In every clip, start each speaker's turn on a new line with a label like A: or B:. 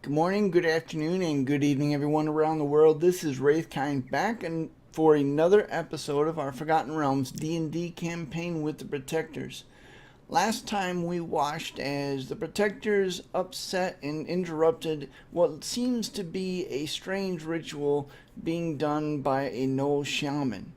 A: Good morning, good afternoon, and good evening, everyone around the world. This is Wraithkind back and for another episode of our Forgotten Realms D&D campaign with the Protectors. Last time we watched as the Protectors upset and interrupted what seems to be a strange ritual being done by a Gnoll shaman.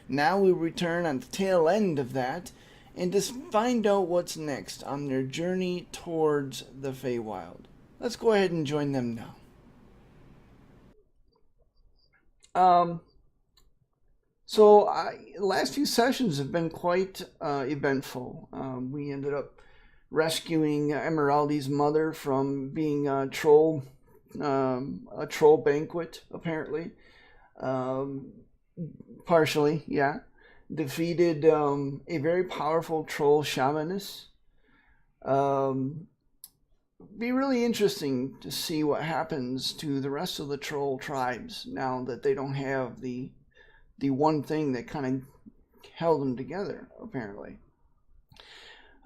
A: Now we return on the tail end of that and to find out what's next on their journey towards the Feywild. Let's go ahead and join them now. Um, last few sessions have been quite eventful. We ended up rescuing Emeraldi's mother from being a troll banquet, apparently. Um, Partially, yeah. Defeated a very powerful troll shamaness. Um, be really interesting to see what happens to the rest of the troll tribes now that they don't have the one thing that kind of held them together, apparently.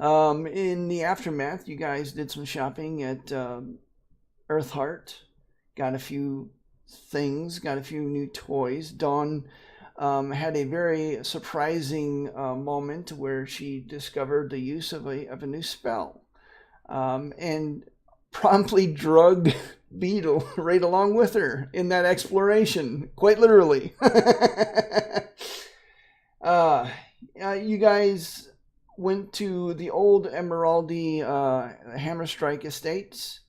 A: In the aftermath, you guys did some shopping at Earthheart, got a few things, got a few new toys. Dawn had a very surprising moment where she discovered the use of a new spell, and promptly drugged Beetle right along with her in that exploration, quite literally. You guys went to the old Emeraldi Hammerstrike Estates,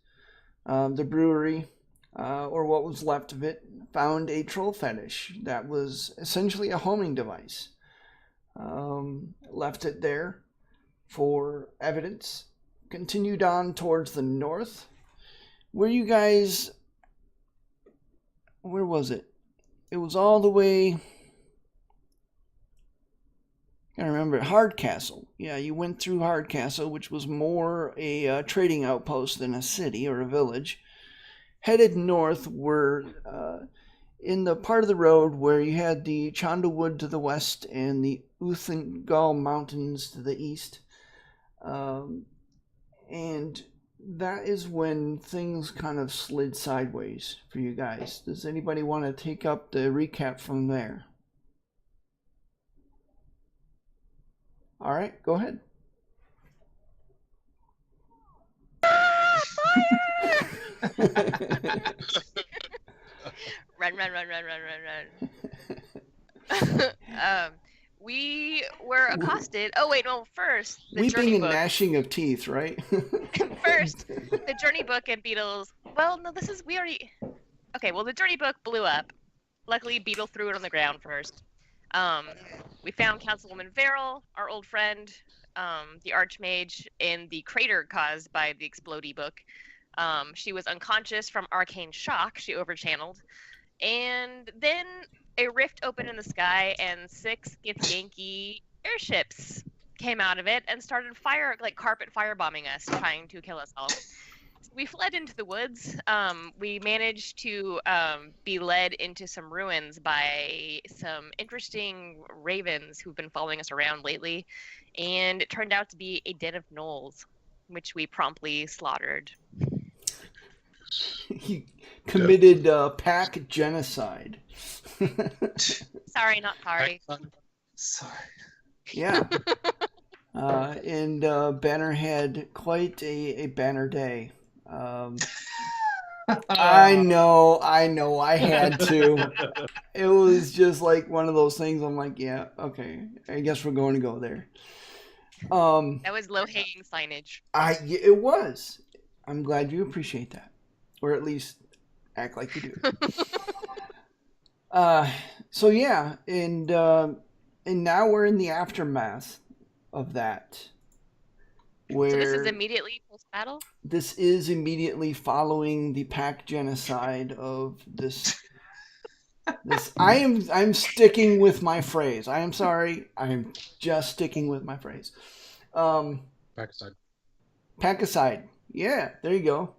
A: the brewery, or what was left of it, found a troll fetish that was essentially a homing device. Left it there for evidence. Continued on towards the north. Where was it? It was all the way, I remember it, Hardcastle. Yeah, you went through Hardcastle, which was more a trading outpost than a city or a village. Headed north were in the part of the road where you had the Chandelwood to the west and the Uthingal Mountains to the east. And that is when things kind of slid sideways for you guys. Does anybody want to take up the recap from there? All right, go ahead.
B: Run, run, run, run, run, run, run. We were accosted. Oh, wait, no, first, the
A: Weeping
B: journey
A: and
B: book.
A: gnashing of teeth, right?
B: First, the journey book and Beetle's. Well, no, we already. Okay, well, the journey book blew up. Luckily, Beetle threw it on the ground first. We found Councilwoman Verrill, our old friend, the Archmage, in the crater caused by the explodey book. She was unconscious from arcane shock. She overchanneled. And then a rift opened in the sky, and 6 Githyanki airships came out of it and started carpet firebombing us, trying to kill us all. So we fled into the woods. We managed to be led into some ruins by some interesting ravens who've been following us around lately, and it turned out to be a den of gnolls, which we promptly slaughtered.
A: He committed pack genocide.
B: Sorry, not sorry.
C: Sorry.
A: Yeah. And Banner had quite a banner day. I know, I had to. It was just like one of those things. I'm like, yeah, okay, I guess we're going to go there.
B: That was low-hanging signage.
A: It was. I'm glad you appreciate that, or at least act like you do. So yeah, and now we're in the aftermath of that. Where
B: So this is immediately post-battle?
A: This is immediately following the pack genocide of this. I'm sticking with my phrase. I am sorry. I'm just sticking with my phrase.
C: Pack aside.
A: Pack aside. Yeah, there you go.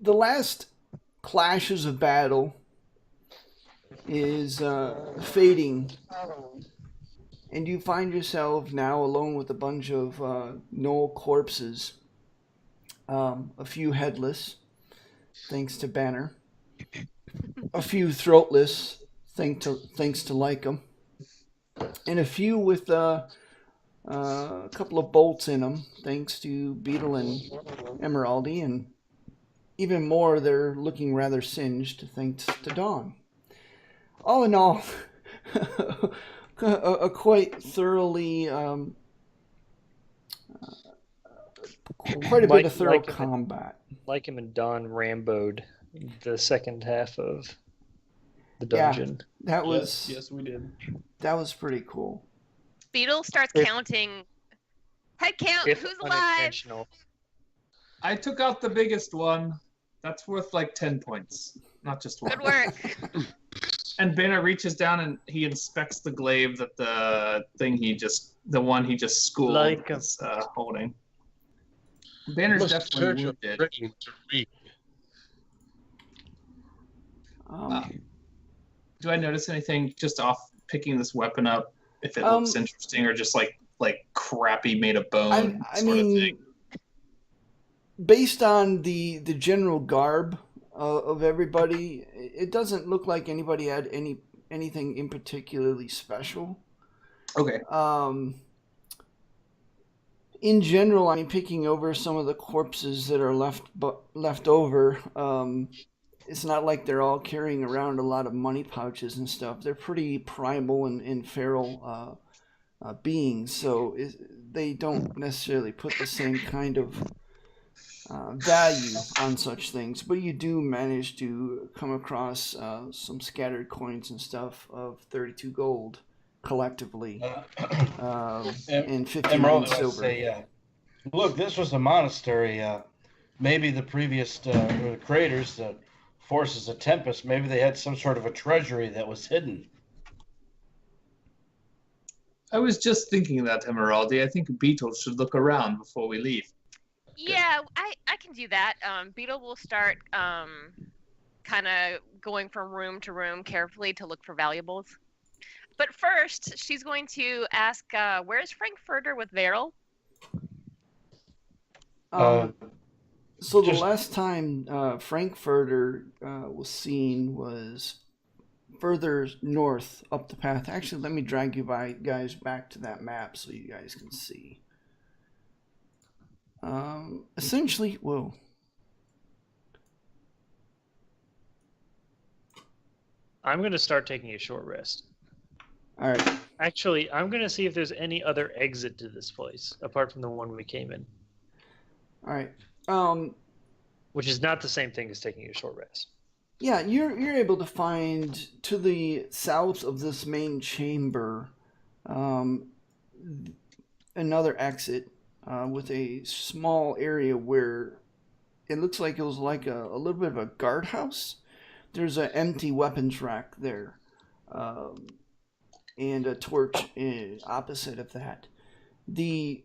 A: The last clashes of battle is fading, and you find yourself now alone with a bunch of gnoll corpses a few headless, thanks to Banner, a few throatless, thanks to Lycum, and a few with a couple of bolts in them, thanks to Beetle and Emeraldy, and even more, they're looking rather singed, thanks to Dawn. All in all, a quite thoroughly, quite a bit of thorough combat.
D: Lycum and Dawn ramboed the second half of the dungeon.
A: Yeah, that was
C: yes, we did.
A: That was pretty cool.
B: Beetle starts counting. Head count.
D: If
B: Who's alive?
D: unintentional.
C: I took out the biggest one. That's worth like 10 points, not just one.
B: Good work.
C: And Banner reaches down and he inspects the glaive that the one he just schooled
D: Like
C: is holding. Banner's definitely wounded. Do I notice anything just off picking this weapon up? If it looks interesting, or just like crappy made of bone
A: I mean, based on the general garb of everybody, it doesn't look like anybody had anything in particularly special.
C: Okay.
A: In general, I mean, picking over some of the corpses that are left over, it's not like they're all carrying around a lot of money pouches and stuff. They're pretty primal and feral beings, so they don't necessarily put the same kind of value on such things. But you do manage to come across some scattered coins and stuff of 32 gold collectively, and 59 silver.
E: Look, this was a monastery. Maybe the previous the creators, the forces of Tempest, maybe they had some sort of a treasury that was hidden.
C: I was just thinking that, Emeraldy. I think Beetle should look around before we leave.
B: Yeah, I can do that. Beetle will start kind of going from room to room carefully to look for valuables. But first, she's going to ask, where's Frankfurter with Varel?
A: So the last time Frankfurter was seen was further north up the path. Actually, let me drag you guys back to that map so you guys can see. Essentially, whoa.
D: I'm going to start taking a short rest.
A: All right.
D: Actually, I'm going to see if there's any other exit to this place apart from the one we came in.
A: All right.
D: Which is not the same thing as taking a short rest.
A: Yeah, you're able to find to the south of this main chamber another exit with a small area where it looks like it was like a little bit of a guardhouse. There's an empty weapons rack there, and a torch opposite of that. The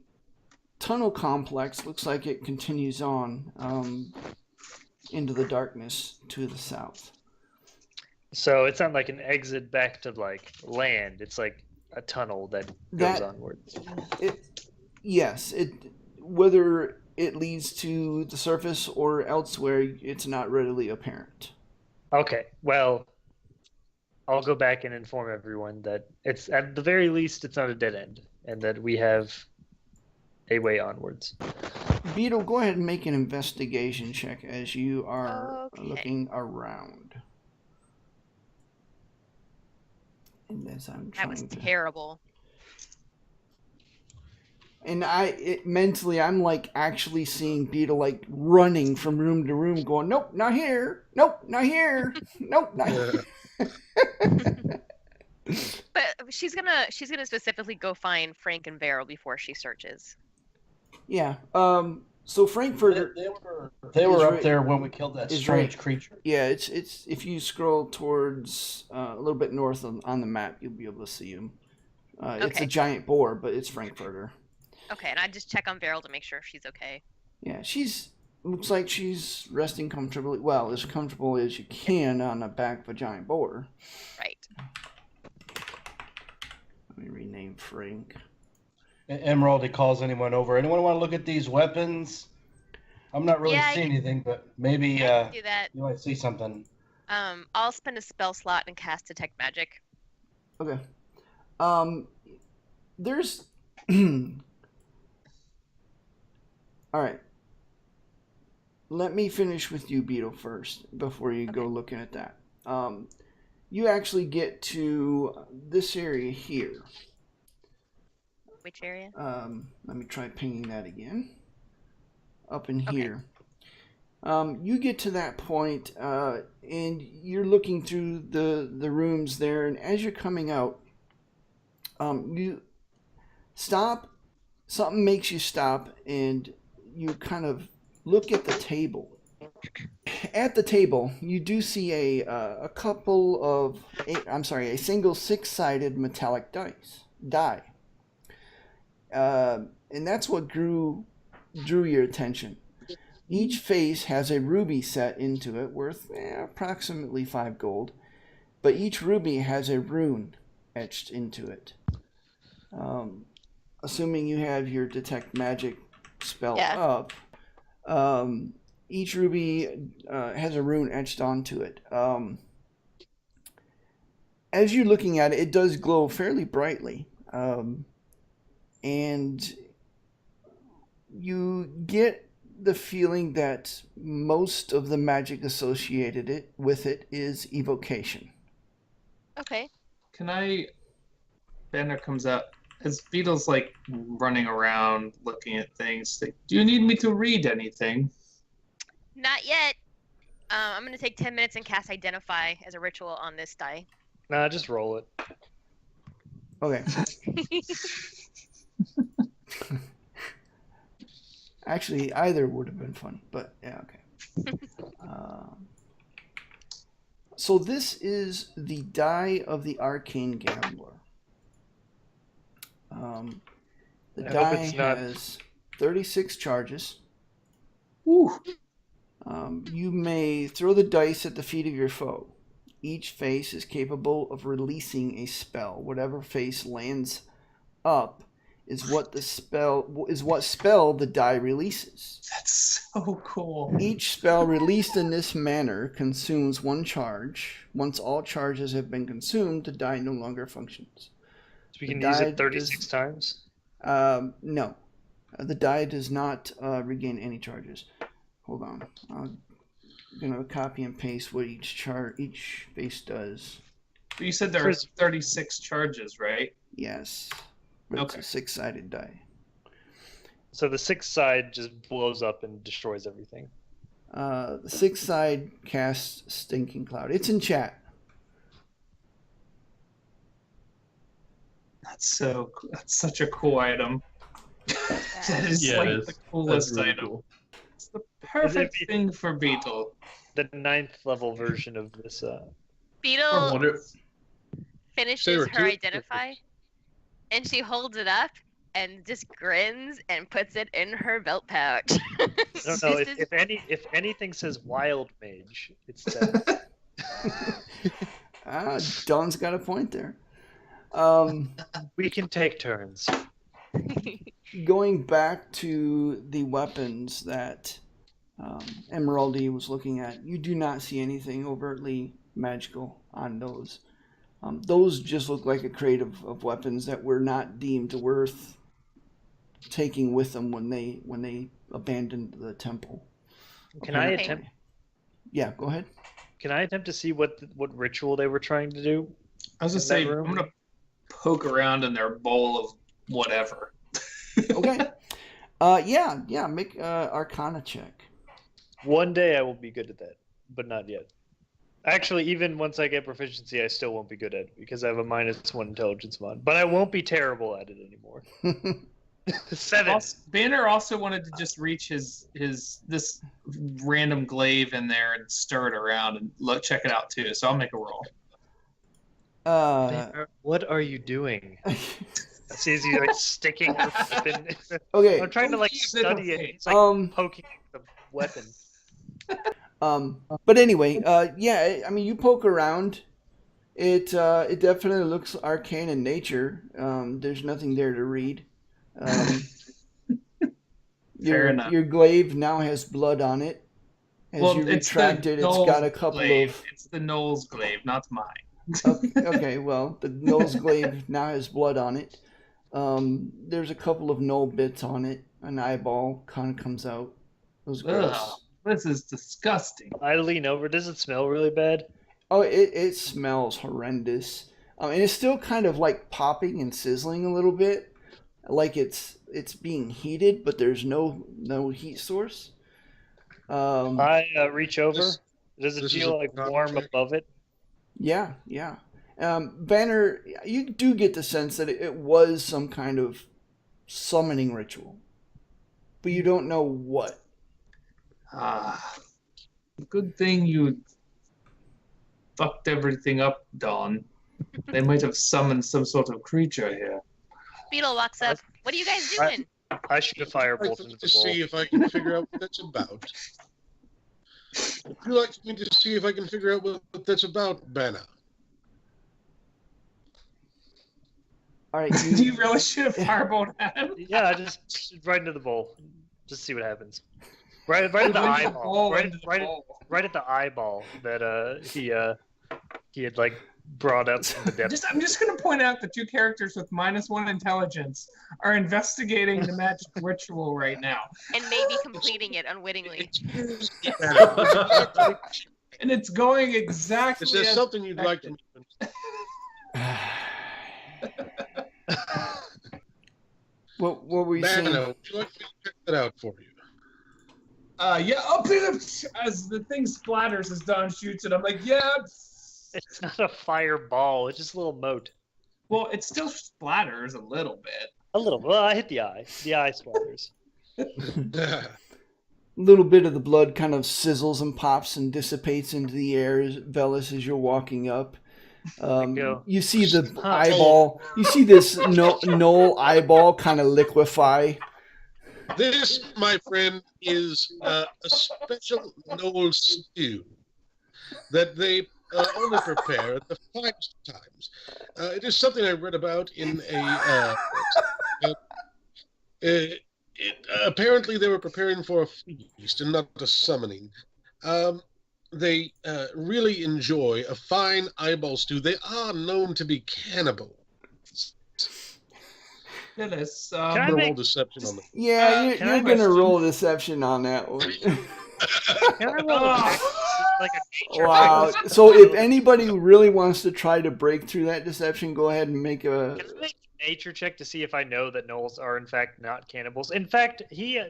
A: tunnel complex looks like it continues on into the darkness to the south.
D: So it's not like an exit back to like land. It's like a tunnel that goes onwards.
A: Yes. Whether it leads to the surface or elsewhere, it's not readily apparent.
D: Okay. Well, I'll go back and inform everyone that it's at the very least it's not a dead end, and that we have a way onwards.
A: Beetle, go ahead and make an investigation check as you are looking around. And as I'm
B: That was terrible.
A: And mentally, I'm like actually seeing Beetle like running from room to room, going, "Nope, not here. Nope, not here. Nope, not here."
B: But she's gonna specifically go find Frank and Varel before she searches.
A: Yeah. So Frankfurter.
E: They were up there when we killed that strange creature.
A: Yeah. It's if you scroll towards a little bit north on the map, you'll be able to see him. It's a giant boar, but it's Frankfurter.
B: Okay, and I just check on Varel to make sure she's okay.
A: Yeah, looks like she's resting comfortably. Well, as comfortable as you can on the back of a giant boar.
B: Right.
A: Let me rename Frank.
E: Emeraldy calls anyone over. Anyone want to look at these weapons? I'm not really
B: Yeah,
E: seeing anything, but maybe
B: I can do that.
E: you might see something.
B: I'll spend a spell slot and cast Detect Magic.
A: Okay. There's. All right. Let me finish with you, Beetle, first before you go
B: Okay.
A: looking at that. You actually get to this area here.
B: Which area?
A: Let me try pinging that again. Up in
B: Okay.
A: here. You get to that point, and you're looking through the rooms there, and as you're coming out, you stop. Something makes you stop, and you kind of look at the table. At the table, you do see a single six-sided metallic die, and that's what drew your attention. Each face has a ruby set into it worth approximately 5 gold, but each ruby has a rune etched into it. Assuming you have your detect magic spell up, each ruby has a rune etched onto it. As you're looking at it, it does glow fairly brightly, and you get the feeling that most of the magic associated with it is evocation.
B: Okay.
C: Can I? Banner comes out. As Beetle's like running around looking at things. Like, do you need me to read anything?
B: Not yet. I'm gonna take 10 minutes and cast Identify as a ritual on this die.
D: Nah, just roll it.
A: Okay. Actually, either would have been fun, but yeah, okay. So this is the Die of the Arcane Gambler. The
D: I hope
A: die
D: it's not-
A: has 36 charges.
C: Ooh.
A: You may throw the dice at the feet of your foe. Each face is capable of releasing a spell. Whatever face lands up is what spell the die releases.
C: That's so cool.
A: Each spell released in this manner consumes 1 charge. Once all charges have been consumed, the die no longer functions.
D: So we can
A: The
D: use
A: die
D: it 36 times.
A: No. The die does not regain any charges. Hold on. I'm gonna copy and paste what each face does.
C: But you said there are 36 charges, right?
A: Yes. But
C: Okay.
A: it's a 6-sided die.
D: So the 6th side just blows up and destroys everything.
A: The 6th side casts Stinking Cloud. It's in chat.
C: That's such a cool item. That is
F: Yeah,
C: like
F: it is.
C: the coolest
F: That's really
C: item.
F: cool.
C: It's the perfect
D: Is it-
C: thing for Beetle.
D: The 9th level version of this.
F: I
B: Beetle
F: wonder.
B: finishes
F: There were
B: her
F: two-
B: Identify, and she holds it up and just grins and puts it in her belt pouch.
D: I don't know
B: This is-
D: if anything says Wild Mage, it's that.
A: Dawn's got a point there.
D: We can take turns.
A: Going back to the weapons that Emeraldi was looking at, you do not see anything overtly magical on those. Those just look like a crate of weapons that were not deemed worth taking with them when they abandoned the temple.
D: Can I
B: Okay.
D: attempt?
A: Yeah, go ahead.
D: Can I attempt to see what ritual they were trying to do?
C: I was just
D: In that
C: saying,
D: room?
C: I'm gonna poke around in their bowl of whatever.
A: Okay. Yeah. Make Arcana check.
D: One day I will be good at that, but not yet. Actually, even once I get proficiency, I still won't be good at it because I have a -1 intelligence mod. But I won't be terrible at it anymore. 7.
C: Banner also wanted to just reach his this random glaive in there and stir it around and check it out too. So I'll make a roll.
D: What are you doing? Sees you like sticking your weapon.
A: Okay.
D: I'm trying to like
C: Keep it
D: study it.
C: away.
D: It's like poking the weapon.
A: But anyway, yeah. I mean, you poke around. It definitely looks arcane in nature. There's nothing there to read.
C: Fair enough.
A: Your glaive now has blood on it. As you retract it, it's got a couple of.
C: It's the Knowles glaive, not mine.
A: Okay, well, the Knowles glaive now has blood on it. There's a couple of Knoll bits on it. An eyeball kind of comes out. It was gross.
C: Ugh, this is disgusting.
D: I lean over. Does it smell really bad?
A: Oh, it smells horrendous. And it's still kind of like popping and sizzling a little bit, like it's being heated, but there's no heat source.
D: I reach over. Does it
F: this
D: feel
F: is a
D: like
F: knock
D: warm
F: check?
D: above it?
A: Yeah. Banner, you do get the sense that it was some kind of summoning ritual, but you don't know what.
C: Good thing you fucked everything up, Dawn. They might have summoned some sort of creature here.
B: Beetle walks up. What are you guys doing?
D: I shoot a
F: I'd
D: firebolt
F: like
D: into
F: to
D: the bowl.
F: see if I can figure out what that's about. Would you like me to see if I can figure out what that's about, Banner?
A: All right,
C: Do you really shoot a firebolt at him?
D: Yeah, I just right into the bowl. Just see what happens. Right at the eyeball. Right at the eyeball that he had like brought up from the depths.
C: I'm just going to point out that two characters with -1 intelligence are investigating the magic ritual right now.
B: And maybe completing it unwittingly.
C: And it's going exactly
F: Is there
C: as
F: something you'd like to mention?
A: what were you saying?
F: Banner, would you like me to check that out for you?
C: Yeah, as the thing splatters as Don shoots it, I'm like, yeah.
D: It's not a fireball. It's just a little mote.
C: Well, it still splatters a little bit.
D: A little. Well, I hit the eye. The eye splatters.
A: A little bit of the blood kind of sizzles and pops and dissipates into the air, Velas, as you're walking up. You see the eyeball. You see this Knoll eyeball kind of liquefy.
F: This, my friend, is a special Knoll stew that they only prepare at the finest times. It is something I read about in apparently they were preparing for a feast and not a summoning. They really enjoy a fine eyeball stew. They are known to be cannibal.
C: Phyllis,
F: I'm gonna roll deception on that.
A: Yeah, you're
C: can I
A: going to
C: question?
A: roll deception on that one.
D: Can I roll like a nature
A: Wow.
D: check?
A: So if anybody really wants to try to break through that deception, go ahead and make a...
D: Can I make a nature check to see if I know that Knolls are in fact not cannibals? In fact, he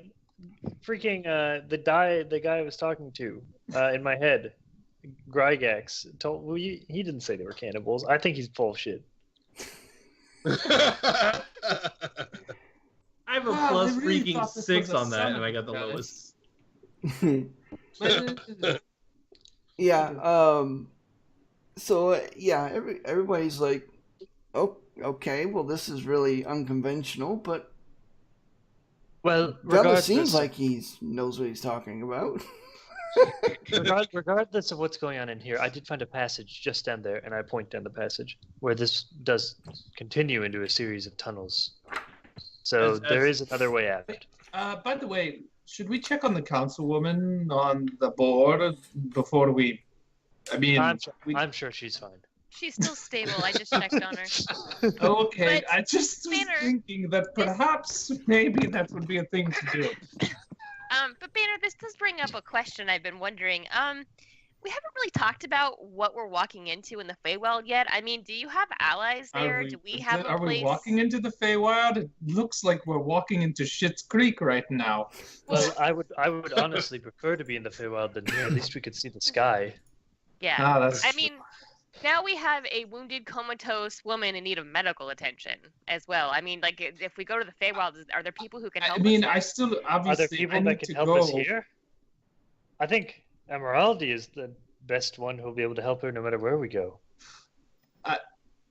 D: freaking the guy I was talking to in my head, Grygax, he didn't say they were cannibals. I think he's full of shit.
G: I have a
C: Wow,
G: plus
C: I really
G: freaking
C: thought this
G: 6
C: was a
G: on that, and
C: summon,
G: I got the
C: guys.
G: lowest.
A: Yeah. So yeah, everybody's like, "Oh, okay. Well, this is really unconventional." But
D: Well,
A: Vela seems like he knows what he's talking about.
D: regardless of what's going on in here, I did find a passage just down there, and I point down the passage where this does continue into a series of tunnels. So there is another way out.
C: by the way, should we check on the councilwoman on the board before we? I mean,
D: I'm sure she's fine.
B: She's still stable. I just checked on her.
C: Okay,
B: But,
C: I just was
B: Banner,
C: thinking that perhaps maybe that would be a thing to do.
B: But Banner, this does bring up a question I've been wondering. We haven't really talked about what we're walking into in the Feywild yet. I mean, do you have allies there? Do we have a
C: Are
B: place?
C: we walking into the Feywild? It looks like we're walking into Schitt's Creek right now.
D: Well, I would honestly prefer to be in the Feywild than here. At least we could see the sky.
B: Yeah.
C: Ah, that's
B: I mean, now we have a wounded, comatose woman in need of medical attention as well. I mean, like, if we go to the Feywild, are there people who can help
C: I mean,
B: us?
C: I still
D: Are there
C: obviously
D: people
C: I
D: that
C: need
D: can
C: to
D: help
C: go.
D: us here? I think Emeraldi is the best one who'll be able to help her no matter where we go.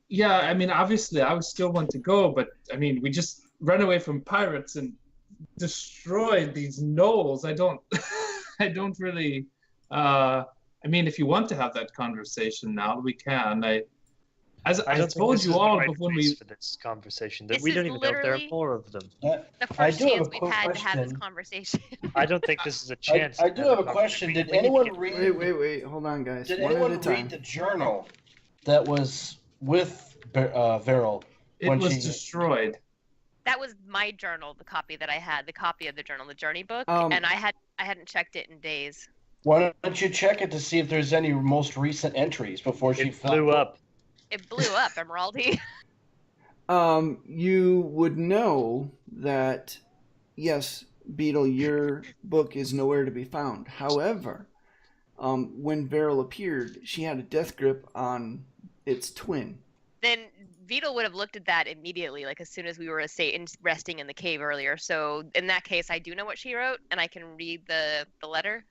C: Yeah, I mean, obviously, I would still want to go, but I mean, we just ran away from pirates and destroyed these knolls. I don't really. I mean, if you want to have that conversation now, we can. As
D: I
C: I
D: don't think
C: told
D: this
C: you
D: is the
C: all
D: right
C: before
D: place
C: we.
D: for this conversation. That
B: This
D: we
B: is
D: don't even know if there are
B: literally-
D: more of them.
B: The
E: I
B: first
E: do have
B: chance
E: a
B: we've
E: quick
B: had to have this
E: question.
B: conversation.
D: I don't think this is a chance.
E: I
D: to
E: do
D: have
E: have
D: a
E: a question.
D: conversation.
E: Did
D: We need to
E: anyone
D: get-
E: read?
A: Wait. Hold on, guys.
E: Did
A: One at a
E: anyone
A: time.
E: read the journal that was with Veril?
C: It
E: when
C: was
E: she-
C: destroyed.
B: That was my journal, the copy that I had, the copy of the journal, the journey book,
A: Um,
B: and I hadn't checked it in days.
E: Why don't you check it to see if there's any most recent entries before she
D: It blew up.
B: It blew up, Emeraldy.
A: You would know that, yes, Beetle, your book is nowhere to be found. However, when Veril appeared, she had a death grip on its twin.
B: Then Beetle would have looked at that immediately, like as soon as we were resting in the cave earlier. So in that case, I do know what she wrote, and I can read the letter.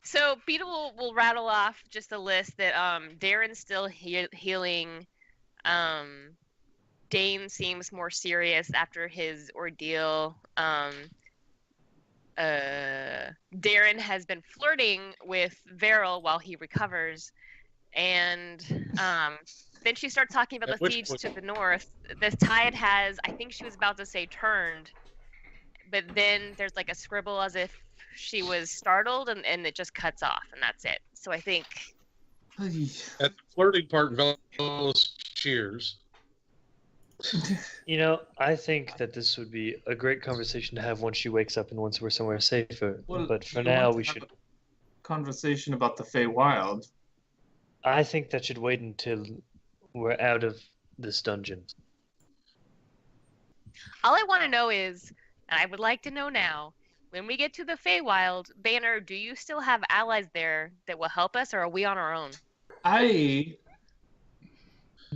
B: So Beetle will rattle off just a list that Darren's still healing. Dane seems more serious after his ordeal. Darren has been flirting with Veril while he recovers, and then she starts talking about
F: At
B: the
F: which
B: siege
F: point-
B: to the north. The tide has, I think she was about to say turned, but then there's like a scribble as if she was startled, and it just cuts off, and that's it. So I think
F: At the flirting part, Velos cheers.
D: You know, I think that this would be a great conversation to have once she wakes up and once we're somewhere safer.
C: Well,
D: But for
C: you
D: now,
C: want to
D: we
C: have
D: should.
C: a conversation about the Feywild.
D: I think that should wait until we're out of this dungeon.
B: all I want to know is, and I would like to know now, when we get to the Feywild, Banner, do you still have allies there that will help us, or are we on our own?
C: I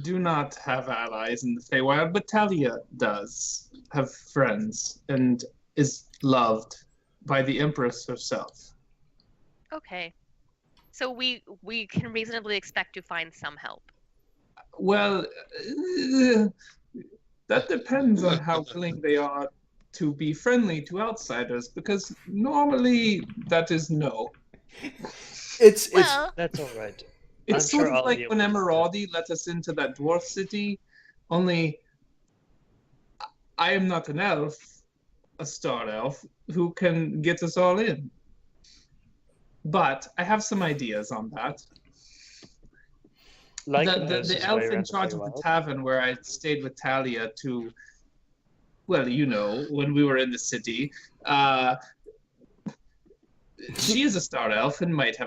C: do not have allies in the Feywild, but Talia does have friends and is loved by the Empress herself.
B: Okay. So we can reasonably expect to find some help.
C: Well, that depends on how willing they are to be friendly to outsiders, because normally that is no.
A: It's
B: Well,
D: That's all right.
C: It's
D: I'm
C: sort
D: sure
C: of
D: I'll
C: like
D: be
C: when
D: able to-
C: Emeraldi let us into that dwarf city, only I am not an elf, a star elf, who can get us all in. But I have some ideas on that.
D: Like
C: The elf in charge of the tavern where I stayed with Talia to, well, you know, when we were in the city, she is a star elf and might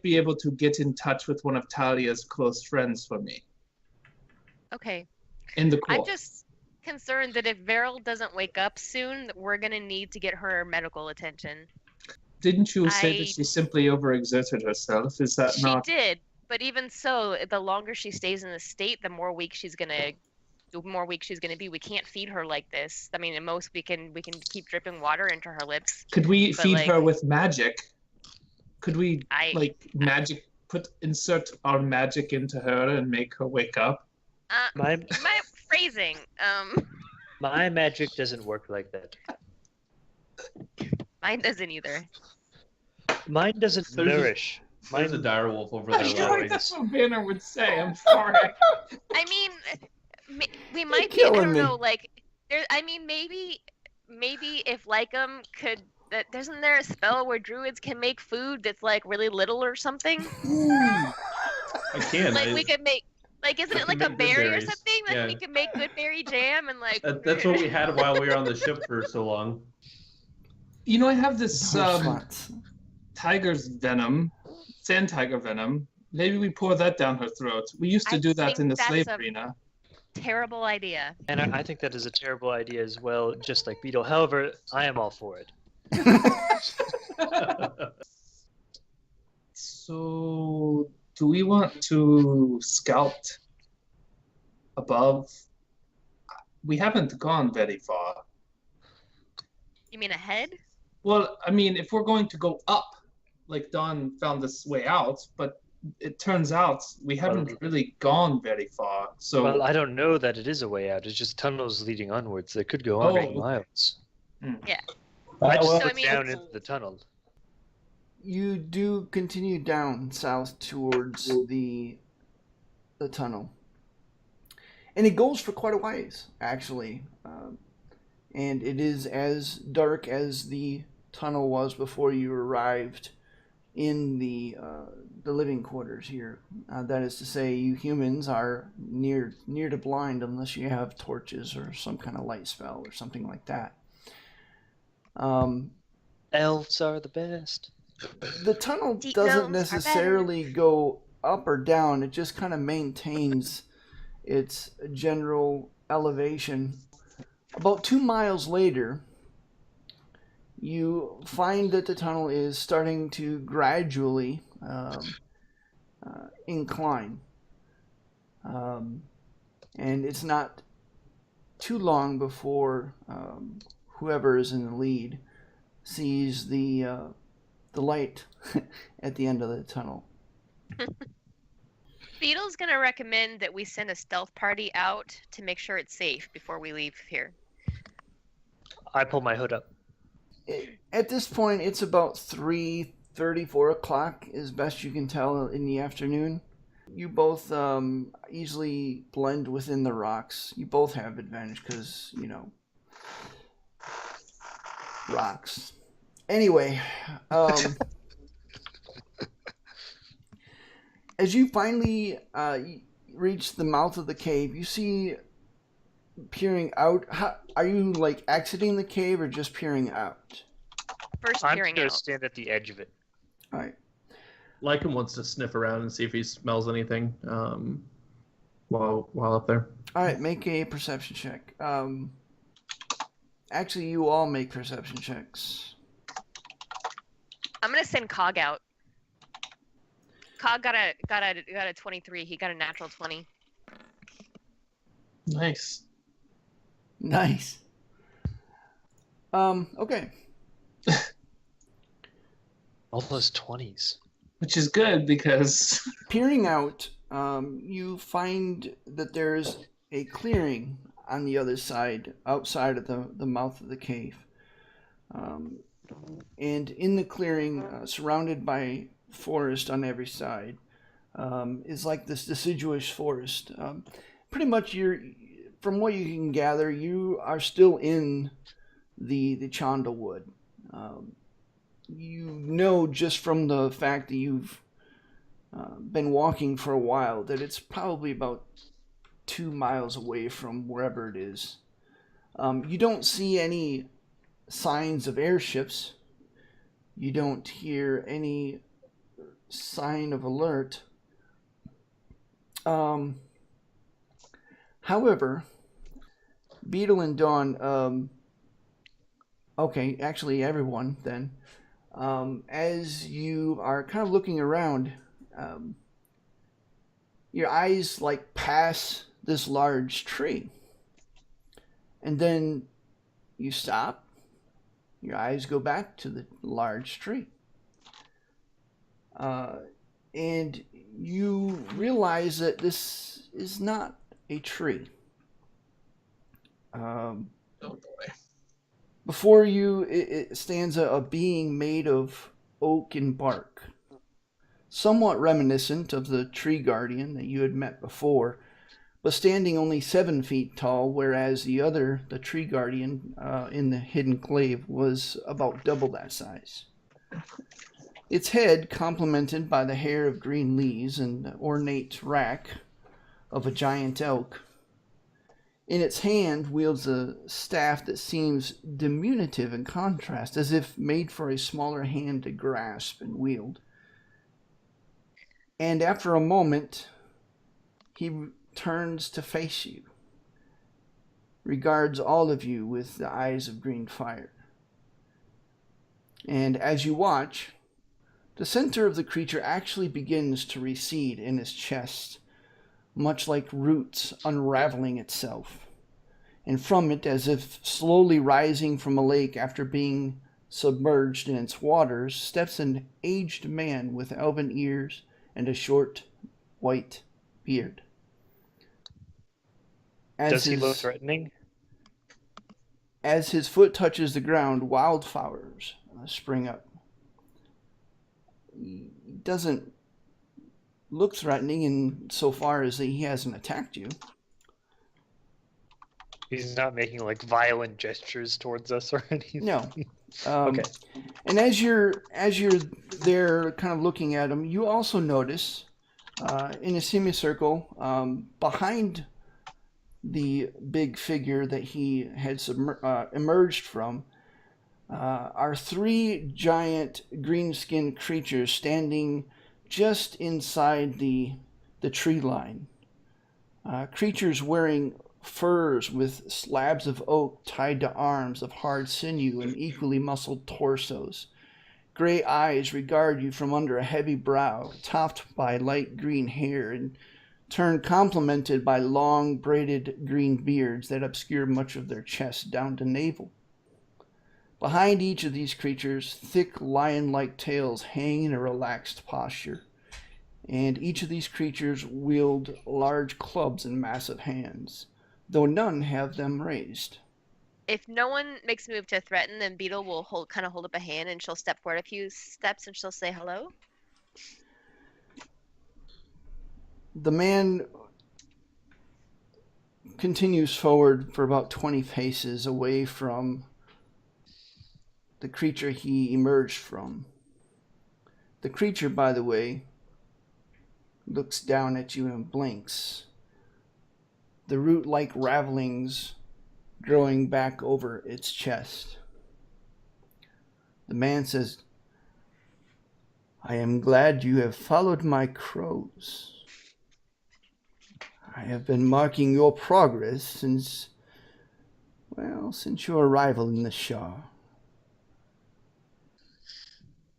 C: be able to get in touch with one of Talia's close friends for me
B: okay.
C: in the
B: I'm
C: court.
B: just concerned that if Veril doesn't wake up soon, that we're gonna need to get her medical attention.
C: Didn't you say
B: I-
C: that she simply overexerted herself? Is that
B: She
C: not?
B: did, but even so, the longer she stays in the state, the more weak she's gonna be. We can't feed her like this. I mean, at most we can keep dripping water into her lips.
C: Could we
B: But,
C: feed
B: like-
C: her with magic? Could we
B: I
C: insert our magic into her and make her wake up?
D: My
B: my phrasing.
D: my magic doesn't work like that.
B: Mine doesn't either.
D: Mine doesn't
G: There's a-
D: nourish.
G: There's a
D: Mine
G: direwolf over
C: I
G: there.
C: feel
G: by the
C: like
G: way.
C: that's what Banner would say. I'm sorry.
B: I mean, we might be. I
A: killing
B: don't
A: me.
B: know. Like, there. I mean, maybe if Lycum could. Isn't there a spell where druids can make food that's like really little or something?
G: I can.
B: Like
G: I-
B: we could make. Like, isn't
G: I
B: it
G: can
B: like a
G: make
B: berry or
G: berries.
B: something? Like
G: Yeah.
B: we could make good berry jam and like.
G: that's what we had while we were on the ship for so long.
C: You know, I have this
A: Spots.
C: tiger's venom, sand tiger venom. Maybe we pour that down her throat. We used to
B: I
C: do that in
B: think
C: the
B: that's
C: slave
B: a-
C: arena.
B: Terrible idea.
D: and I think that is a terrible idea as well, just like Beetle. However, I am all for it.
C: So, do we want to scout above? We haven't gone very far.
B: You mean ahead?
C: Well, I mean, if we're going to go up, like Don found this way out, but it turns out we haven't
D: Well-
C: really gone very far. So,
D: Well, I don't know that it is a way out. It's just tunnels leading onwards. They could go on
C: Oh, okay.
D: miles. I
E: well,
D: just
B: So, I
D: looked
B: mean-
D: down into the tunnel.
A: You do continue down south towards the tunnel. And it goes for quite a ways, actually. And it is as dark as the tunnel was before you arrived in the living quarters here. That is to say, you humans are near to blind unless you have torches or some kind of light spell or something like that.
D: Elves are the best.
A: The tunnel
B: Deep
A: doesn't
B: gnomes are
A: necessarily go up or down. It just kind of maintains its general elevation. About 2 miles later, you find that the tunnel is starting to gradually incline. And it's not too long before whoever is in the lead sees the light at the end of the tunnel.
B: Beetle's gonna recommend that we send a stealth party out to make sure it's safe before we leave here.
D: I pull my hood up.
A: At this point, it's about 3:30, 4 o'clock, as best you can tell, in the afternoon. You both easily blend within the rocks. You both have advantage because, rocks. Anyway, as you finally reach the mouth of the cave, you see peering out. Are you like exiting the cave or just peering out?
B: First
D: I'm
B: peering
D: gonna
B: out.
D: stand at the edge of it.
A: All right.
G: Lycan wants to sniff around and see if he smells anything while up there.
A: All right. Make a perception check. Actually, you all make perception checks.
B: I'm gonna send Cog out. Cog got a 23. He got a natural 20.
C: Nice.
A: Nice. Okay.
D: All those 20s.
C: Which is good because
A: Peering out, you find that there's a clearing on the other side, outside of the mouth of the cave. And in the clearing, surrounded by forest on every side, is like this deciduous forest. Pretty much, from what you can gather, you are still in the Chandlewood. You know just from the fact that you've been walking for a while that it's probably about 2 miles away from wherever it is. You don't see any signs of airships. You don't hear any sign of alert. However, Beetle and Dawn, okay, actually everyone then, as you are kind of looking around, your eyes like pass this large tree. And then you stop, your eyes go back to the large tree. And you realize that this is not a tree.
C: oh boy.
A: Before you, it stands a being made of oak and bark, somewhat reminiscent of the tree guardian that you had met before, but standing only 7 feet tall, whereas the tree guardian in the hidden glaive was about double that size. Its head complemented by the hair of green leaves and the ornate rack of a giant elk. In its hand wields a staff that seems diminutive in contrast, as if made for a smaller hand to grasp and wield. And after a moment, he turns to face you, regards all of you with the eyes of green fire. And as you watch, the center of the creature actually begins to recede in his chest, much like roots unraveling itself. And from it, as if slowly rising from a lake after being submerged in its waters, steps an aged man with elven ears and a short, white beard.
D: Does he look threatening?
A: As his foot touches the ground, wildflowers spring up. He doesn't look threatening in so far as he hasn't attacked you.
D: He's not making like violent gestures towards us or anything.
A: No.
D: Okay.
A: And as you're there, kind of looking at him, you also notice in a semicircle behind the big figure that he had emerged from are three giant green-skinned creatures standing just inside the tree line. Creatures wearing furs with slabs of oak tied to arms of hard sinew and equally muscled torsos. Gray eyes regard you from under a heavy brow, topped by light green hair, and turn complemented by long braided green beards that obscure much of their chest down to navel. Behind each of these creatures, thick lion-like tails hang in a relaxed posture, and each of these creatures wield large clubs in massive hands, though none have them raised.
B: If no one makes a move to threaten, then Beetle will hold up a hand, and she'll step forward a few steps, and she'll say hello.
A: The man continues forward for about 20 paces away from the creature he emerged from. The creature, by the way, looks down at you and blinks. The root-like ravelings growing back over its chest. The man says, "I am glad you have followed my crows. I have been marking your progress since your arrival in the Shah.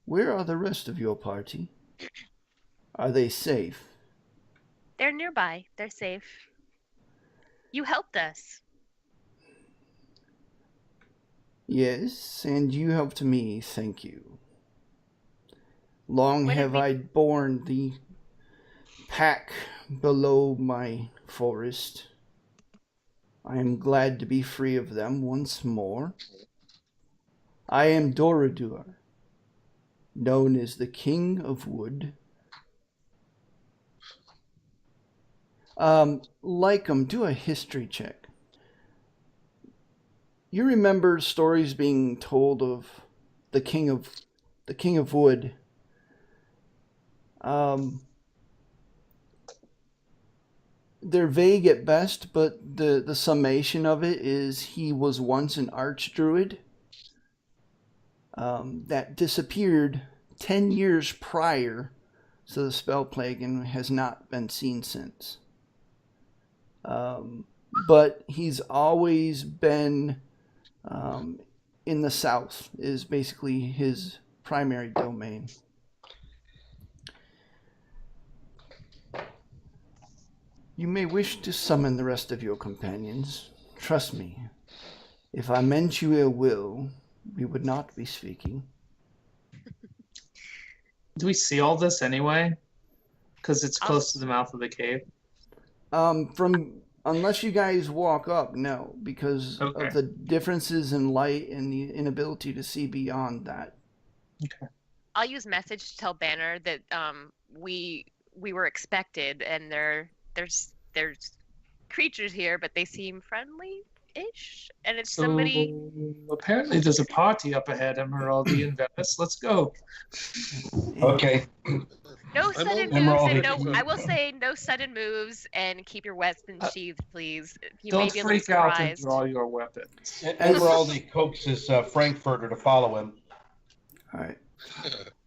A: Where are the rest of your party? Are they safe?"
B: They're nearby. They're safe. You helped us.
A: "Yes, and you helped me, thank you. Long
B: When did
A: have I borne the pack below my forest. I am glad to be free of them once more. I am Dorodur, known as the King of Wood." Lycum, do a history check. You remember stories being told of the King of Wood. They're vague at best, but the summation of it is he was once an archdruid that disappeared 10 years prior to the spell plague and has not been seen since. But he's always been in the south, is basically his primary domain. You may wish to summon the rest of your companions. Trust me, if I meant you ill will, we would not be speaking.
C: Do we see all this anyway? Because it's close to the mouth of the cave.
A: Unless you guys walk up, no, because
C: Okay.
A: of the differences in light and the inability to see beyond that.
C: Okay.
B: I'll use message to tell Banner that we were expected, and there's creatures here, but they seem friendly-ish, and it's
C: So
B: somebody.
C: apparently there's a party up ahead, Emeraldi and Venice. Let's go.
E: Okay.
B: No
F: I'm
B: sudden
F: on-
B: moves,
E: Emeraldi.
B: and no. I will say no sudden moves, and keep your weapons sheathed, please. You
C: Don't
B: may be a little
C: freak out and
B: surprised.
C: draw your weapons.
E: Emeraldi coaxes Frankfurter to follow him.
A: All right.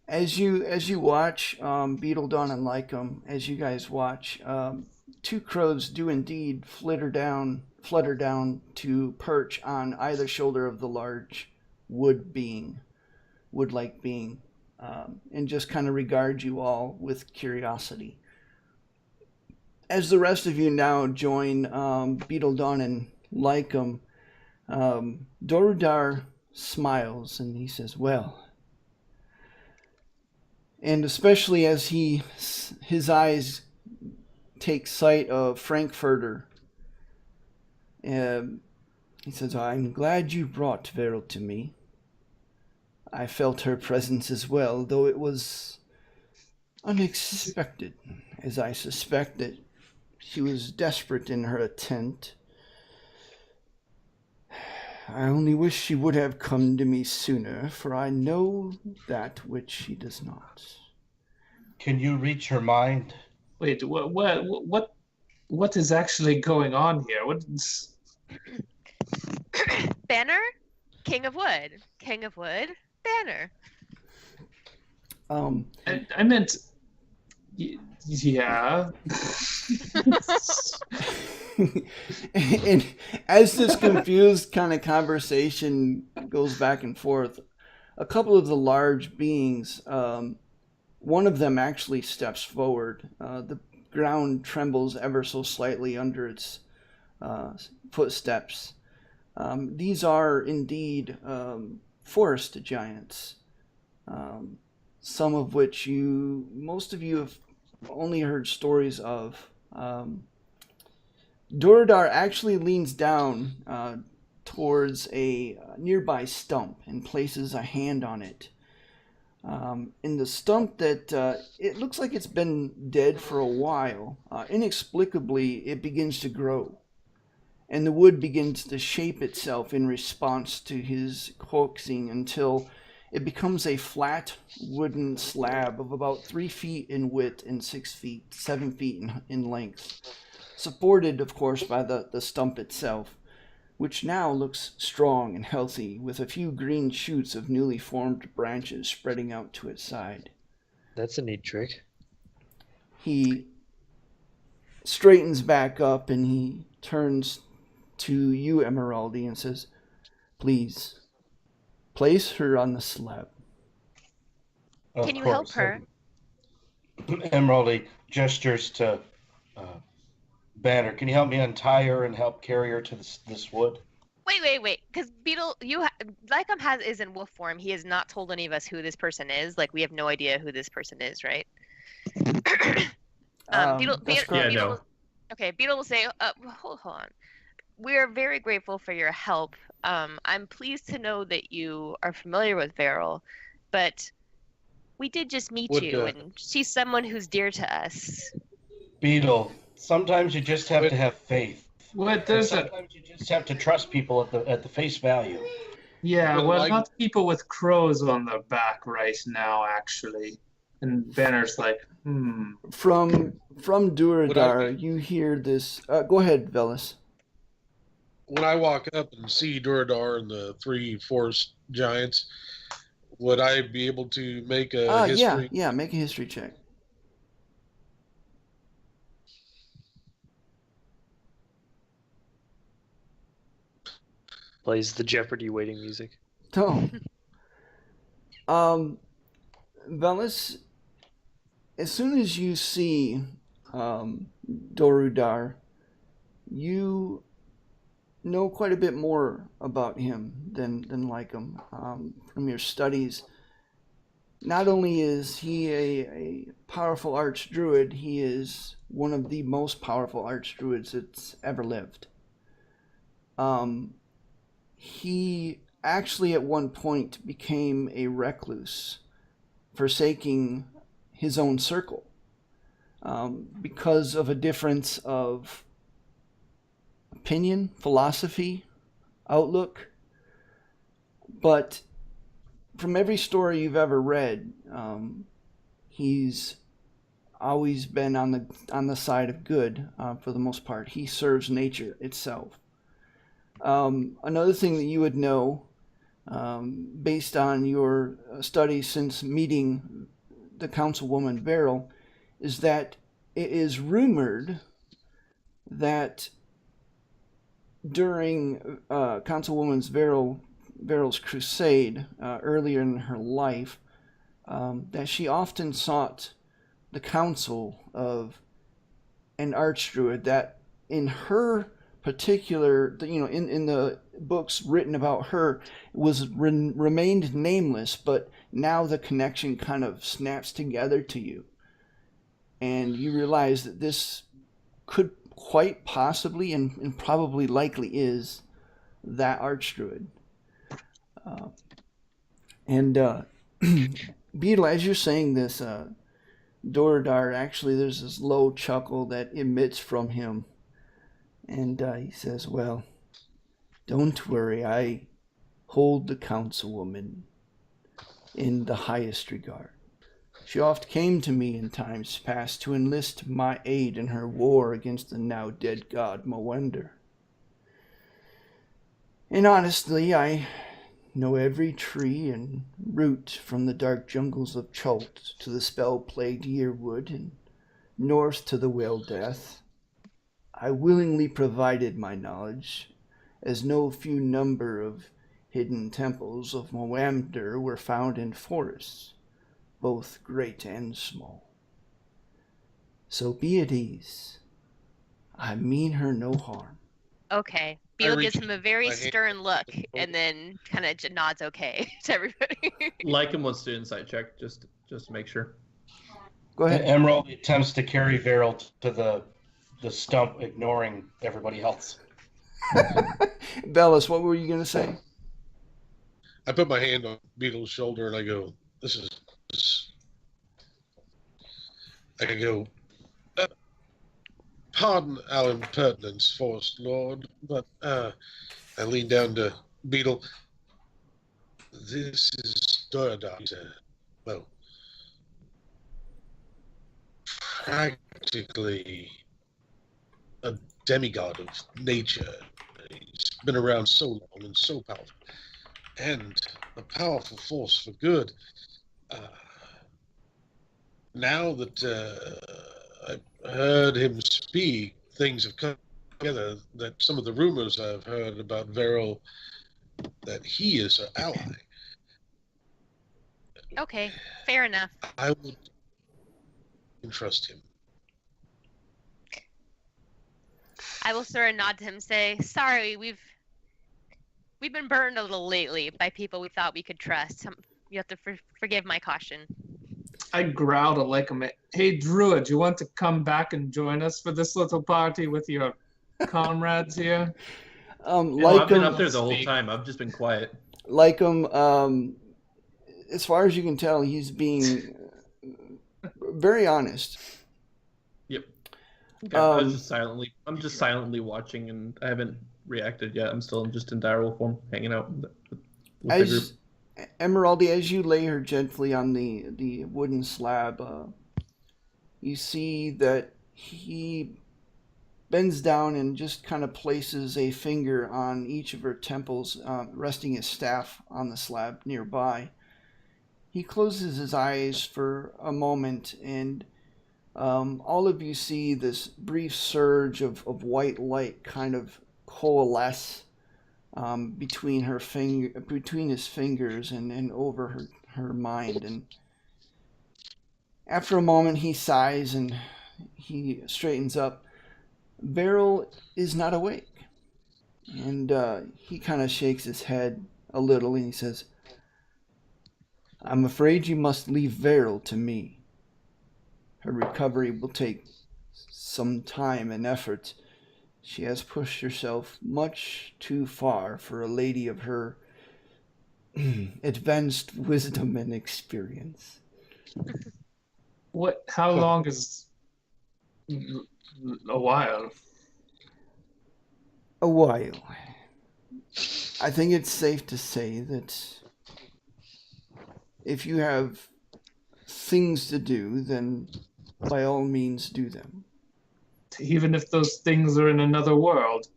A: As you watch, Beetle, Dawn, and Lycum, as you guys watch, two crows do indeed flutter down to perch on either shoulder of the large wood-like being, and just kind of regard you all with curiosity. As the rest of you now join Beetle, Dawn, and Lycum, Dorudar smiles and he says, "Well," and especially as his eyes take sight of Frankfurter, he says, "I'm glad you brought Veril to me. I felt her presence as well, though it was unexpected, as I suspect that she was desperate in her attempt I only wish she would have come to me sooner, for I know that which she does not.
E: Can you reach her mind?
C: Wait, what is actually going on here? What's...
B: Banner, King of Wood. King of Wood, Banner.
C: I meant, yeah.
A: And as this confused kind of conversation goes back and forth, a couple of the large beings, one of them actually steps forward. The ground trembles ever so slightly under its footsteps. These are indeed forest giants, some of which most of you have only heard stories of. Duradar actually leans down towards a nearby stump and places a hand on it. In the stump that it looks like it's been dead for a while, inexplicably it begins to grow. And the wood begins to shape itself in response to his coaxing until it becomes a flat wooden slab of about 3 feet in width and 7 feet in length. Supported, of course, by the stump itself, which now looks strong and healthy, with a few green shoots of newly formed branches spreading out to its side.
D: That's a neat trick.
A: He straightens back up and he turns to you, Emeraldi, and says, "Please, place her on the slab."
B: Can you help her?
E: Emeraldi gestures to Banner. Can you help me untie her and help carry her to this wood?
B: Wait. Because Beetle, Lycom is in wolf form. He has not told any of us who this person is. Like, we have no idea who this person is, right? Beetle.
G: No.
B: Okay, Beetle will say, hold on. We are very grateful for your help. I'm pleased to know that you are familiar with Beryl, but we did just meet you, and she's someone who's dear to us.
E: Beetle, sometimes you just have to have faith.
C: Sometimes
E: you just have to trust people at the face value.
C: Yeah, well, not people with crows on their back right now, actually. And Banner's like,
A: From Duradar, you hear this. Go ahead, Velis.
F: When I walk up and see Duradar and the 3 forest giants, would I be able to make a history?
A: Yeah, make a history check.
D: Plays the Jeopardy waiting music.
A: Oh. Velis, as soon as you see Dorudar, you know quite a bit more about him than Lycom from your studies. Not only is he a powerful archdruid, he is one of the most powerful archdruids that's ever lived. He actually at one point became a recluse, forsaking his own circle because of a difference of opinion, philosophy, outlook. But from every story you've ever read, he's always been on the side of good for the most part. He serves nature itself. Another thing that you would know, based on your studies since meeting the councilwoman Beryl, is that it is rumored that during Councilwoman Beryl's crusade earlier in her life, that she often sought the counsel of an archdruid that in her particular, in the books written about her, remained nameless, but now the connection kind of snaps together to you. And you realize that this could quite possibly and probably likely is that archdruid. Beetle, as you're saying this, Doradar, actually there's this low chuckle that emits from him. And he says, "Well, Don't worry, I hold the councilwoman in the highest regard. She oft came to me in times past to enlist my aid in her war against the now dead god Moender. And honestly, I know every tree and root from the dark jungles of Chult to the spell-plagued Yearwood and north to the Whale Death. I willingly provided my knowledge, as no few number of hidden temples of Moamder were found in forests, both great and small. So be at ease. I mean her no harm.
B: Okay. Beetle gives
F: reach
B: him a very
F: my hand-
B: stern look and then kind of nods okay to everybody.
G: Lycan wants to do an insight check just to make sure.
A: Go ahead.
E: Emerald attempts to carry Beryl to the stump, ignoring everybody else.
A: Bellis, what were you going to say?
F: I put my hand on Beetle's shoulder and I go, I go, pardon our impertinence, Forest Lord, but I lean down to Beetle. This is Doradar. He's practically a demigod of nature. He's been around so long and so powerful. And a powerful force for good. Now that I've heard him speak, things have come together that some of the rumors I've heard about Veril, that he is her ally.
B: Okay, fair enough.
F: I would trust him.
B: I will sort of nod to him, say, "Sorry, we've been burned a little lately by people we thought we could trust. You have to forgive my caution."
C: I growl to Lycum, "Hey, Druid, you want to come back and join us for this little party with your comrades here?"
G: Well, I've been up there the whole
C: Speak.
G: time. I've just been quiet.
A: Lycum, as far as you can tell, he's being very honest.
G: Yep. Okay, I'm just silently watching, and I haven't reacted yet. I'm still just in direwolf form, hanging out with the group.
A: As Emeraldi, as you lay her gently on the wooden slab, you see that he bends down and just kind of places a finger on each of her temples, resting his staff on the slab nearby. He closes his eyes for a moment, and all of you see this brief surge of white light kind of coalesce between his fingers and over her mind. And after a moment, he sighs and he straightens up. Beryl is not awake, and he kind of shakes his head a little, and he says, "I'm afraid you must leave Beryl to me. Her recovery will take some time and effort. She has pushed herself much too far for a lady of her advanced wisdom and experience."
C: How long is a while?
A: A while. I think it's safe to say that if you have things to do, then by all means do them.
C: Even if those things are in another world.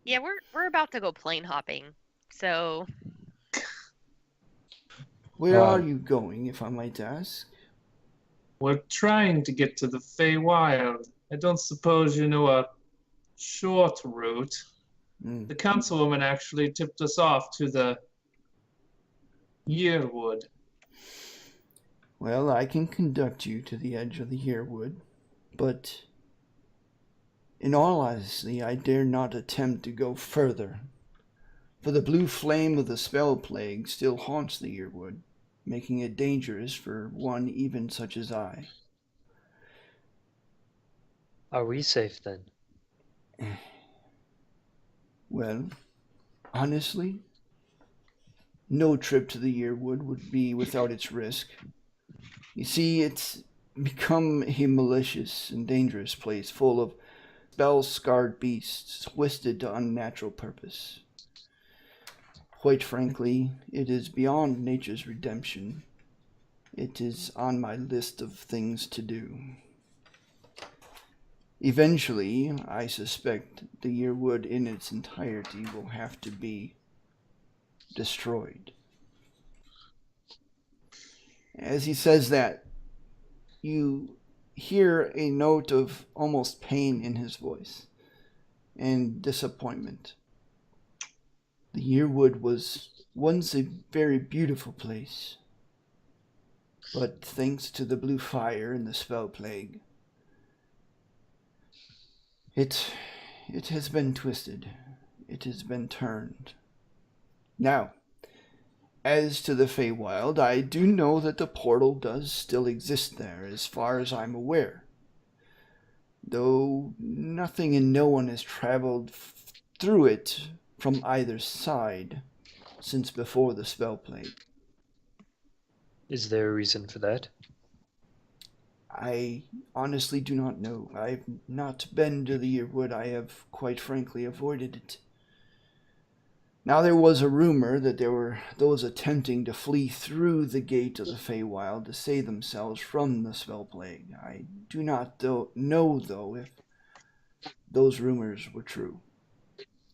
B: Yeah, we're about to go plane hopping, so
A: Where are you going, if I might ask?
C: We're trying to get to the Feywild. I don't suppose you know a short route. The councilwoman actually tipped us off to the Yearwood.
A: Well, I can conduct you to the edge of the Yearwood, but in all honesty, I dare not attempt to go further, for the blue flame of the spell plague still haunts the Yearwood, making it dangerous for one even such as I.
H: Are we safe then?
A: Well, honestly, no trip to the Yearwood would be without its risk. You see, it's become a malicious and dangerous place full of spell-scarred beasts twisted to unnatural purpose. Quite frankly, it is beyond nature's redemption. It is on my list of things to do. Eventually, I suspect the Yearwood in its entirety will have to be destroyed. As he says that, you hear a note of almost pain in his voice and disappointment. The Yearwood was once a very beautiful place, but thanks to the blue fire and the spell plague, it has been twisted. It has been turned. Now, as to the Feywild, I do know that the portal does still exist there, as far as I'm aware. Though nothing and no one has traveled through it from either side since before the spell plague.
H: Is there a reason for that?
A: I honestly do not know. I've not been to the Yearwood. I have, quite frankly, avoided it. Now there was a rumor that there were those attempting to flee through the gate of the Feywild to save themselves from the spell plague. I do not know, though, if those rumors were true.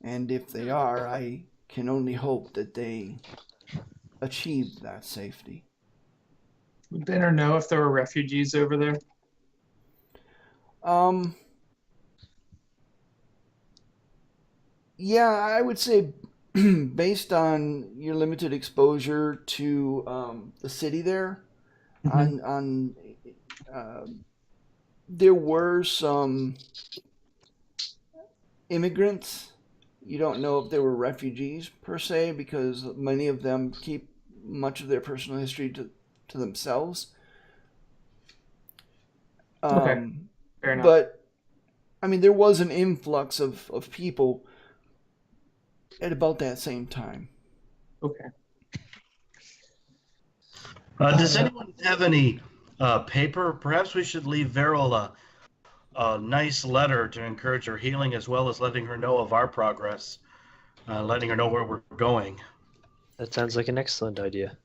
A: And if they are, I can only hope that they achieved that safety.
C: Would Banner know if there were refugees over there?
A: Yeah, I would say based on your limited exposure to the city there, there were some immigrants. You don't know if they were refugees per se, because many of them keep much of their personal history to themselves.
C: Okay, fair enough.
A: But, I mean, there was an influx of people at about that same time.
C: Okay.
E: Does anyone have any paper? Perhaps we should leave Veril a nice letter to encourage her healing, as well as letting her know of our progress, letting her know where we're going.
H: That sounds like an excellent idea.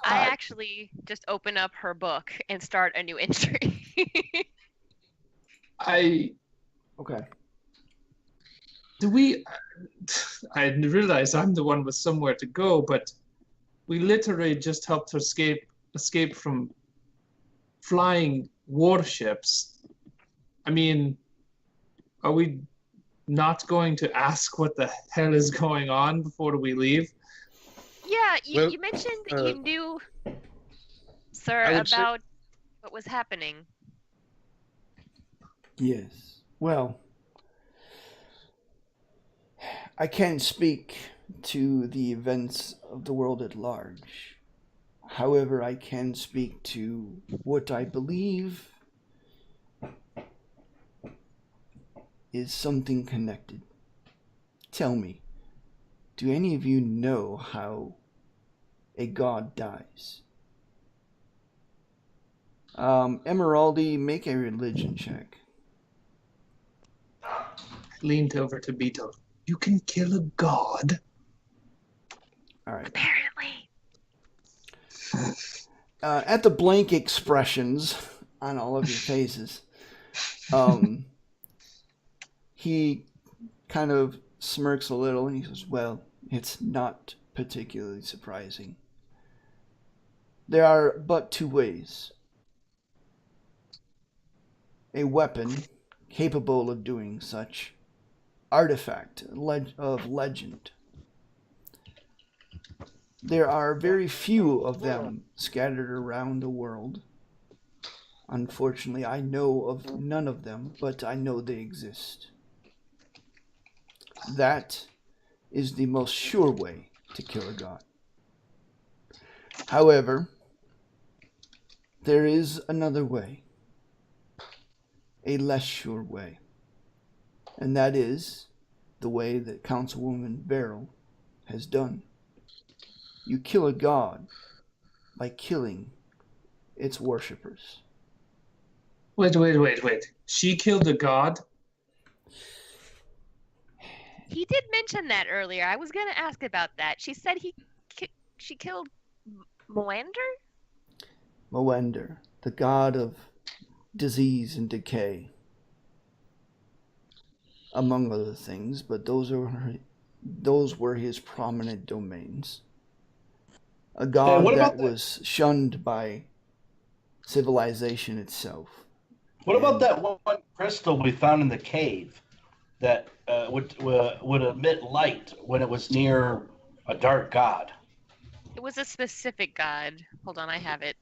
B: I actually just open up her book and start a new entry.
A: Okay.
C: I realize I'm the one with somewhere to go, but we literally just helped her escape from flying warships. I mean, are we not going to ask what the hell is going on before we leave?
B: Yeah,
F: Well,
B: you mentioned that you knew, sir, about what was happening.
A: Yes. Well, I can't speak to the events of the world at large. However, I can speak to what I believe is something connected. Tell me, do any of you know how a god dies? Emeraldi, make a religion check.
C: Leaned over to Beetle. You can kill a god?
A: All right.
B: Apparently.
A: At the blank expressions on all of your faces, he kind of smirks a little and he says, well, it's not particularly surprising. There are but two ways. A weapon capable of doing such, artifact of legend. There are very few of them scattered around the world. Unfortunately, I know of none of them, but I know they exist. That is the most sure way to kill a god. However, there is another way. A less sure way. And that is the way that Councilwoman Veril has done. You kill a god by killing its worshippers.
C: Wait. She killed a god?
B: He did mention that earlier. I was gonna ask about that. She said she killed Moander?
A: Moender, the god of disease and decay, among other things, but those were his prominent domains. A god
E: what
A: that
E: about that?
A: was shunned by civilization itself.
E: What about that one crystal we found in the cave that would emit light when it was near a dark god?
B: It was a specific god. Hold on, I have it.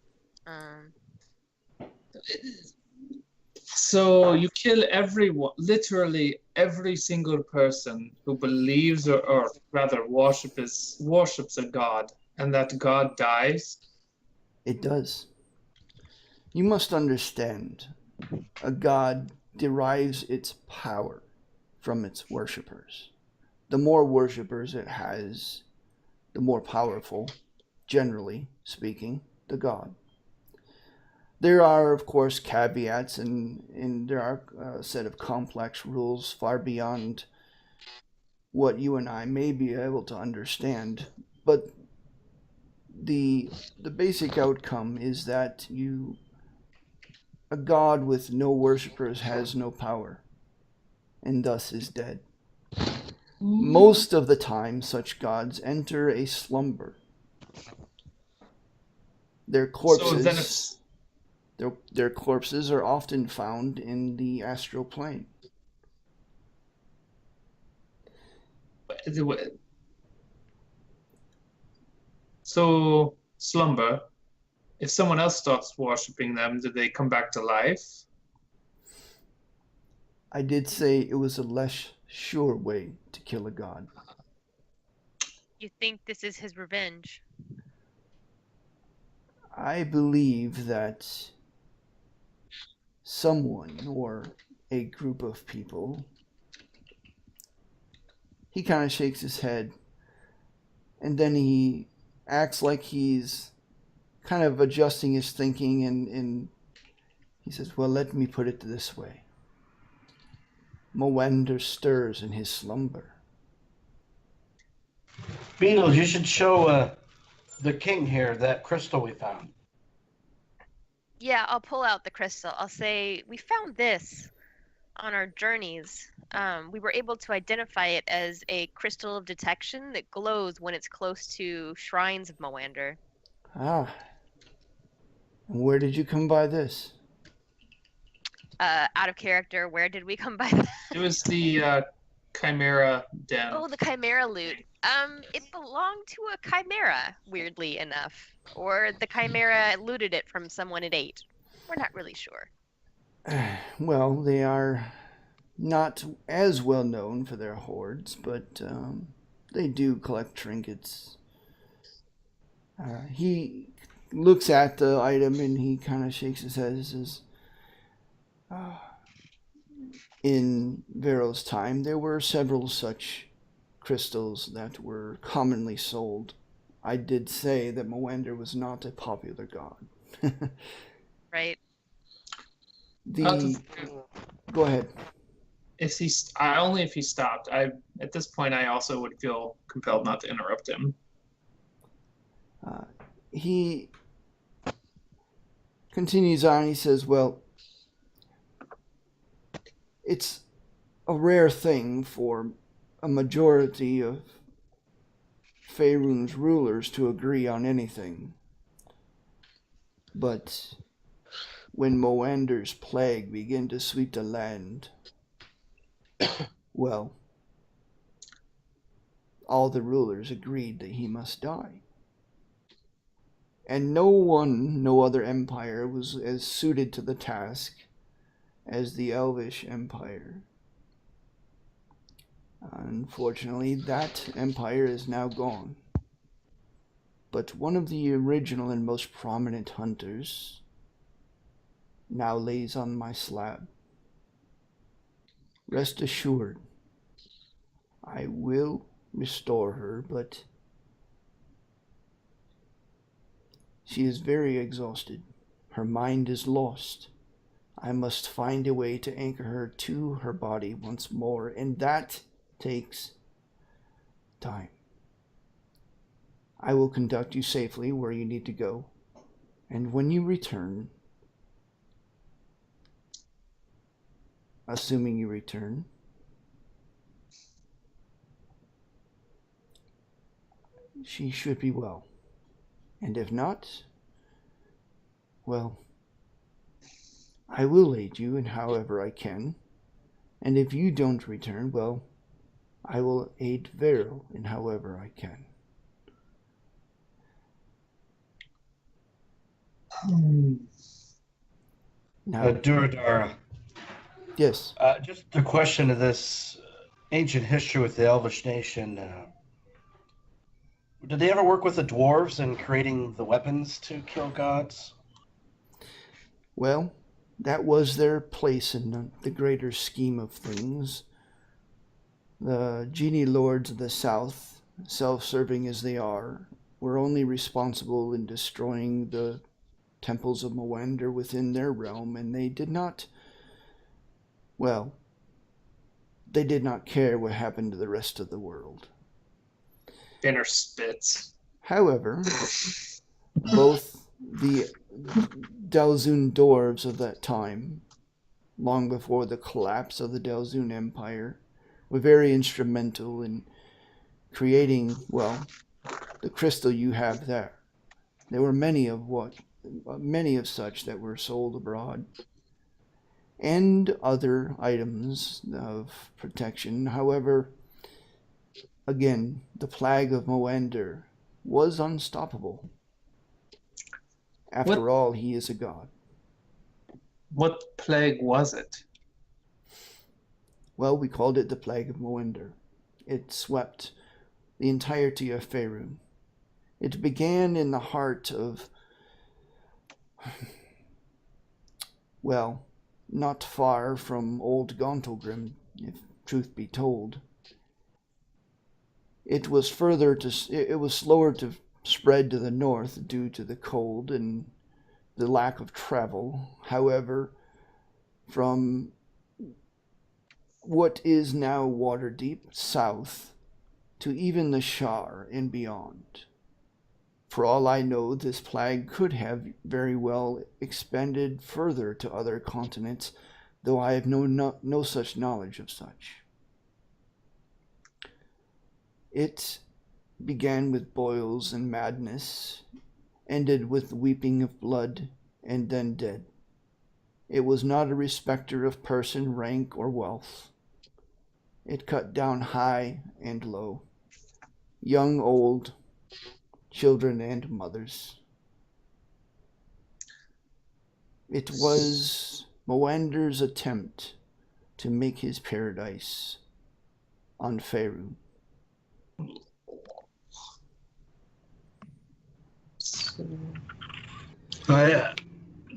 C: So you kill everyone, literally every single person who believes or rather worships a god, and that god dies.
A: It does. You must understand, a god derives its power from its worshippers. The more worshippers it has, the more powerful, generally speaking, the god. There are, of course, caveats, and there are a set of complex rules far beyond what you and I may be able to understand. But the basic outcome is that a god with no worshippers has no power, and thus is dead. Most of the time, such gods enter a slumber. Their corpses. Their corpses are often found in the astral plane.
C: So, slumber, if someone else starts worshipping them, do they come back to life?
A: I did say it was a less sure way to kill a god.
B: You think this is his revenge?
A: I believe that someone or a group of people, he kind of shakes his head, and then he acts like he's kind of adjusting his thinking, and he says, well, let me put it this way. Moender stirs in his slumber.
E: Beatles, you should show the king here that crystal we found.
B: Yeah, I'll pull out the crystal. I'll say, we found this on our journeys. We were able to identify it as a crystal of detection that glows when it's close to shrines of Moander.
A: Ah. And where did you come by this?
B: Out of character, where did we come by that?
C: It was the Chimera Den.
B: Oh, the Chimera loot. It belonged to a Chimera, weirdly enough. Or the Chimera looted it from someone it ate. We're not really sure.
A: Well, they are not as well known for their hoards, but they do collect trinkets. He looks at the item and he kind of shakes his head and says, in Vero's time, there were several such crystals that were commonly sold. I did say that Moender was not a popular god.
B: Right.
A: Go ahead.
C: Only if he stopped. At this point, I also would feel compelled not to interrupt him.
A: He continues on. He says, well, it's a rare thing for a majority of Faerun's rulers to agree on anything. But when Moander's plague began to sweep the land, well, all the rulers agreed that he must die. And no other empire was as suited to the task as the Elvish Empire. Unfortunately, that empire is now gone. But one of the original and most prominent hunters now lays on my slab. Rest assured, I will restore her, but she is very exhausted. Her mind is lost. I must find a way to anchor her to her body once more, and that takes time. I will conduct you safely where you need to go, and when you return, assuming you return, she should be well. And if not, well, I will aid you in however I can. And if you don't return, well, I will aid Vero in however I can. Now,
E: Duradara,
A: yes.
E: just a question of this ancient history with the Elvish nation. Did they ever work with the dwarves in creating the weapons to kill gods?
A: Well, that was their place in the greater scheme of things. The genie lords of the south, self-serving as they are, were only responsible in destroying the temples of Moender within their realm, and they did not, well, they did not care what happened to the rest of the world.
C: Inner spits.
A: However, both the Delzun dwarves of that time, long before the collapse of the Delzun Empire, were very instrumental in creating, well, the crystal you have there. There were many of such that were sold abroad, and other items of protection. However, again, the plague of Moender was unstoppable. After all, he is a god.
C: What plague was it?
A: Well, we called it the plague of Moender. It swept the entirety of Faerun. It began in the heart of, well, not far from old Gauntlgrim, if truth be told. It was slower to spread to the north due to the cold and the lack of travel. However, from what is now Waterdeep south to even the Shire and beyond. For all I know, this plague could have very well expanded further to other continents, though I have no such knowledge of such. It began with boils and madness, ended with weeping of blood, and then dead. It was not a respecter of person, rank, or wealth. It cut down high and low, young, old, children, and mothers. It was Moender's attempt to make his paradise on Faerun.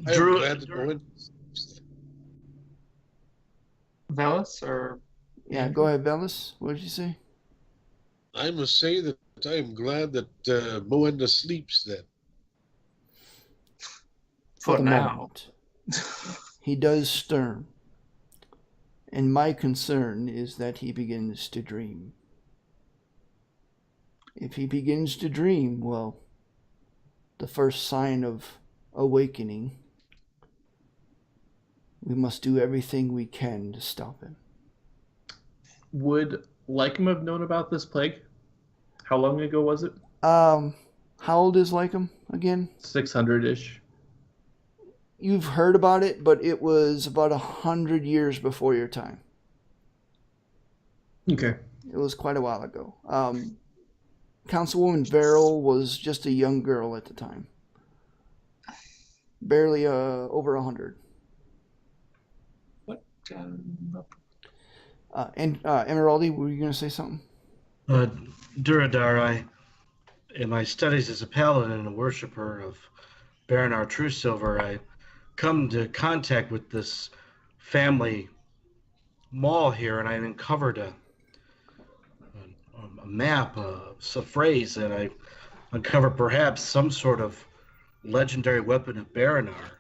F: Drew, glad to go in.
C: Velas or
A: Yeah, go ahead, Bellis. What did you say?
F: I must say that I am glad that Moenda sleeps then.
C: for
A: the
C: now.
A: moment. He does stir. And my concern is that he begins to dream. If he begins to dream, well, the first sign of awakening, we must do everything we can to stop him.
G: Would Lycum have known about this plague? How long ago was it?
A: How old is Lycum again?
G: 600-ish.
A: You've heard about it, but it was about 100 years before your time.
G: Okay.
A: It was quite a while ago. Councilwoman Verrill was just a young girl at the time. Barely over 100.
C: What?
A: And Emeraldi, were you going to say something?
E: Duradar, in my studies as a paladin and a worshiper of Baranar Truesilver, I come into contact with this family mall here, and I uncovered a map, a phrase, and I uncovered perhaps some sort of legendary weapon of Baranar.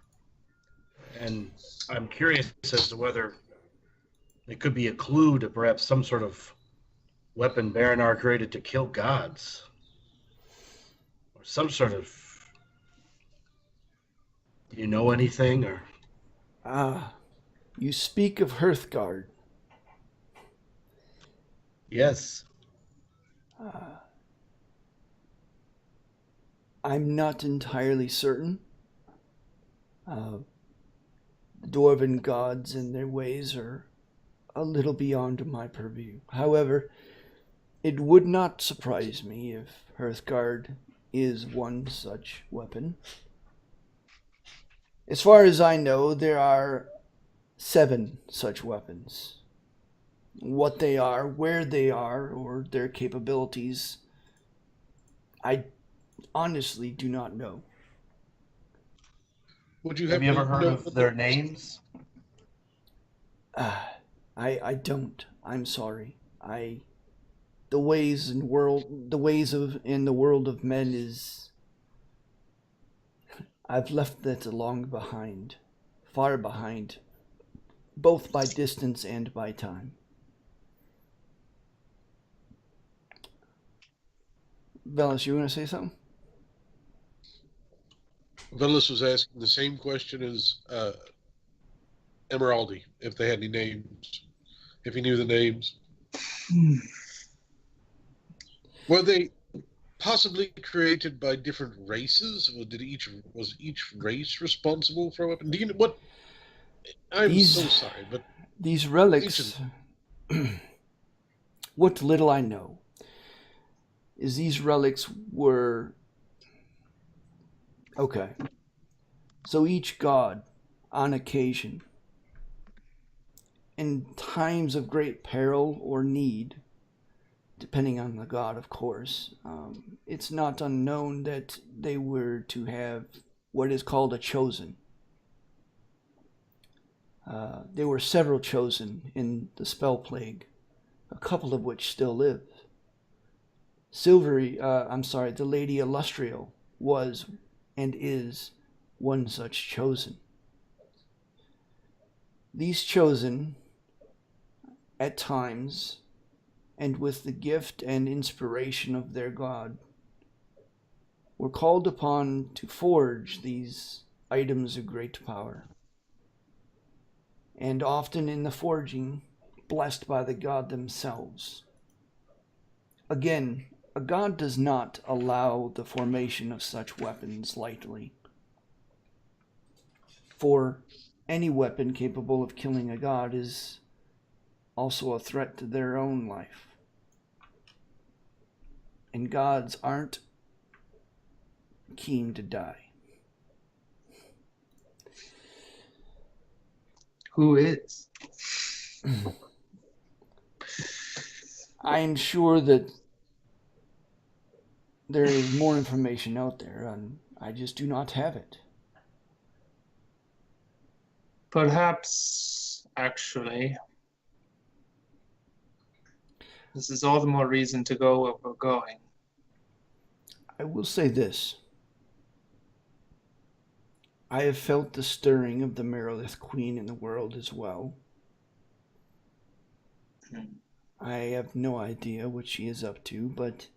E: And I'm curious as to whether it could be a clue to perhaps some sort of weapon Baranar created to kill gods. Or some sort of... Do you know anything, or...
A: Ah, you speak of Hearthguard.
E: Yes.
A: I'm not entirely certain. The Dwarven gods and their ways are a little beyond my purview. However, it would not surprise me if Hearthguard is one such weapon. As far as I know, there are 7 such weapons. What they are, where they are, or their capabilities, I honestly do not know.
F: Would you
E: Have you ever
F: to
E: heard
F: know
E: of
F: what
E: their
F: the-
E: names?
A: I don't. I'm sorry. The ways of in the world of men is, I've left that long behind, far behind, both by distance and by time. Velas, you want to say something?
F: Velas was asking the same question as Emeraldi, if they had any names, if he knew the names. Were they possibly created by different races? Or was each race responsible for a weapon? Do you know what? I'm so sorry, but
A: these relics, what little I know, is these relics were... Okay. So each god, on occasion, in times of great peril or need, depending on the god, of course, it's not unknown that they were to have what is called a chosen. There were several chosen in the Spell Plague, a couple of which still live. The Lady Illustrio was and is one such chosen. These chosen, at times, and with the gift and inspiration of their god, were called upon to forge these items of great power. And often in the forging, blessed by the god themselves. Again, a god does not allow the formation of such weapons lightly. For any weapon capable of killing a god is also a threat to their own life. And gods aren't keen to die.
C: Who is?
A: I am sure that there is more information out there, and I just do not have it.
C: Perhaps, actually, this is all the more reason to go where we're going.
A: I will say this. I have felt the stirring of the Merilith Queen in the world as well. I have no idea what she is up to, but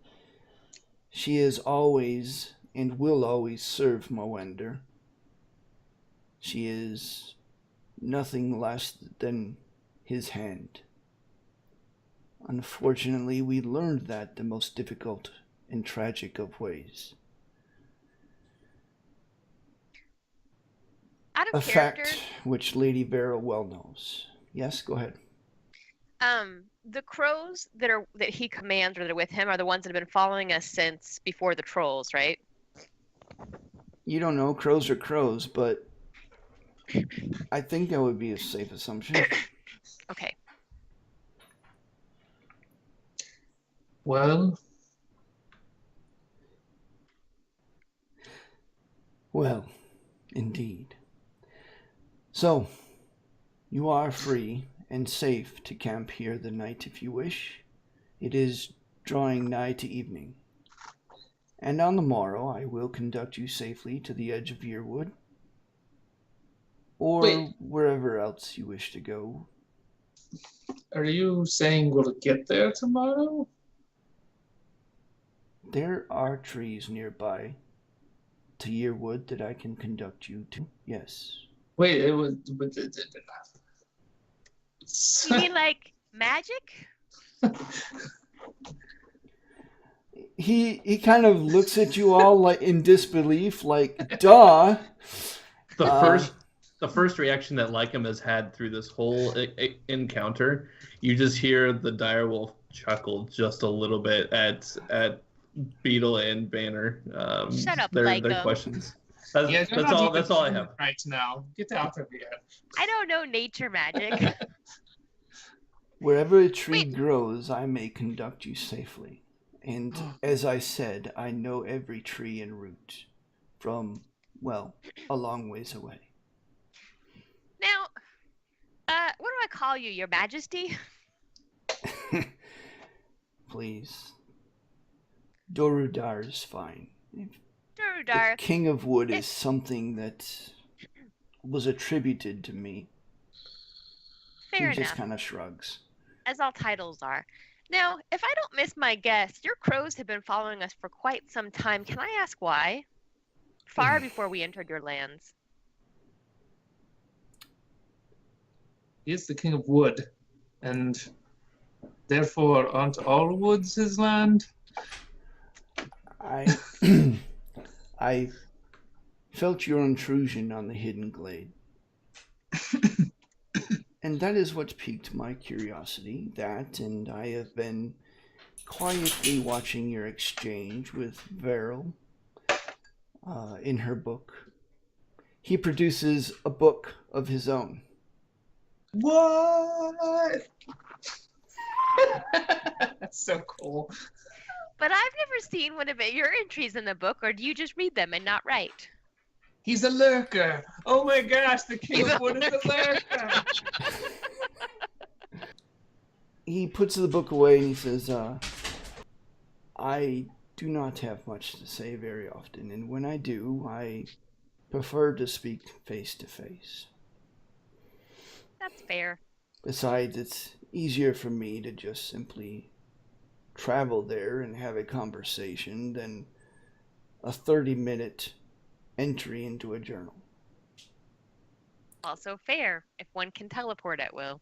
A: she is always and will always serve Moender. She is nothing less than his hand. Unfortunately, we learned that the most difficult and tragic of ways.
B: Out
A: A
B: of character,
A: fact which Lady Vera well knows. Yes, go ahead.
B: the crows that he commands or that are with him are the ones that have been following us since before the trolls, right?
A: You don't know, crows are crows, but I think that would be a safe assumption.
B: Okay.
C: Well,
A: Well, indeed. So, you are free and safe to camp here the night if you wish. It is drawing nigh to evening. And on the morrow I will conduct you safely to the edge of Yearwood. or
C: Wait.
A: wherever else you wish to go.
C: Are you saying we'll get there tomorrow?
A: There are trees nearby to Yearwood that I can conduct you to. Yes.
C: Wait, it was.
B: You mean like magic?
A: He kind of looks at you all like in disbelief, like, duh.
G: The first reaction that Lycum has had through this whole encounter, you just hear the direwolf chuckle just a little bit at Beetle and Banner.
B: Shut up,
G: their
B: Lycum.
G: questions.
C: Yeah, you're
G: That's
C: not
G: all.
C: even
G: That's all I
C: human
G: have.
C: right now. Get out of here.
B: I don't know nature magic.
A: Wherever a tree
B: Wait.
A: grows, I may conduct you safely. And as I said, I know every tree en route from, well, a long ways away.
B: Now, what do I call you, Your Majesty?
A: Please. Dorudar is fine.
B: Durudar.
A: The King of Wood is something that was attributed to me.
B: Fair
A: He just
B: enough,
A: kind of shrugs.
B: as all titles are. Now, if I don't miss my guess, your crows have been following us for quite some time. Can I ask why? Far before we entered your lands.
C: He is the king of wood, and therefore aren't all woods his land?
A: I I felt your intrusion on the hidden glade. And that is what piqued my curiosity. That, and I have been quietly watching your exchange with Veril in her book. He produces a book of his own.
C: What? That's so cool.
B: But I've never seen one of your entries in the book, or do you just read them and not write?
C: He's a lurker. Oh my gosh, the king
B: He's
C: of
B: a
C: wood is a lurker.
A: He puts the book away and he says, I do not have much to say very often, and when I do, I prefer to speak face to face.
B: That's fair.
A: Besides, it's easier for me to just simply travel there and have a conversation than a 30-minute entry into a journal.
B: Also fair, if one can teleport at will.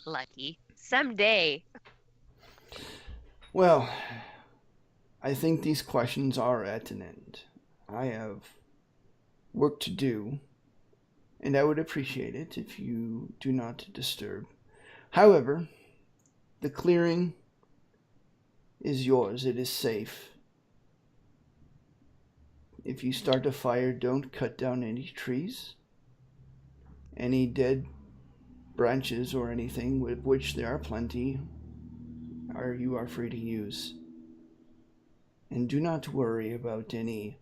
B: Lucky. Someday.
A: Well, I think these questions are at an end. I have work to do, and I would appreciate it if you do not disturb. However, the clearing is yours. It is safe. If you start a fire, don't cut down any trees. Any dead branches or anything, with which there are plenty, you are free to use. And do not worry about any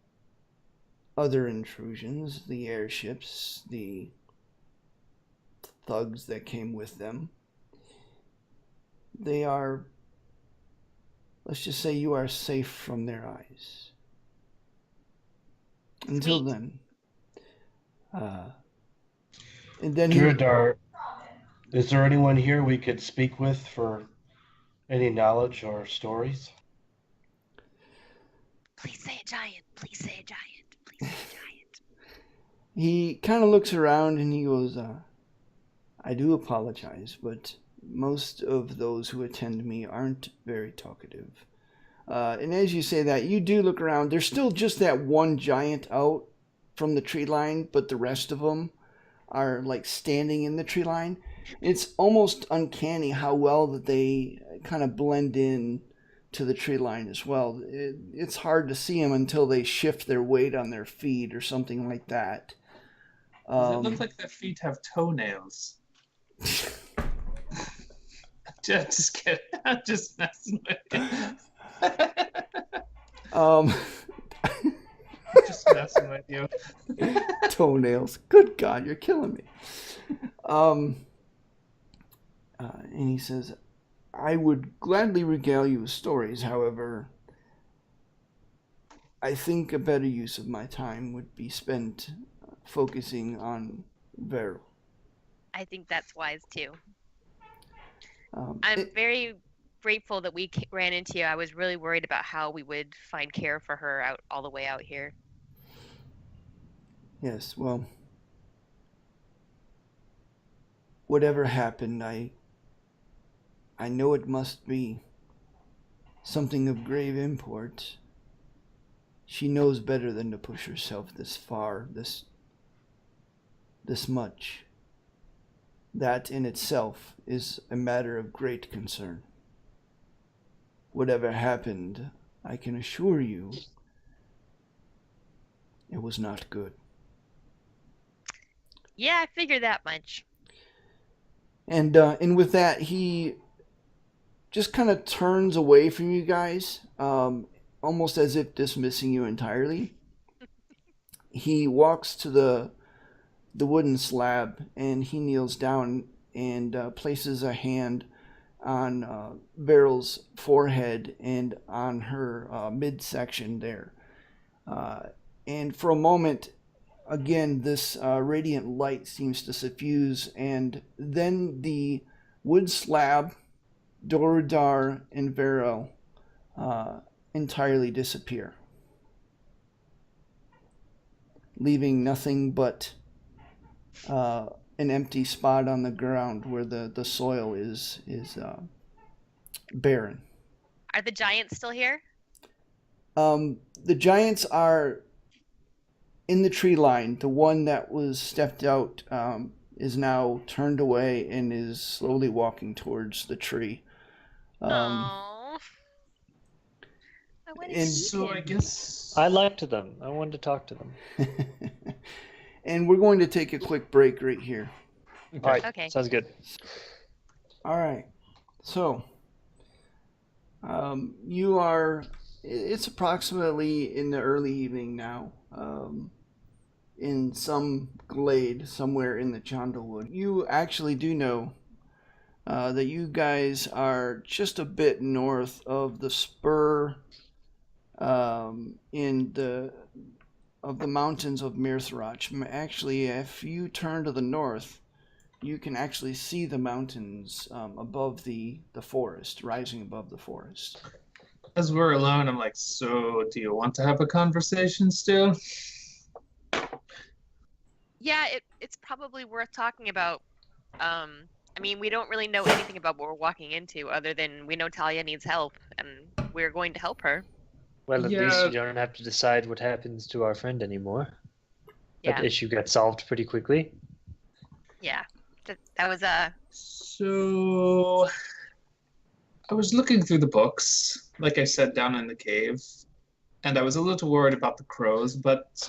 A: other intrusions, the airships, the thugs that came with them. They are, let's just say you are safe from their eyes. Until
B: Sweet.
A: then. And then
E: Durudar, is there anyone here we could speak with for any knowledge or stories?
B: Please say a giant. Please say a giant. Please say a giant.
A: he kind of looks around and he goes, I do apologize, but most of those who attend me aren't very talkative. And as you say that, you do look around. There's still just that one giant out from the tree line, but the rest of them are like standing in the tree line. It's almost uncanny how well that they kind of blend in to the tree line as well. It's hard to see them until they shift their weight on their feet or something like that.
C: Does it look like their feet have toenails? Just kidding. I'm just messing with you. Just messing with you.
A: Toenails. Good God, you're killing me. And he says, I would gladly regale you with stories. However, I think a better use of my time would be spent focusing on Veru.
B: I think that's wise too.
A: Um,
B: I'm
A: it-
B: very grateful that we ran into you. I was really worried about how we would find care for her out all the way out here.
A: yes, well, whatever happened, I know it must be something of grave import. She knows better than to push herself this far, this much. That in itself is a matter of great concern. Whatever happened, I can assure you, it was not good.
B: Yeah, I figured that much.
A: And with that, he just kind of turns away from you guys, almost as if dismissing you entirely. He walks to the wooden slab and he kneels down and places a hand on Beryl's forehead and on her midsection there. And for a moment, again, this radiant light seems to suffuse, and then the wood slab, Dorudar, and Beryl entirely disappear, leaving nothing but an empty spot on the ground where the soil is barren.
B: Are the giants still here?
A: The giants are in the tree line. The one that was stepped out is now turned away and is slowly walking towards the tree.
B: Oh. I wanted to
A: and-
B: meet
C: So I
B: him.
C: guess
H: I liked them. I wanted to talk to them.
A: And we're going to take a quick break right here.
H: All right.
B: Okay.
H: Sounds good.
A: All right. So, you are, it's approximately in the early evening now, in some glade somewhere in the Chandlewood. You actually do know that you guys are just a bit north of the spur of the mountains of Mirthroch. Actually, if you turn to the north, you can actually see the mountains above the forest, rising above the forest.
C: as we're alone, I'm like, so do you want to have a conversation still?
B: Yeah, it's probably worth talking about. I mean, we don't really know anything about what we're walking into other than we know Talia needs help and we're going to help her.
H: Well, at least
C: Yeah.
H: you don't have to decide what happens to our friend anymore.
B: Yeah.
H: That issue got solved pretty quickly.
B: Yeah. That was
C: So I was looking through the books, like I said, down in the cave, and I was a little worried about the crows, but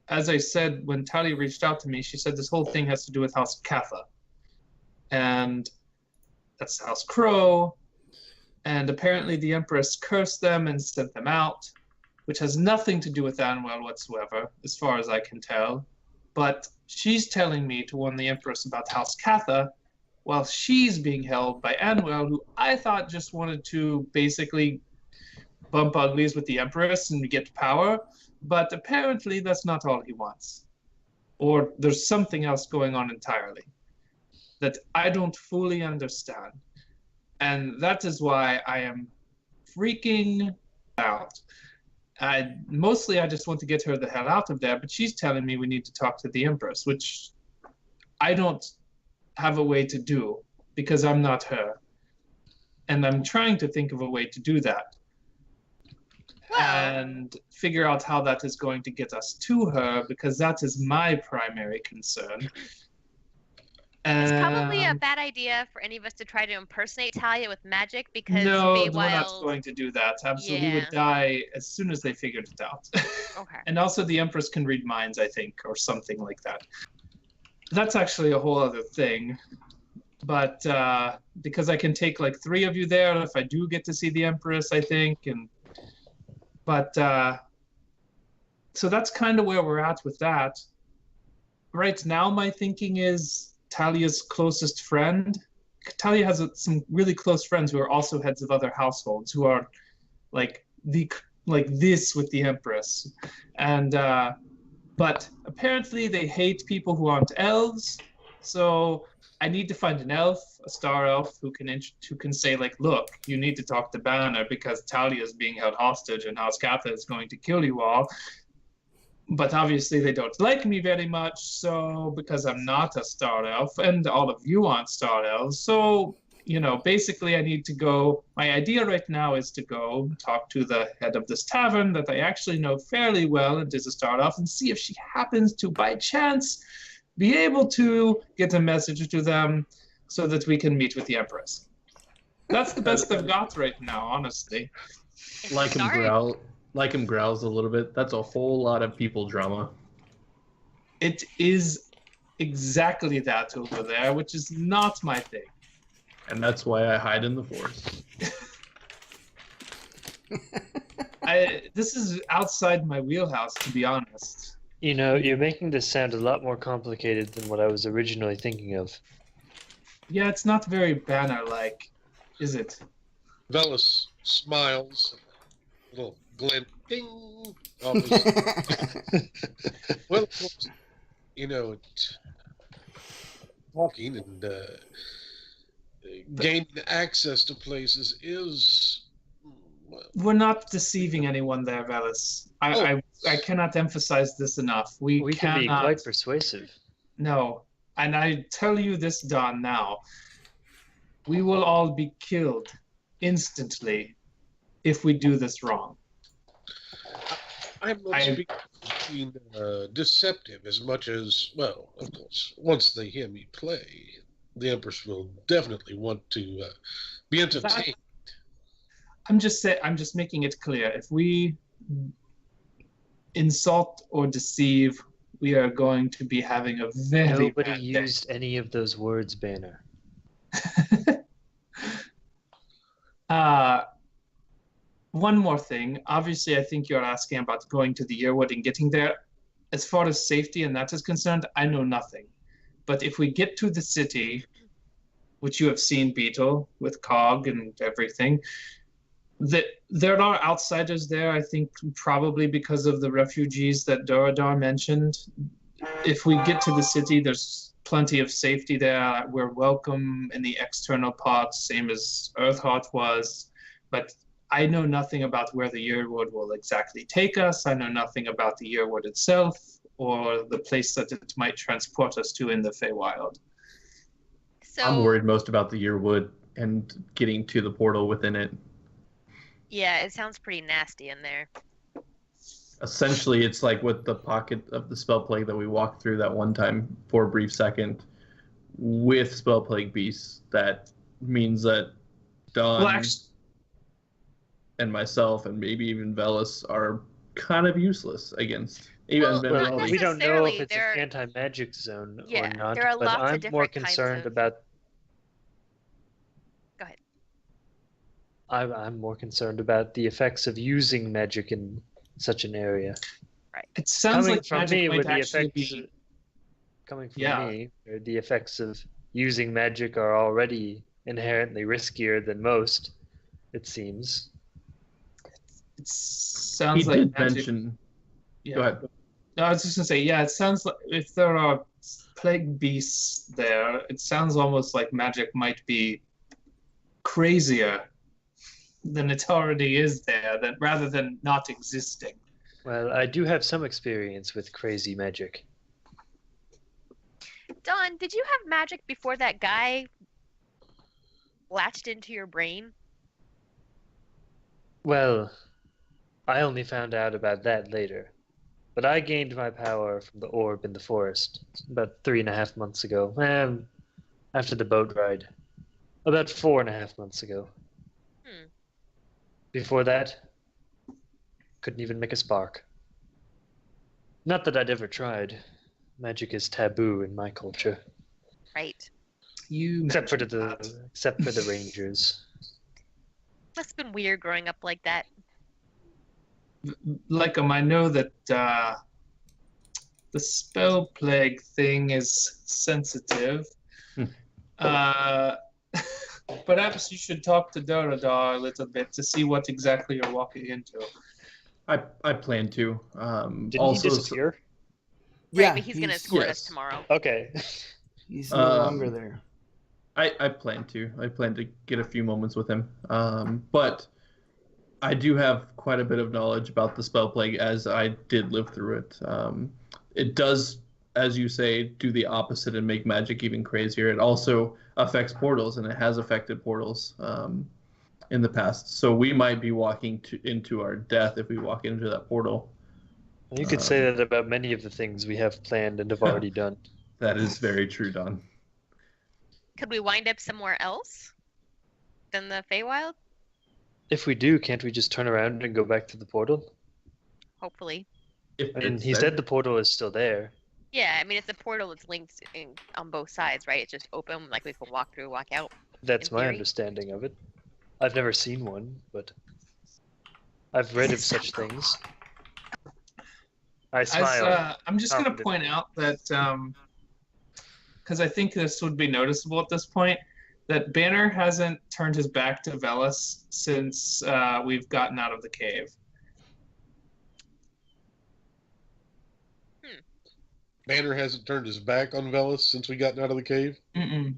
C: as I said, when Talia reached out to me, she said this whole thing has to do with House Katha. And that's House Crow. And apparently the Empress cursed them and sent them out, which has nothing to do with Anwell whatsoever, as far as I can tell. But she's telling me to warn the Empress about House Katha, while she's being held by Anwell, who I thought just wanted to basically bump uglies with the Empress and get power. But apparently that's not all he wants. Or there's something else going on entirely that I don't fully understand. And that is why I am freaking out. Mostly I just want to get her the hell out of there, but she's telling me we need to talk to the Empress, which I don't have a way to do because I'm not her. And I'm trying to think of a way to do that and figure out how that is going to get us to her, because that is my primary concern.
B: it's probably a
C: And-
B: bad idea for any of us to try to impersonate Talia with magic because
C: No, we're
B: Feywild...
C: not going to do that. Absolutely, we
B: Yeah.
C: would die as soon as they figured it out.
B: Okay.
C: And also, the Empress can read minds, I think, or something like that. That's actually a whole other thing. But because I can take like 3 of you there if I do get to see the Empress, I think. But so that's kind of where we're at with that. Right now, my thinking is Talia's closest friend. Talia has some really close friends who are also heads of other households who are like this with the Empress, and But apparently they hate people who aren't elves. So I need to find an elf, a star elf, who can say like, look, you need to talk to Banner because Talia is being held hostage and House Katha is going to kill you all. But obviously they don't like me very much, so because I'm not a star elf and all of you aren't star elves, so basically I need to go. My idea right now is to go talk to the head of this tavern that I actually know fairly well and is a star elf and see if she happens to, by chance, be able to get a message to them so that we can meet with the Empress. That's the best I've got right now, honestly.
G: Like him growls a little bit. That's a whole lot of people drama.
C: It is exactly that over there, which is not my thing.
G: And that's why I hide in the forest.
C: This is outside my wheelhouse, to be honest.
H: You're making this sound a lot more complicated than what I was originally thinking of.
C: Yeah, it's not very Banner-like, is it?
F: Velis smiles, a little glint, ding. Well, of course, talking and gaining access to places is. Well,
C: we're not deceiving anyone there, Velis. I cannot emphasize this enough. We
H: can be
C: cannot...
H: quite persuasive.
C: No, and I tell you this, Don, now. We will all be killed instantly if we do this wrong.
F: I'm not speaking deceptive as much as, well, of course, once they hear me play, the Empress will definitely want to be entertained.
C: I'm just making it clear. If we insult or deceive, we are going to be having a very
H: Nobody
C: bad
H: used any of those words, Banner.
C: One more thing. Obviously, I think you're asking about going to the Yearwood and getting there. As far as safety and that is concerned, I know nothing. But if we get to the city, which you have seen, Beetle, with Cog and everything, there are outsiders there, I think, probably because of the refugees that Duradar mentioned. If we get to the city, there's plenty of safety there. We're welcome in the external parts, same as Earthheart was. But I know nothing about where the Yearwood will exactly take us. I know nothing about the Yearwood itself or the place that it might transport us to in the Feywild.
B: So,
G: I'm worried most about the Yearwood and getting to the portal within it.
B: Yeah, it sounds pretty nasty in there.
G: Essentially, it's like with the pocket of the spell plague that we walked through that one time for a brief second with spell plague beasts. That means that Dawn and myself and maybe even Velis are kind of useless against even
B: Well,
H: we don't know if
B: necessarily,
H: it's an anti-magic zone
B: Yeah,
H: or not,
B: there are
H: but
B: lots of
H: I'm
B: different
H: more
B: kinds
H: concerned
B: of-
H: about.
B: Go ahead.
H: I'm more concerned about the effects of using magic in such an area.
C: It sounds
H: Coming
C: like
H: from
C: magic
H: me,
C: might
H: with the
C: actually
H: effects,
C: be...
H: coming from
C: Yeah.
H: me, the effects of using magic are already inherently riskier than most. It seems.
C: It
G: He
C: sounds like
G: did
C: magic...
G: mention.
C: Yeah.
G: Go ahead.
C: No, I was just gonna say, yeah, it sounds like if there are plague beasts there, it sounds almost like magic might be crazier than it already is there, that rather than not existing.
H: Well, I do have some experience with crazy magic.
B: Dawn, did you have magic before that guy latched into your brain?
H: Well, I only found out about that later. But I gained my power from the orb in the forest about 3.5 months ago. After the boat ride. About 4.5 months ago. Before that, couldn't even make a spark. Not that I'd ever tried. Magic is taboo in my culture.
B: Right.
C: You
H: Except for
C: mentioned that.
H: the rangers.
B: Must have been weird growing up like that.
C: Like I know that the spell plague thing is sensitive. Perhaps you should talk to Duradar a little bit to see what exactly you're walking into.
G: I plan to.
H: Didn't
G: Also,
H: he disappear?
A: Yeah,
B: but he's gonna
A: he's,
B: escort us
G: yes.
B: tomorrow.
D: Okay.
A: he's no longer
G: Um,
A: there.
G: I plan to. I plan to get a few moments with him. But I do have quite a bit of knowledge about the spell plague as I did live through it. It does, as you say, do the opposite and make magic even crazier. It also affects portals, and it has affected portals in the past. So we might be walking into our death if we walk into that portal.
H: You could say that about many of the things we have planned and have already done.
G: That is very true, Don.
B: Could we wind up somewhere else than the Feywild?
H: If we do, can't we just turn around and go back to the portal?
B: Hopefully.
G: If
H: I mean,
G: it's
H: he said the portal is still there.
B: Yeah, I mean, it's a portal that's linked on both sides, right? It's just open, like we can walk through, walk out.
H: That's
B: In
H: my
B: theory.
H: understanding of it. I've never seen one, but I've read of such things. I smile.
C: I'm just going to
H: confident.
C: point out that, because I think this would be noticeable at this point, that Banner hasn't turned his back to Velis since we've gotten out of the cave.
F: Banner hasn't turned his back on Velis since we gotten out of the cave.
C: Mm-mm.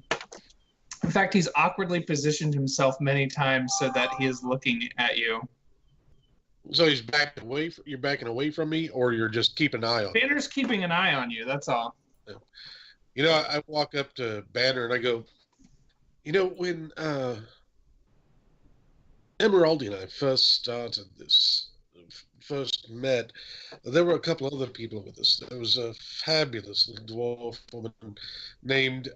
C: In fact, he's awkwardly positioned himself many times so that he is looking at you.
F: So he's backed away. You're backing away from me, or you're just keeping an eye on me?
C: Banner's keeping an eye on you, that's all.
F: You know, I walk up to Banner and I go, you know, when Emeraldi and I first met, there were a couple other people with us. There was a fabulous little dwarf woman named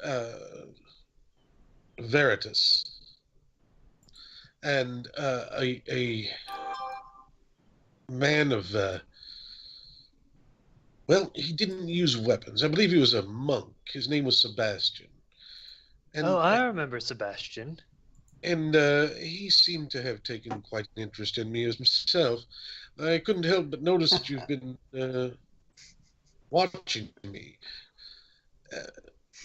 F: Veritas, and a man of well, he didn't use weapons. I believe he was a monk. His name was Sebastian. And,
H: Oh, I remember Sebastian.
F: and he seemed to have taken quite an interest in me as myself. I couldn't help but notice that you've been watching me.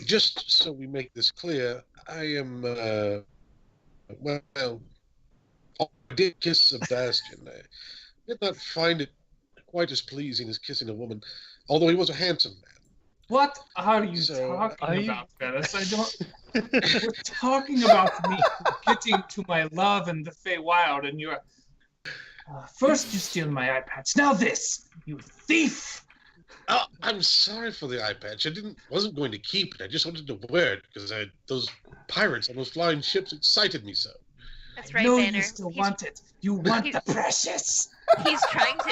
F: Just so we make this clear, I am, well, I did kiss Sebastian. I did not find it quite as pleasing as kissing a woman, although he was a handsome man.
C: What are you
F: So,
C: talking
H: are you-
C: about, Velis? I don't. We're talking about me getting to my love in the Feywild, and you're. First, you steal my eye patch. Now this, you thief!
F: Oh, I'm sorry for the eye patch. Wasn't going to keep it. I just wanted to wear it because those pirates on those flying ships excited me so.
B: That's
C: I
B: right,
C: know
B: Banner.
C: you still want it. You want
B: he's-
C: the precious.
B: He's trying to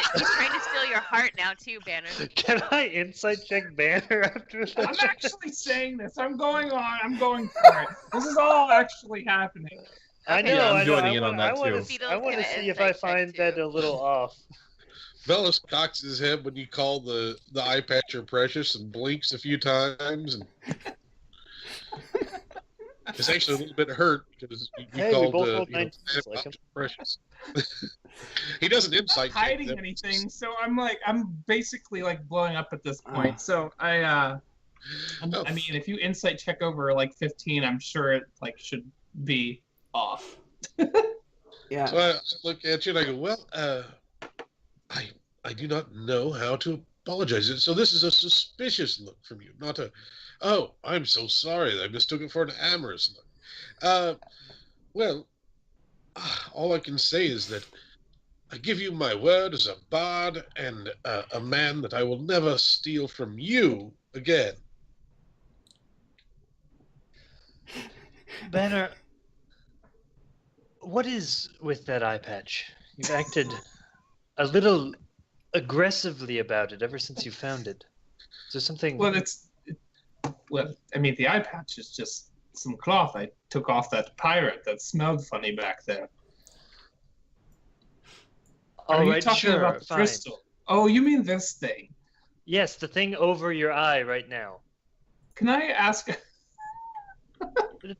B: steal your heart now too, Banner.
D: Can I insight check Banner after
C: I'm
D: that?
C: actually saying this. I'm going on. I'm going for it. This is all actually happening.
D: I know.
G: Yeah, I'm
D: I know.
G: joining in
D: I
G: on that
D: want
G: too.
D: to see
B: Beetle's
D: if
B: gonna
D: I
B: insight check
D: find that
B: too.
D: a little off.
F: Velis cocks his head when you call the eye patch your precious and blinks a few times. And it's actually a little bit hurt because you
D: Hey, we
F: called
D: both rolled
F: you know,
D: 19s, like him.
F: precious. He doesn't
C: I'm
F: insight
C: not hiding
F: check them.
C: anything, so I'm basically like blowing up at this point. So I mean, if you insight check over like 15, I'm sure it like should be off.
A: Yeah.
F: So I look at you and I go, well, I do not know how to apologize. So this is a suspicious look from you, not a, oh, I'm so sorry. I mistook it for an amorous look. Well, all I can say is that I give you my word as a bard and a man that I will never steal from you again.
H: Banner, what is with that eye patch? You've acted a little aggressively about it ever since you found it. Is there something?
C: Well, I mean, the eye patch is just some cloth I took off that pirate that smelled funny back there. Are
H: All
C: you
H: right,
C: talking
H: sure,
C: about the
H: fine.
C: crystal? Oh, you mean this thing?
H: Yes, the thing over your eye right now.
C: Can I ask?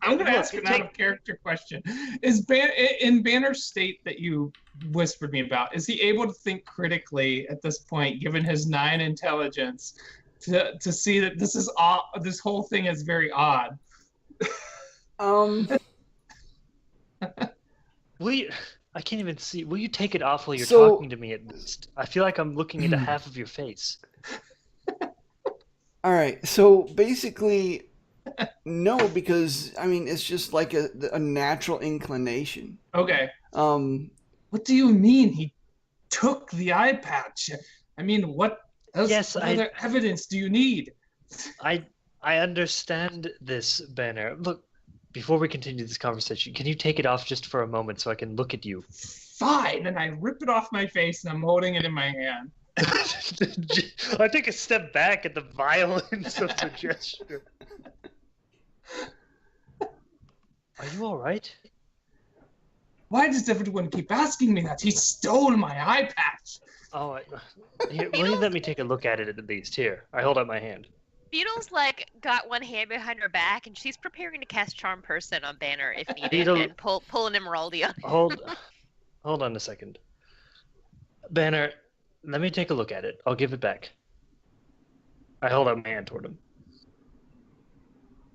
C: I'm going to ask an out of character question. Is in Banner's state that you whispered me about, is he able to think critically at this point, given his 9 intelligence, to see that this is this whole thing is very odd?
H: Will you? I can't even see. Will you take it off while you're
A: So-
H: talking to me at least? I feel like I'm looking into half of your face.
A: All right. So basically, no, because I mean it's just like a natural inclination.
C: Okay.
A: Um,
C: What do you mean he took the eye patch? I mean, what else?
H: Yes,
C: what
H: I-
C: other evidence do you need?
H: I understand this, Banner. Look, before we continue this conversation, can you take it off just for a moment so I can look at you?
C: Fine. And I rip it off my face and I'm holding it in my hand.
H: I take a step back at the violence of the gesture. Are you all right?
C: Why does everyone keep asking me that? He stole my eye patch.
H: Oh, here, let me take a look at it at least. Here, I hold out my hand.
B: Beetle's like got one hand behind her back, and she's preparing to cast Charm Person on Banner if needed,
H: Beetle-
B: and pull an Emeraldi on him.
H: Hold on a second. Banner, let me take a look at it. I'll give it back. I hold out my hand toward him.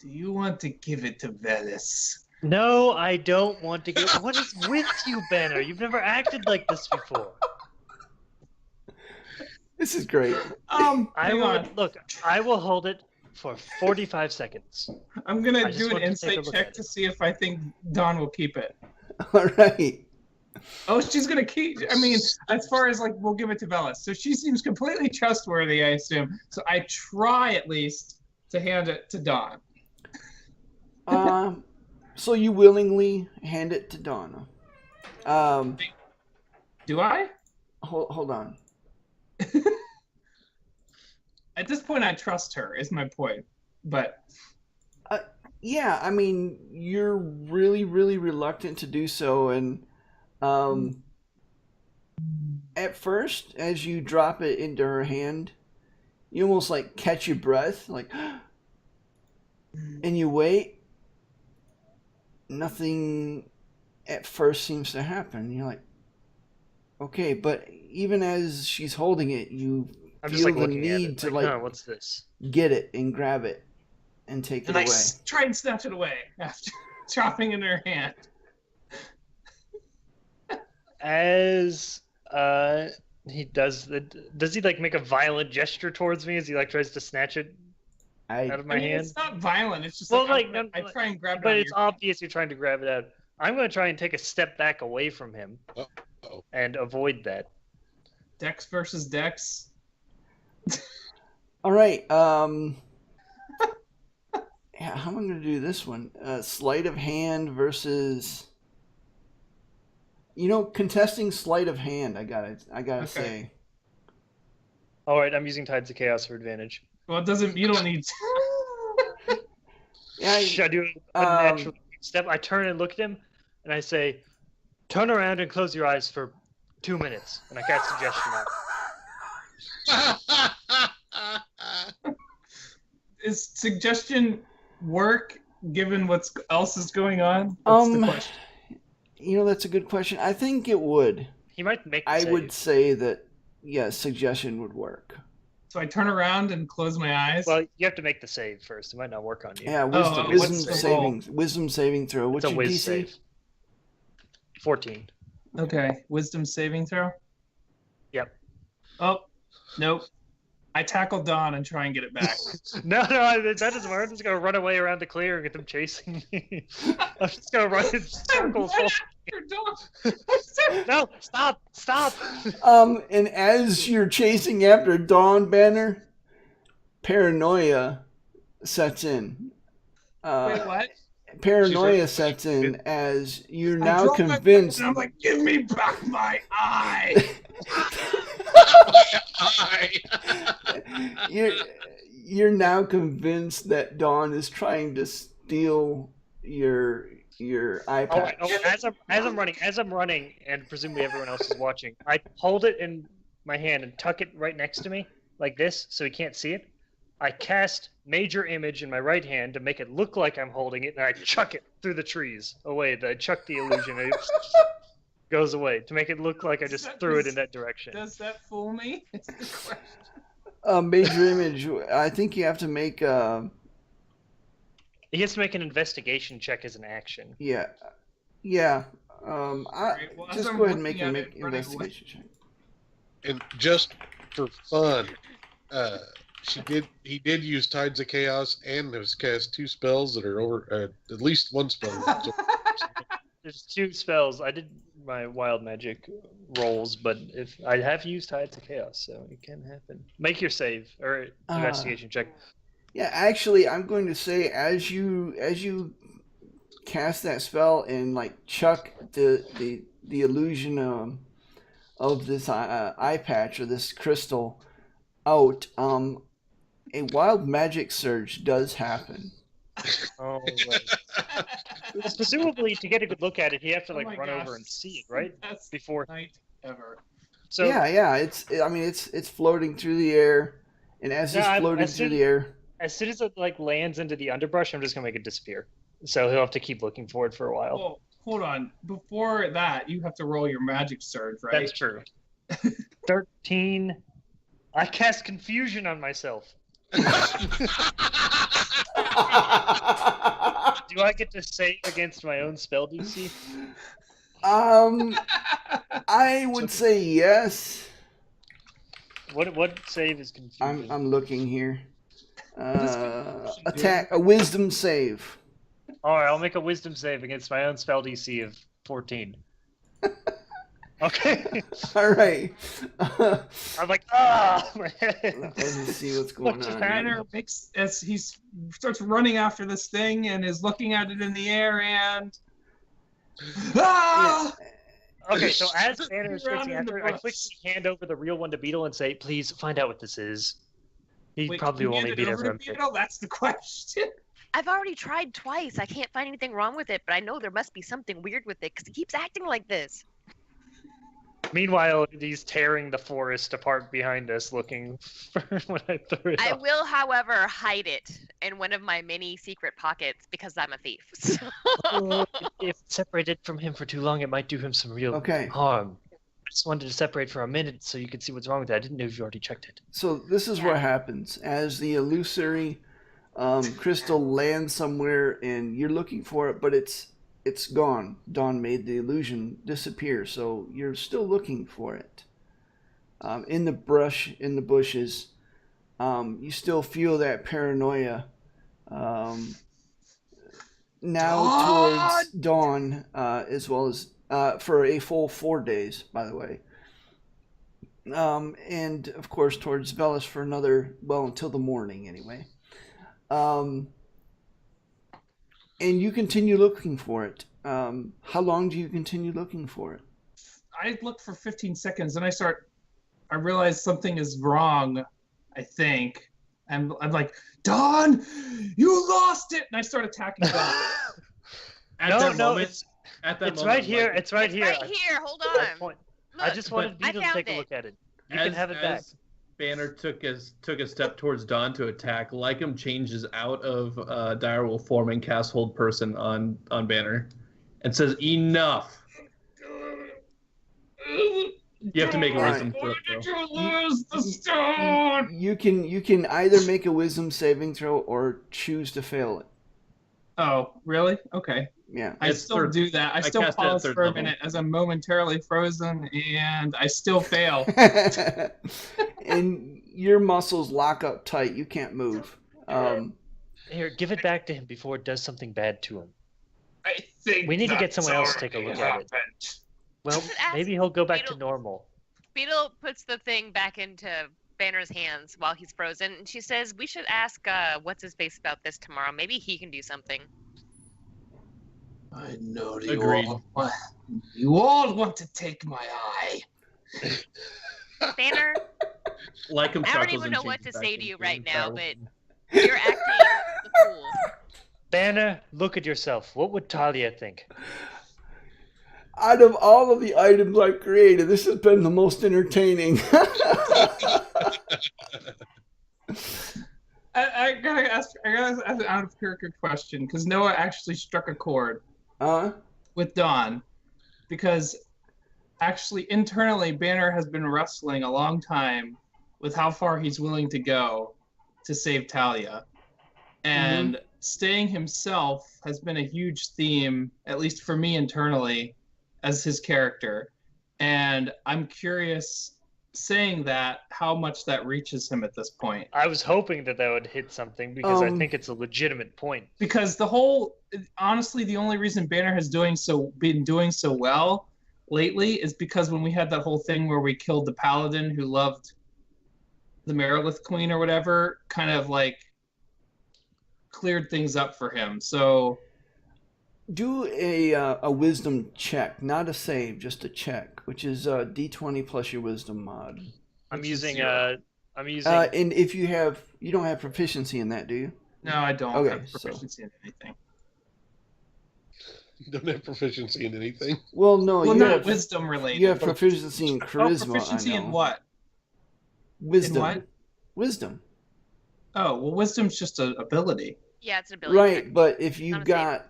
C: Do you want to give it to Velis?
H: No, I don't want to get. What is with you, Banner? You've never acted like this before.
A: this is great.
C: Hang on.
H: I will hold it for 45 seconds.
C: I'm gonna
H: I just
C: do an
H: want to take a
C: insight
H: look
C: check
H: at
C: to
H: it.
C: see if I think Dawn will keep it.
A: All right.
C: Oh, she's gonna keep. I mean, as far as like, we'll give it to Velis. So she seems completely trustworthy, I assume. So I try at least to hand it to Dawn.
A: So you willingly hand it to Donna.
C: Do I?
A: Hold on.
C: At this point, I trust her. Is my point. But
A: Yeah, I mean, you're really, really reluctant to do so, and at first, as you drop it into her hand, you almost like catch your breath, like, and you wait. Nothing at first seems to happen. You're like, okay, but even as she's holding it, you
H: I'm
A: feel
H: just like
A: the
H: looking at
A: need
H: it.
A: to
H: Like,
A: like
H: huh, what's this?
A: get it and grab it and take it
C: and I
A: away.
C: try and snatch it away after chopping in her hand.
H: As he does he like make a violent gesture towards me as he like tries to snatch it out of my
C: I mean,
H: hand?
C: it's not violent. It's just
H: Well,
C: like,
H: like,
C: I try and grab it.
H: But
C: out of
H: it's
C: your-
H: obvious you're trying to grab it out. I'm going to try and take a step back away from him
F: Uh-oh.
H: and avoid that.
C: Dex versus Dex.
A: All right. Yeah, how am I going to do this one? Sleight of hand versus. Contesting sleight of hand. I gotta
C: Okay.
A: say.
H: All right, I'm using Tides of Chaos for advantage.
C: Well, it doesn't. You don't need.
A: Yeah.
H: Should I do a natural step? I turn and look at him, and I say, "Turn around and close your eyes for 2 minutes." And I cast Suggestion out.
C: Is suggestion work given what else is going on? That's the question.
A: That's a good question. I think it would.
H: He might make. The
A: I
H: save.
A: would say that suggestion would work.
C: So I turn around and close my eyes.
H: Well, you have to make the save first. It might not work on you.
A: Yeah, wisdom,
C: what's
A: wisdom
C: the
A: saving throw. What's
H: It's a
A: your
H: whiz
A: DC?
H: save. 14.
C: Okay. Wisdom saving throw.
H: Yep.
C: Oh, nope. I tackle Dawn and try and get it back.
H: No, that doesn't work. I'm just gonna run away around the clear and get them chasing me. I'm just gonna run in circles. No, stop!
A: And as you're chasing after Dawn Banner, paranoia sets in.
C: Wait, what?
A: Paranoia sets in as you're
C: I
A: now
C: drop my
A: convinced.
C: weapon and I'm like, give me back my eye.
A: You're now convinced that Dawn is trying to steal your iPad.
H: As I'm running, and presumably everyone else is watching, I hold it in my hand and tuck it right next to me, like this, so he can't see it. I cast Major Image in my right hand to make it look like I'm holding it, and I chuck it through the trees away. I chuck the illusion, and it goes away to make it look like I just threw it in that direction.
C: Does that fool me? It's the question.
A: Major Image. I think you have to make.
H: He has to make an investigation check as an action.
A: Yeah.
C: Right, well, as
A: Just
C: I'm
A: go ahead and
C: looking
A: make
C: at
A: an
C: it, running
A: investigation check.
F: And just for fun, He did use Tides of Chaos and has cast 2 spells that are over at least 1 spell.
D: There's 2 spells. I did my wild magic rolls, but if I have used Tides of Chaos, so it can happen. Make your save or investigation check.
A: Yeah, actually, I'm going to say as you cast that spell and like chuck the illusion of this eye patch or this crystal out, a wild magic surge does happen.
D: Oh, right. Presumably, to get a good look at it, you have to like
C: Oh my
D: run
C: gosh.
D: over and see it, right?
C: That's
D: Before.
C: the night ever.
D: So
A: Yeah, it's floating through the air, and as it's
D: Yeah,
A: floating
D: as
A: through
D: soon-
A: the air.
D: as soon as it like lands into the underbrush, I'm just gonna make it disappear. So he'll have to keep looking for it for a while.
C: Oh, hold on. Before that, you have to roll your magic surge, right?
D: That's true. 13. I cast confusion on myself. Do I get to save against my own spell DC?
A: I would say yes.
D: What save is confusion?
A: I'm looking here.
C: does confusion do?
A: Attack a wisdom save.
D: All right, I'll make a wisdom save against my own spell DC of 14. Okay.
A: All right.
D: I'm like, my head.
A: Let me see what's going on.
C: Banner makes as he starts running after this thing and is looking at it in the air and
A: Yeah.
D: Okay, so as Banner is
C: Around
D: chasing
C: in the
D: after it, I
C: brush.
D: quickly hand over the real one to Beetle and say, "Please find out what this is." He
C: Wait,
D: probably
C: can
D: will
C: you
D: only
C: hand
D: be
C: it
D: there
C: over
D: for a
C: to
D: minute.
C: Beetle? That's the question.
B: I've already tried twice. I can't find anything wrong with it, but I know there must be something weird with it because he keeps acting like this.
D: Meanwhile, he's tearing the forest apart behind us, looking for when I threw it.
B: I
D: off.
B: will, however, hide it in one of my many secret pockets because I'm a thief. So-
D: Well, if separated from him for too long, it might do him some real
A: Okay.
D: harm. I just wanted to separate for a minute so you could see what's wrong with it. I didn't know if you already checked it.
A: So this is what happens as the illusory crystal lands somewhere, and you're looking for it, but it's gone. Dawn made the illusion disappear, so you're still looking for it. In the brush, in the bushes, you still feel that paranoia. Now towards dawn, as well as for a full 4 days, by the way. And of course towards Velis for another, well, until the morning anyway. And you continue looking for it. How long do you continue looking for it?
C: I look for 15 seconds and I realize something is wrong, I think. And I'm like, Dawn, you lost it! And I start attacking Dawn.
D: No, it's
G: At that
D: it's
G: moment,
D: right here.
G: like,
D: It's right here.
B: Right here. Hold
D: At that
B: on.
D: point.
B: Look,
D: I just wanted
B: I
D: Beetle to
B: found
D: take a
B: it.
D: look at it. You can have it back.
G: as Banner took a step towards Dawn to attack, Lycum changes out of direwolf form and casts Hold Person on Banner, and says, "Enough." You have to make a wisdom
C: Why
G: throw.
C: did you lose the stone?
A: You can either make a wisdom saving throw or choose to fail it.
C: Oh, really? Okay.
A: Yeah.
C: I
G: It's
C: still
G: third-
C: do that. I
G: I
C: still
G: cast it at
C: pause
G: third
C: for a
G: level.
C: minute as I'm momentarily frozen, and I still fail.
A: And your muscles lock up tight. You can't move.
D: Here, give it back to him before it does something bad to him.
C: I think
D: We need to get
C: that's
D: someone else to take a
C: already
D: look at it.
C: happened.
D: Well,
B: should ask
D: maybe he'll go back to
B: Beetle-
D: normal.
B: Beetle puts the thing back into Banner's hands while he's frozen, and she says, "We should ask what's his face about this tomorrow. Maybe he can do something."
F: I know
G: Agreed.
C: You all want to take my eye.
B: Banner,
G: Lycum
B: I don't
G: chuckles
B: even
G: and
B: know what
G: changes
B: to
G: back
B: say to you
G: into
B: right now,
G: direwolf.
B: but you're acting the fool.
D: Banner, look at yourself. What would Talia think?
A: Out of all of the items I've created, this has been the most entertaining.
C: I gotta ask an out of character question because Noah actually struck a chord with Dawn, because actually internally Banner has been wrestling a long time with how far he's willing to go to save Talia, and staying himself has been a huge theme, at least for me internally, as his character. And I'm curious saying that, how much that reaches him at this point.
D: I was hoping that would hit something because I
A: Um,
D: think it's a legitimate point.
C: Because honestly, the only reason Banner has been doing so well lately is because when we had that whole thing where we killed the paladin who loved the Merilith Queen or whatever, kind of like cleared things up for him. So
A: Do a wisdom check, not a save, just a check, which is D20 plus your wisdom mod.
D: I'm
C: Which is
D: using
C: zero.
D: I'm using
A: And if you don't have proficiency in that, do you?
C: no, I don't
A: Okay,
C: have
A: so-
C: proficiency in anything.
F: You don't have proficiency in anything.
A: Well, no,
C: Well,
A: you
C: not
A: have
C: wisdom related.
A: you have proficiency in charisma.
C: proficiency
A: I know.
C: in what?
A: Wisdom.
C: In what?
A: Wisdom.
C: Oh, well, wisdom's just an ability.
B: Yeah, it's an ability.
A: Right,
B: check.
A: but if you've
B: Not a save.
A: got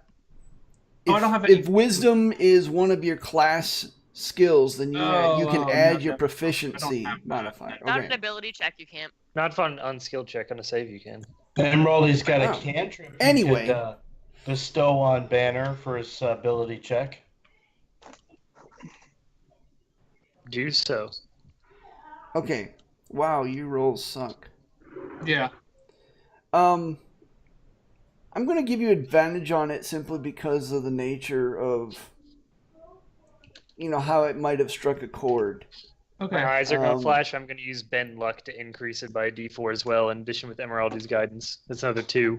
C: Oh, I don't have any-
A: if wisdom is one of your class skills, then you can add your
C: no,
A: proficiency
C: I don't have that.
A: modifier.
B: Not an
A: Okay.
B: ability check. You can't.
D: not for an unskilled check on a save. You can.
E: Emeraldy's got
A: Wow.
E: a cantrip. you
A: Anyway.
E: could, bestow on Banner for his ability check.
D: Do so.
A: Okay. Wow, you rolls suck.
C: Yeah.
A: I'm going to give you advantage on it simply because of the nature of, how it might have struck a chord.
C: Okay.
D: My eyes are going
A: Um,
D: to flash. I'm going to use Ben Luck to increase it by a D4 as well, in addition with Emeraldy's guidance. That's another 2.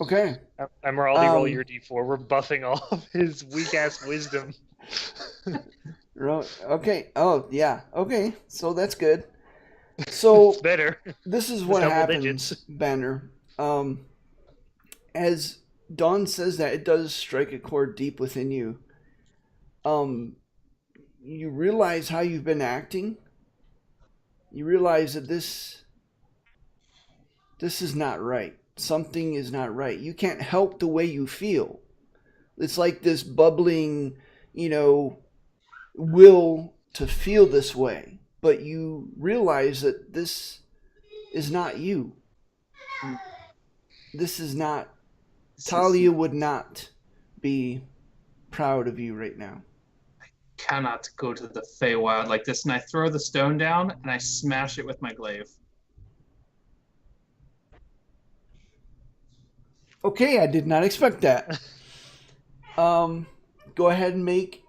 A: Okay.
D: Emeraldy, roll
A: Um,
D: your D4. We're buffing all of his weak-ass wisdom.
A: Okay. Oh, yeah. Okay. So that's good. So
D: It's better.
A: this is
D: It's
A: what
D: double
A: happens,
D: digits.
A: Banner. As Dawn says that, it does strike a chord deep within you. You realize how you've been acting. You realize that this is not right. Something is not right. You can't help the way you feel. It's like this bubbling, will to feel this way. But you realize that this is not you. This is not. Talia would not be proud of you right now.
C: Cannot go to the Feywild like this, and I throw the stone down and I smash it with my glaive.
A: Okay, I did not expect that. Go ahead and make.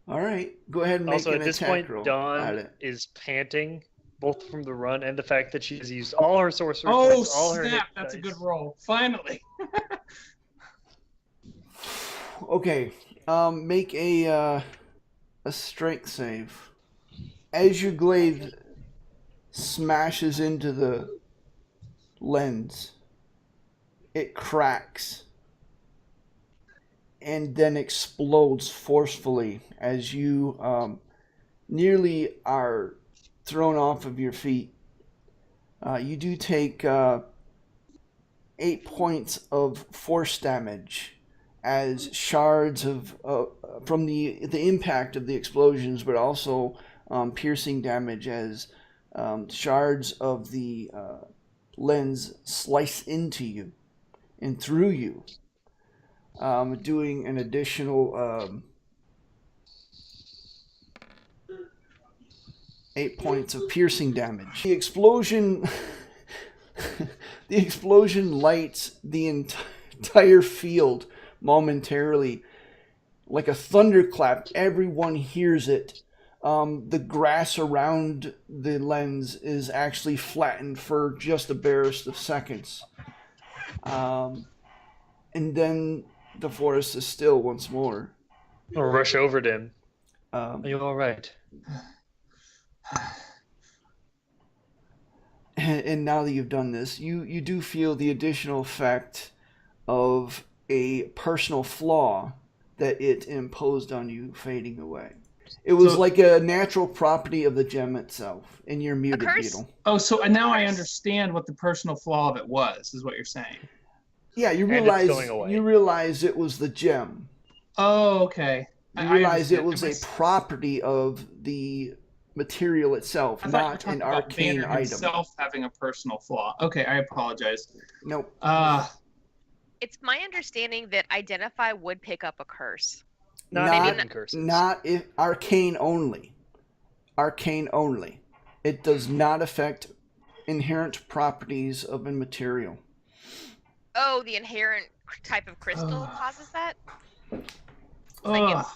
A: All right, go ahead and make
D: Also,
A: an
D: at this
A: attack
D: point,
A: roll. at
D: Dawn
A: it.
D: is panting, both from the run and the fact that she has used all her sorcery
C: Oh
D: points, all her hit
C: snap! That's a
D: dice.
C: good roll. Finally.
A: Okay, make a strength save. As your glaive smashes into the lens, it cracks and then explodes forcefully as you nearly are thrown off of your feet. You do take 8 points of force damage as shards of from the impact of the explosions, but also piercing damage as shards of the lens slice into you and through you, doing an additional 8 points of piercing damage. The explosion lights the entire field momentarily like a thunderclap. Everyone hears it. The grass around the lens is actually flattened for just the barest of seconds. And then the forest is still once more.
D: I'll rush over to him.
A: Um,
D: Are you all right?
A: and now that you've done this, you do feel the additional effect of a personal flaw that it imposed on you fading away. It was
C: So-
A: like a natural property of the gem itself, and you're muted,
B: curse?
A: Beetle.
C: Oh, so now I
B: Curse.
C: understand what the personal flaw of it was, is what you're saying.
A: Yeah, you
D: And it's
A: realize
D: going away.
A: it was the gem.
C: Oh, okay.
A: You realize it
C: understand.
A: was a property of the material itself,
C: I thought you were
A: not
C: talking
A: an
C: about
A: arcane
C: Banner
A: item.
C: himself having a personal flaw. Okay, I apologize.
A: Nope.
B: It's my understanding that Identify would pick up a curse.
D: Not
A: Not-
D: even curses.
A: Not if arcane only. arcane only. It does not affect inherent properties of a material.
B: Oh, the inherent type of crystal
C: Oh.
B: causes that?
C: Ugh.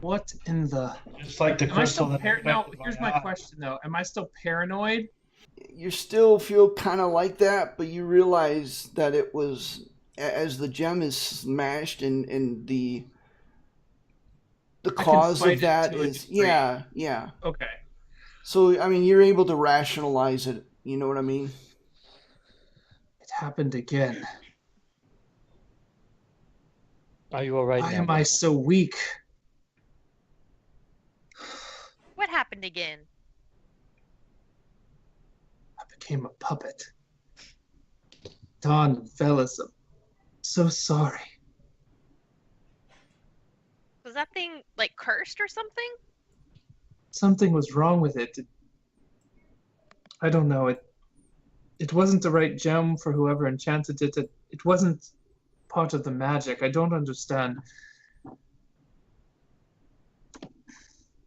C: What in the?
E: Just like the
C: Am I
E: crystal.
C: still
E: that
C: no?
E: affected
C: Here's my
E: eye.
C: question though. Am I still paranoid?
A: You still feel kind of like that, but you realize that it was as the gem is smashed and the
C: can
A: cause
C: fight
A: of
C: it
A: that
C: to a
A: is
C: degree.
A: yeah.
C: Okay.
A: So I mean, you're able to rationalize it. You know what I mean?
C: It happened again.
H: Are you all right
C: Why
H: now?
C: am I so weak?
B: What happened again?
C: I became a puppet. Don, fellas, I'm so sorry.
B: Was that thing like cursed or something?
C: Something was wrong with it. I don't know. It wasn't the right gem for whoever enchanted it. It wasn't part of the magic. I don't understand.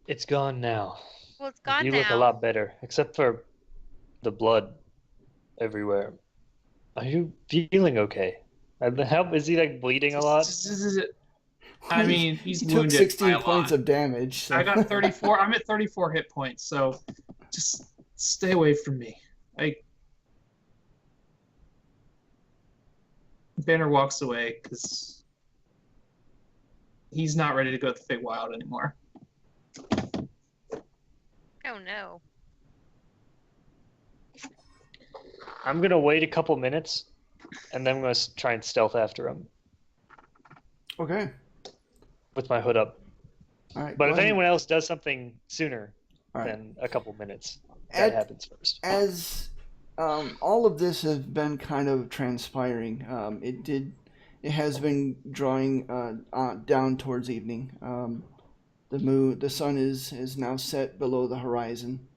H: It's gone now.
B: Well, it's gone
H: You
B: now.
H: look a lot better, except for the blood everywhere. Are you feeling okay? How is he like bleeding a lot?
C: I mean, he's
A: he took
C: wounded
A: 16
C: by a
A: points
C: lot.
A: of damage. So.
C: I got 34. I'm at 34 hit points, so just stay away from me. Banner walks away because he's not ready to go to the Feywild anymore.
B: Oh no.
H: I'm gonna wait a couple minutes, and then I'm gonna try and stealth after him
A: Okay.
H: with my hood up.
A: All right.
H: But
A: go
H: if
A: ahead.
H: anyone else does something sooner
A: All right.
H: than a couple minutes,
A: Ed-
H: that happens first.
A: As all of this has been kind of transpiring, it has been drawing down towards evening. The sun is now set below the horizon,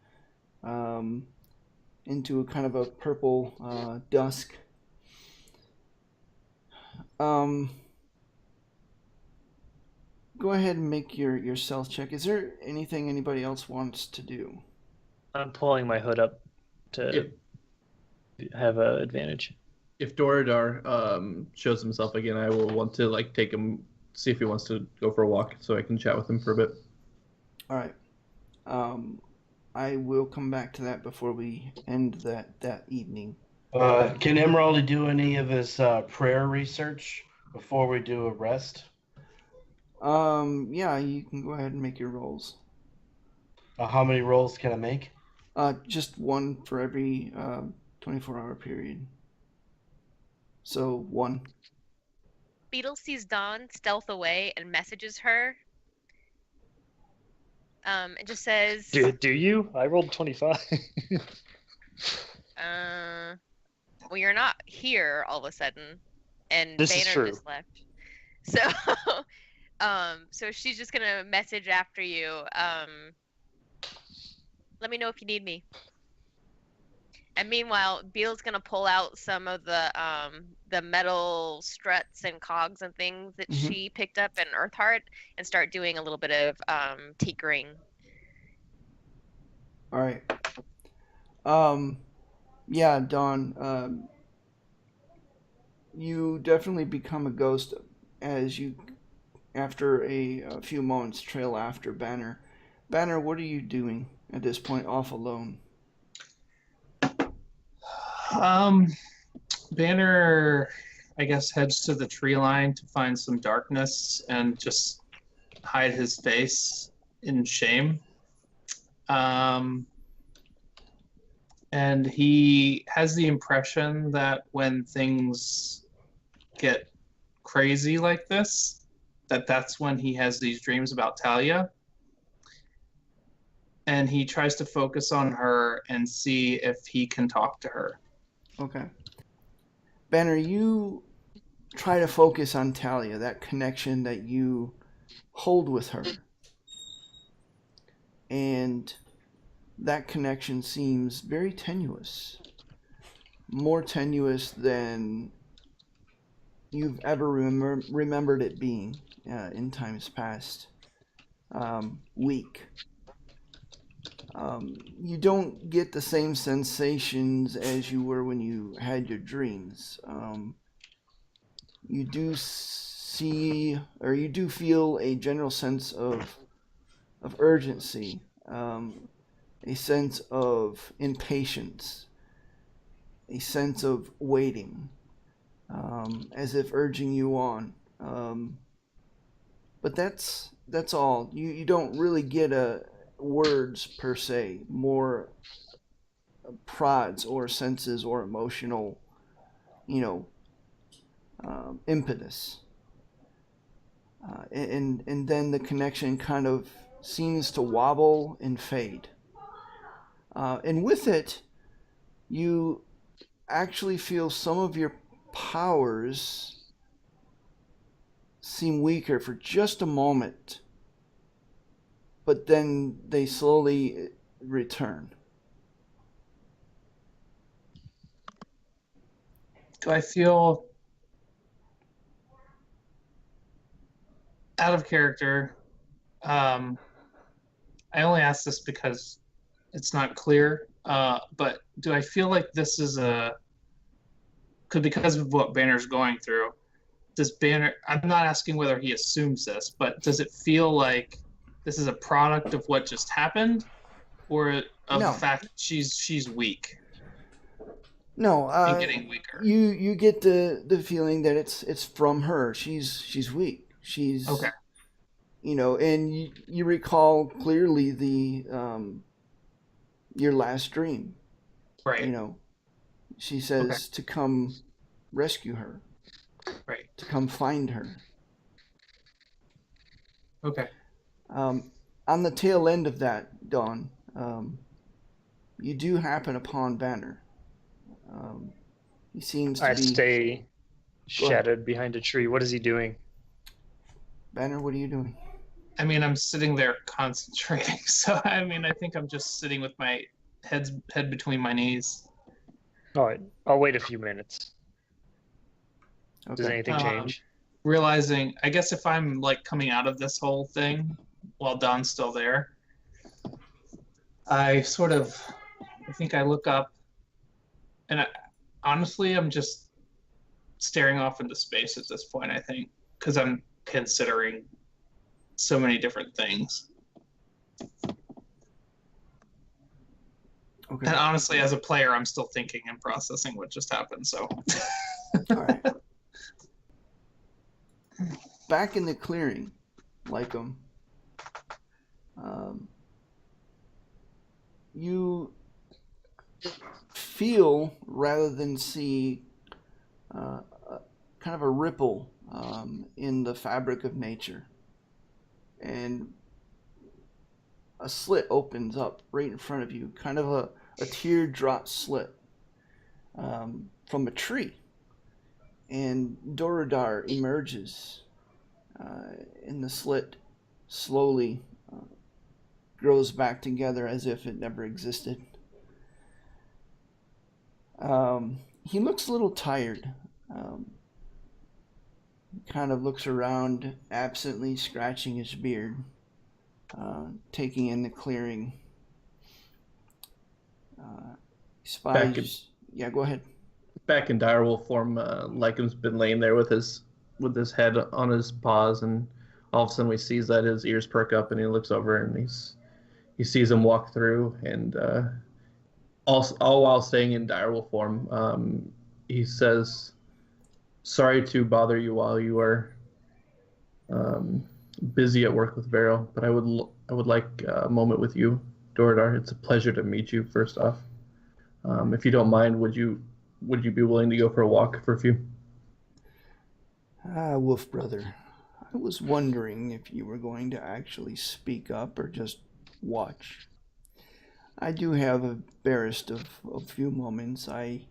A: into a kind of a purple dusk. Go ahead and make your stealth check. Is there anything anybody else wants to do?
H: I'm pulling my hood up to have an advantage.
G: If Doradar shows himself again, I will want to like take him, see if he wants to go for a walk, so I can chat with him for a bit.
A: All right. I will come back to that before we end that evening.
E: Can Emerald do any of his prayer research before we do a rest?
A: Yeah, you can go ahead and make your rolls.
E: How many rolls can I make?
A: Just one for every 24-hour period. So 1.
B: Beetle sees Dawn stealth away and messages her. It just says,
H: Do you? I rolled 25.
B: well, you're not here all of a sudden, and
H: This is
B: Banner
H: true.
B: just left. So, so she's just gonna message after you. Let me know if you need me. And meanwhile, Beetle's gonna pull out some of the metal struts and cogs and things that
A: Mhm.
B: she picked up in Earthheart and start doing a little bit of tinkering.
A: All right. Yeah, Dawn. You definitely become a ghost as you, after a few moments, trail after Banner. Banner, what are you doing at this point, off alone?
C: Banner, I guess, heads to the tree line to find some darkness and just hide his face in shame. And he has the impression that when things get crazy like this, that's when he has these dreams about Talia. And he tries to focus on her and see if he can talk to her.
A: Okay. Banner, you try to focus on Talia, that connection that you hold with her. And that connection seems very tenuous. More tenuous than you've ever remembered it being in times past. Weak. You don't get the same sensations as you were when you had your dreams. You do see, or you do feel a general sense of urgency, a sense of impatience, a sense of waiting, as if urging you on. But that's all. You don't really get words per se, more prods or senses or emotional, impetus. And then the connection kind of seems to wobble and fade. And with it, you actually feel some of your powers seem weaker for just a moment, but then they slowly return.
C: Do I feel out of character? I only ask this because it's not clear, but do I feel like this is because of what Banner's going through, does Banner, I'm not asking whether he assumes this, but does it feel like this is a product of what just happened, or of the fact that she's weak?
A: No,
C: and getting weaker.
A: You get the feeling that it's from her. She's weak. She's
C: okay.
A: And you recall clearly the your last dream.
C: Right.
A: She says to come rescue her.
C: Right.
A: To come find her.
C: Okay.
A: On the tail end of that, Dawn, you do happen upon Banner. He seems to
H: I
A: be...
H: stay shadowed behind a tree. What is he doing?
A: Banner, what are you doing?
C: I mean, I'm sitting there concentrating. So, I mean, I think I'm just sitting with my head between my knees.
H: All right. I'll wait a few minutes.
A: Okay.
H: Does anything change?
C: Realizing, I guess if I'm like coming out of this whole thing while Don's still there, I think I look up, and honestly, I'm just staring off into space at this point, I think, because I'm considering so many different things.
A: Okay.
C: And honestly, as a player, I'm still thinking and processing what just happened, so.
A: All right. Back in the clearing, Lycum, you feel rather than see kind of a ripple in the fabric of nature, and a slit opens up right in front of you, kind of a teardrop slit from a tree, and Doradar emerges, and the slit slowly grows back together as if it never existed. He looks a little tired. He kind of looks around absently, scratching his beard, taking in the clearing. Spies. Yeah, go ahead.
G: Back in direwolf form, Lycum's been laying there with his head on his paws, and all of a sudden we see that his ears perk up, and he looks over and he sees him walk through, and all while staying in direwolf form, he says, "Sorry to bother you while you are busy at work with Vero, but I would like a moment with you, Doradar. It's a pleasure to meet you. First off, if you don't mind, would you be willing to go for a walk for a few?"
A: Wolf brother, I was wondering if you were going to actually speak up or just watch. I do have a barest of a few moments. I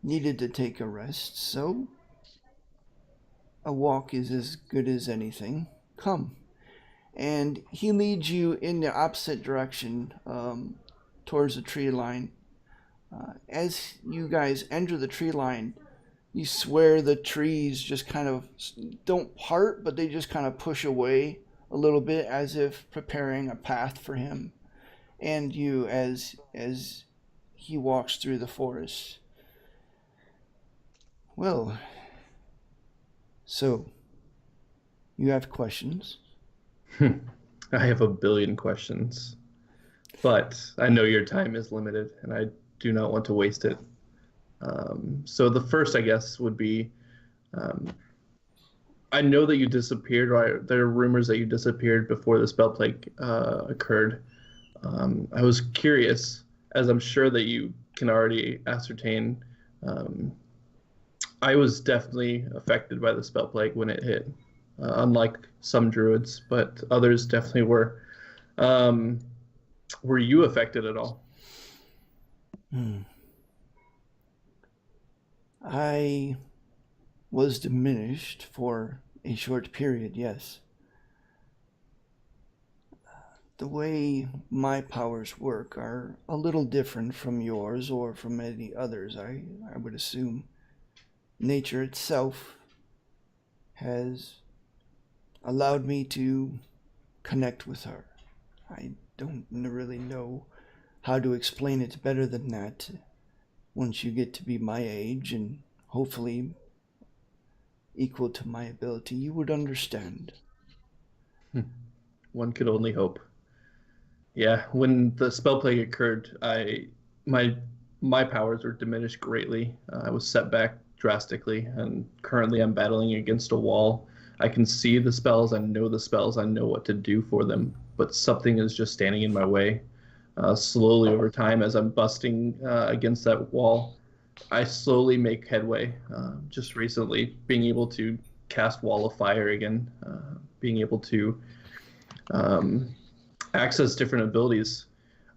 A: needed to take a rest, so a walk is as good as anything. Come. And he leads you in the opposite direction, towards the tree line. As you guys enter the tree line, you swear the trees just kind of don't part, but they just kind of push away a little bit as if preparing a path for him. and you as he walks through the forest. Well, so you have questions?
G: I have a billion questions, but I know your time is limited, and I do not want to waste it. So the first, I guess, would be, I know that you disappeared, or there are rumors that you disappeared before the spell plague occurred. I was curious, as I'm sure that you can already ascertain, I was definitely affected by the spell plague when it hit, unlike some druids, but others definitely were. Were you affected at all?
A: I was diminished for a short period, yes. The way my powers work are a little different from yours or from any others, I would assume. Nature itself has allowed me to connect with her. I don't really know how to explain it better than that. Once you get to be my age and hopefully equal to my ability, you would understand.
G: One could only hope. Yeah, when the spell plague occurred, my powers were diminished greatly. I was set back drastically, and currently I'm battling against a wall. I can see the spells, I know the spells, I know what to do for them, but something is just standing in my way. Slowly over time, as I'm busting against that wall, I slowly make headway. Just recently, being able to cast Wall of Fire again, being able to access different abilities.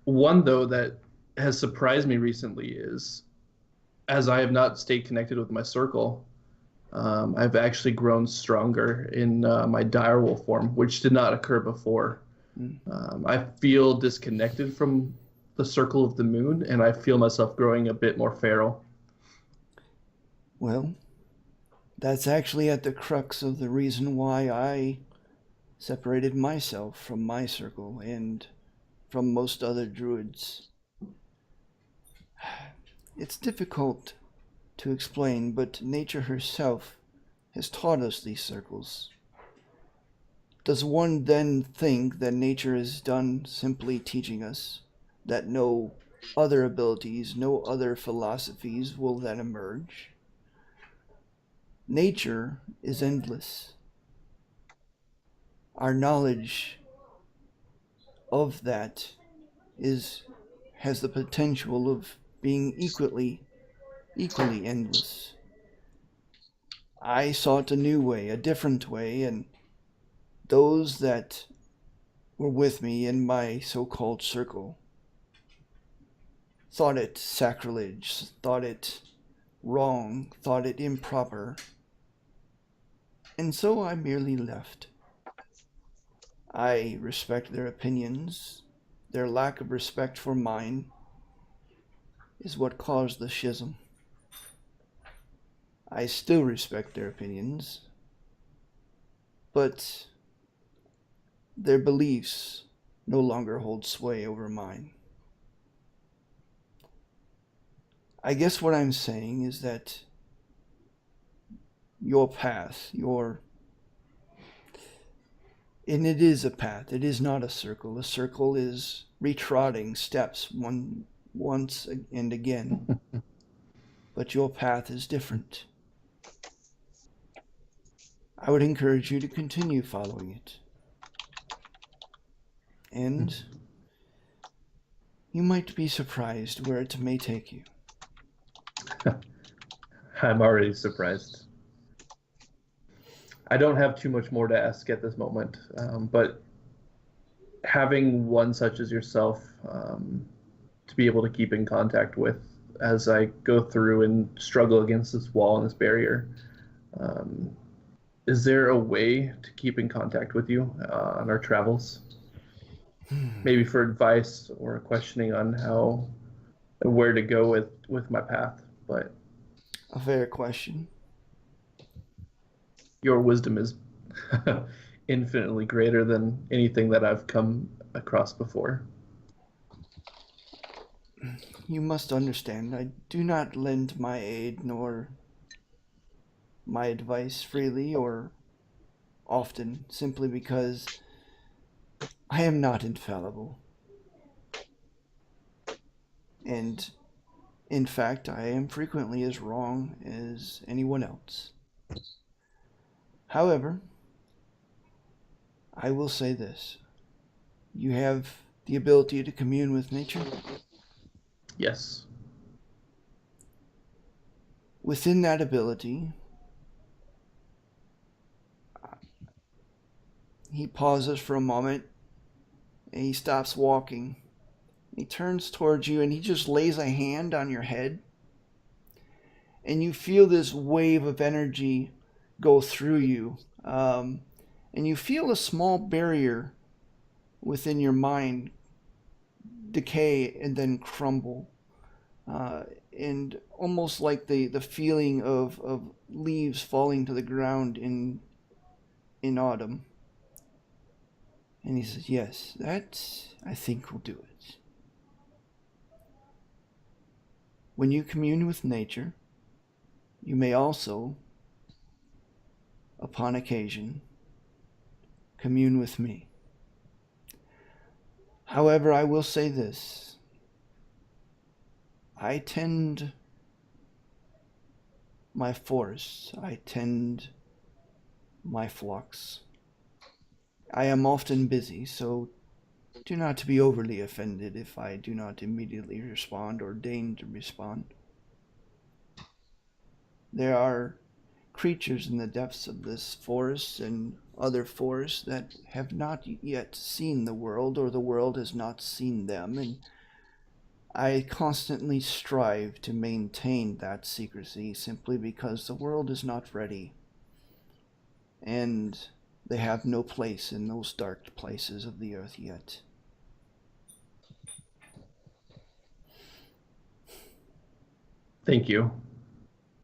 G: One, though, that has surprised me recently is, as I have not stayed connected with my circle, I've actually grown stronger in my direwolf form, which did not occur before. I feel disconnected from the circle of the moon, and I feel myself growing a bit more feral.
A: Well, that's actually at the crux of the reason why I separated myself from my circle and from most other druids. It's difficult to explain, but nature herself has taught us these circles. Does one then think that nature is done simply teaching us, that no other abilities, no other philosophies will then emerge? Nature is endless. Our knowledge of that has the potential of being equally endless. I sought a new way, a different way, and those that were with me in my so-called circle thought it sacrilege, thought it wrong, thought it improper, and so I merely left. I respect their opinions. Their lack of respect for mine is what caused the schism. I still respect their opinions, but their beliefs no longer hold sway over mine. I guess what I'm saying is that your path, and it is a path, it is not a circle. A circle is retrotting steps once and again. But your path is different. I would encourage you to continue following it. And you might be surprised where it may take you.
G: I'm already surprised. I don't have too much more to ask at this moment, but having one such as yourself to be able to keep in contact with as I go through and struggle against this wall and this barrier, is there a way to keep in contact with you on our travels? Maybe for advice or questioning on where to go with my path, but
A: a fair question.
G: Your wisdom is infinitely greater than anything that I've come across before.
A: you must understand, I do not lend my aid nor my advice freely or often, simply because I am not infallible. And in fact, I am frequently as wrong as anyone else. However, I will say this. You have the ability to commune with nature.
G: Yes.
A: Within that ability, he pauses for a moment and he stops walking. He turns towards you and he just lays a hand on your head. And you feel this wave of energy go through you. And you feel a small barrier within your mind decay and then crumble. And almost like the feeling of leaves falling to the ground in autumn. And he says, yes, that I think will do it. When you commune with nature, you may also, upon occasion, commune with me. However, I will say this. I tend my forests. I tend my flocks. I am often busy, so do not be overly offended if I do not immediately respond or deign to respond. There are creatures in the depths of this forest and other forests that have not yet seen the world, or the world has not seen them, and I constantly strive to maintain that secrecy simply because the world is not ready, and they have no place in those dark places of the earth yet.
G: Thank you.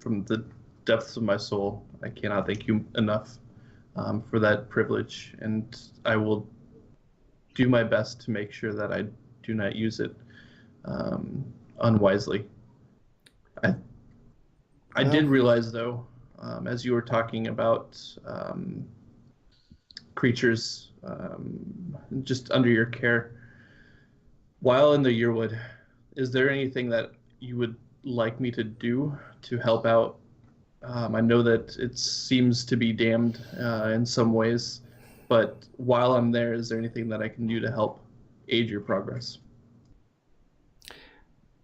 G: From the depths of my soul, I cannot thank you enough for that privilege, and I will do my best to make sure that I do not use it unwisely. I did realize, though, as you were talking about creatures just under your care, while in the Yearwood, is there anything that you would like me to do to help out? I know that it seems to be damned in some ways, but while I'm there, is there anything that I can do to help aid your progress?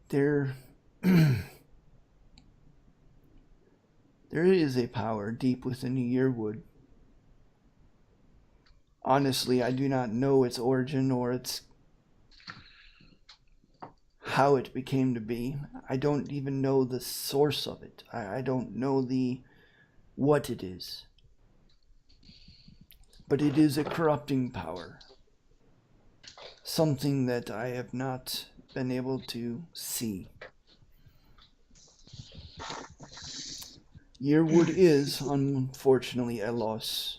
A: There is a power deep within the Yearwood. Honestly, I do not know its origin or its how it became to be. I don't even know the source of it. I don't know what it is. But it is a corrupting power. Something that I have not been able to see. Yearwood is, unfortunately, a loss.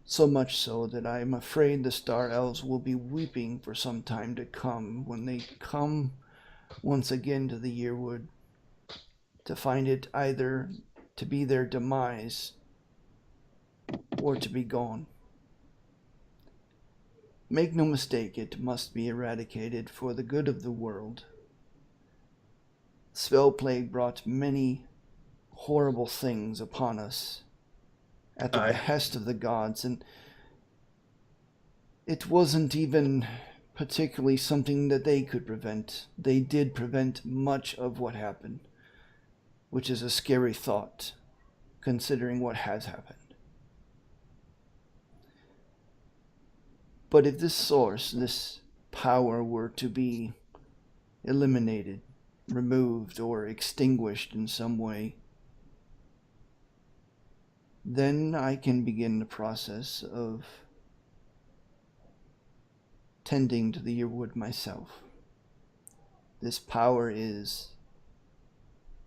A: So much so that I am afraid the Star Elves will be weeping for some time to come when they come once again to the Yearwood to find it either to be their demise or to be gone. Make no mistake, it must be eradicated for the good of the world. Spell plague brought many horrible things upon us at the behest of the gods, and it wasn't even particularly something that they could prevent. They did prevent much of what happened, which is a scary thought, considering what has happened. But if this source, this power, were to be eliminated, removed, or extinguished in some way, then I can begin the process of tending to the Yearwood myself. This power is,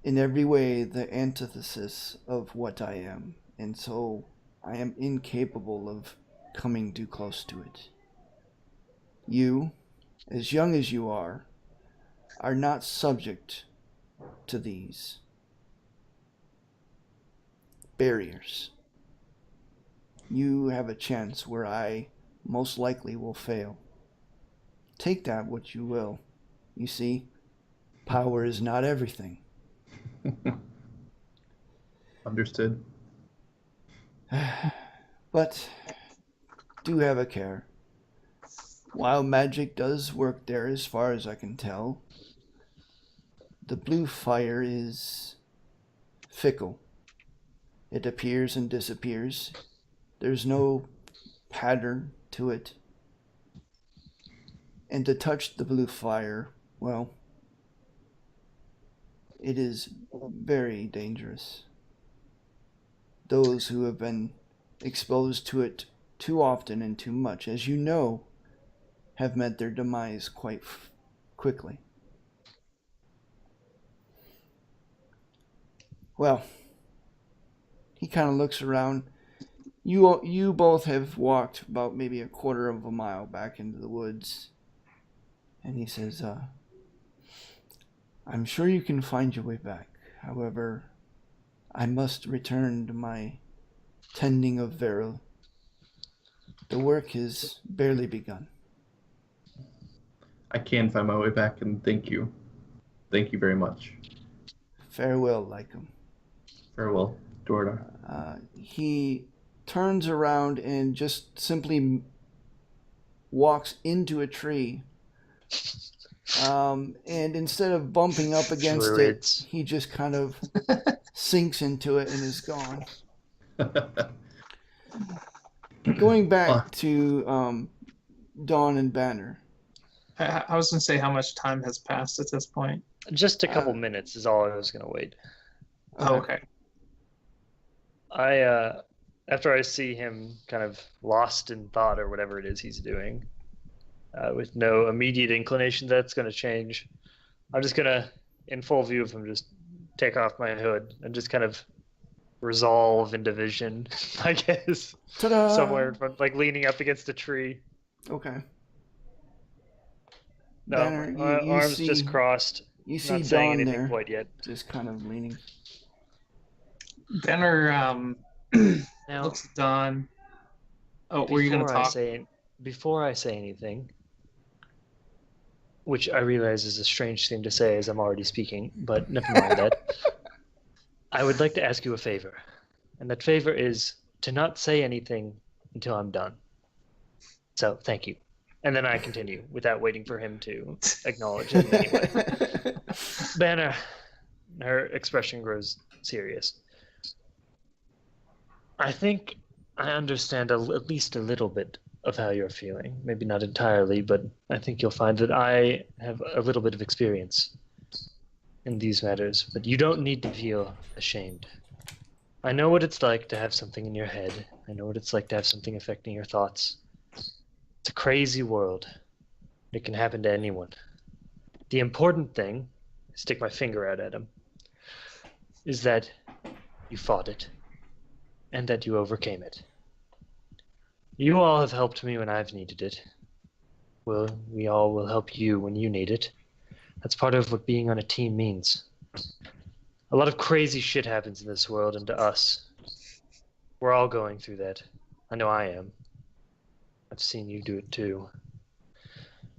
A: in every way, the antithesis of what I am, and so I am incapable of coming too close to it. You, as young as you are not subject to these barriers. You have a chance where I most likely will fail. Take that what you will. You see, power is not everything.
G: Understood.
A: But do have a care. While magic does work there as far as I can tell, the blue fire is fickle. It appears and disappears. There's no pattern to it. And to touch the blue fire, well, it is very dangerous. Those who have been exposed to it too often and too much, as you know, have met their demise quite quickly. Well, he kind of looks around. You both have walked about maybe a quarter of a mile back into the woods. And he says, I'm sure you can find your way back. However, I must return to my tending of Veril. The work has barely begun.
G: I can find my way back, and thank you. Thank you very much.
A: Farewell, Lycum.
G: Farewell, Dorda.
A: He turns around and just simply walks into a tree. And instead of bumping up against it, he just kind of sinks into it and is gone. Going back to Dawn and Banner.
C: I was going to say how much time has passed at this point.
D: Just a couple minutes is all I was going to wait.
C: Oh, okay.
D: After I see him kind of lost in thought or whatever it is he's doing, with no immediate inclination that's going to change, I'm just going to, in full view of him, just take off my hood and just kind of resolve into vision, I guess.
A: Ta-da!
D: Somewhere in front, like leaning up against a tree.
A: Okay.
D: No,
A: Banner, you
D: arms
A: see,
D: just crossed.
A: You see
D: not saying
A: Dawn
D: anything
A: there,
D: quite yet.
A: just kind of leaning.
C: Banner
D: Now,
C: looks at Dawn. Oh, were you going to talk?
H: Before I say anything, which I realize is a strange thing to say as I'm already speaking, but never mind that. I would like to ask you a favor, and that favor is to not say anything until I'm done. So, thank you. And then I continue without waiting for him to acknowledge it anyway. Banner, her expression grows serious. I think I understand at least a little bit of how you're feeling. Maybe not entirely, but I think you'll find that I have a little bit of experience in these matters. But you don't need to feel ashamed. I know what it's like to have something in your head. I know what it's like to have something affecting your thoughts. It's a crazy world. It can happen to anyone. The important thing, I stick my finger out at him, is that you fought it and that you overcame it. You all have helped me when I've needed it. Well, we all will help you when you need it. That's part of what being on a team means. A lot of crazy shit happens in this world, and to us, we're all going through that. I know I am. I've seen you do it too.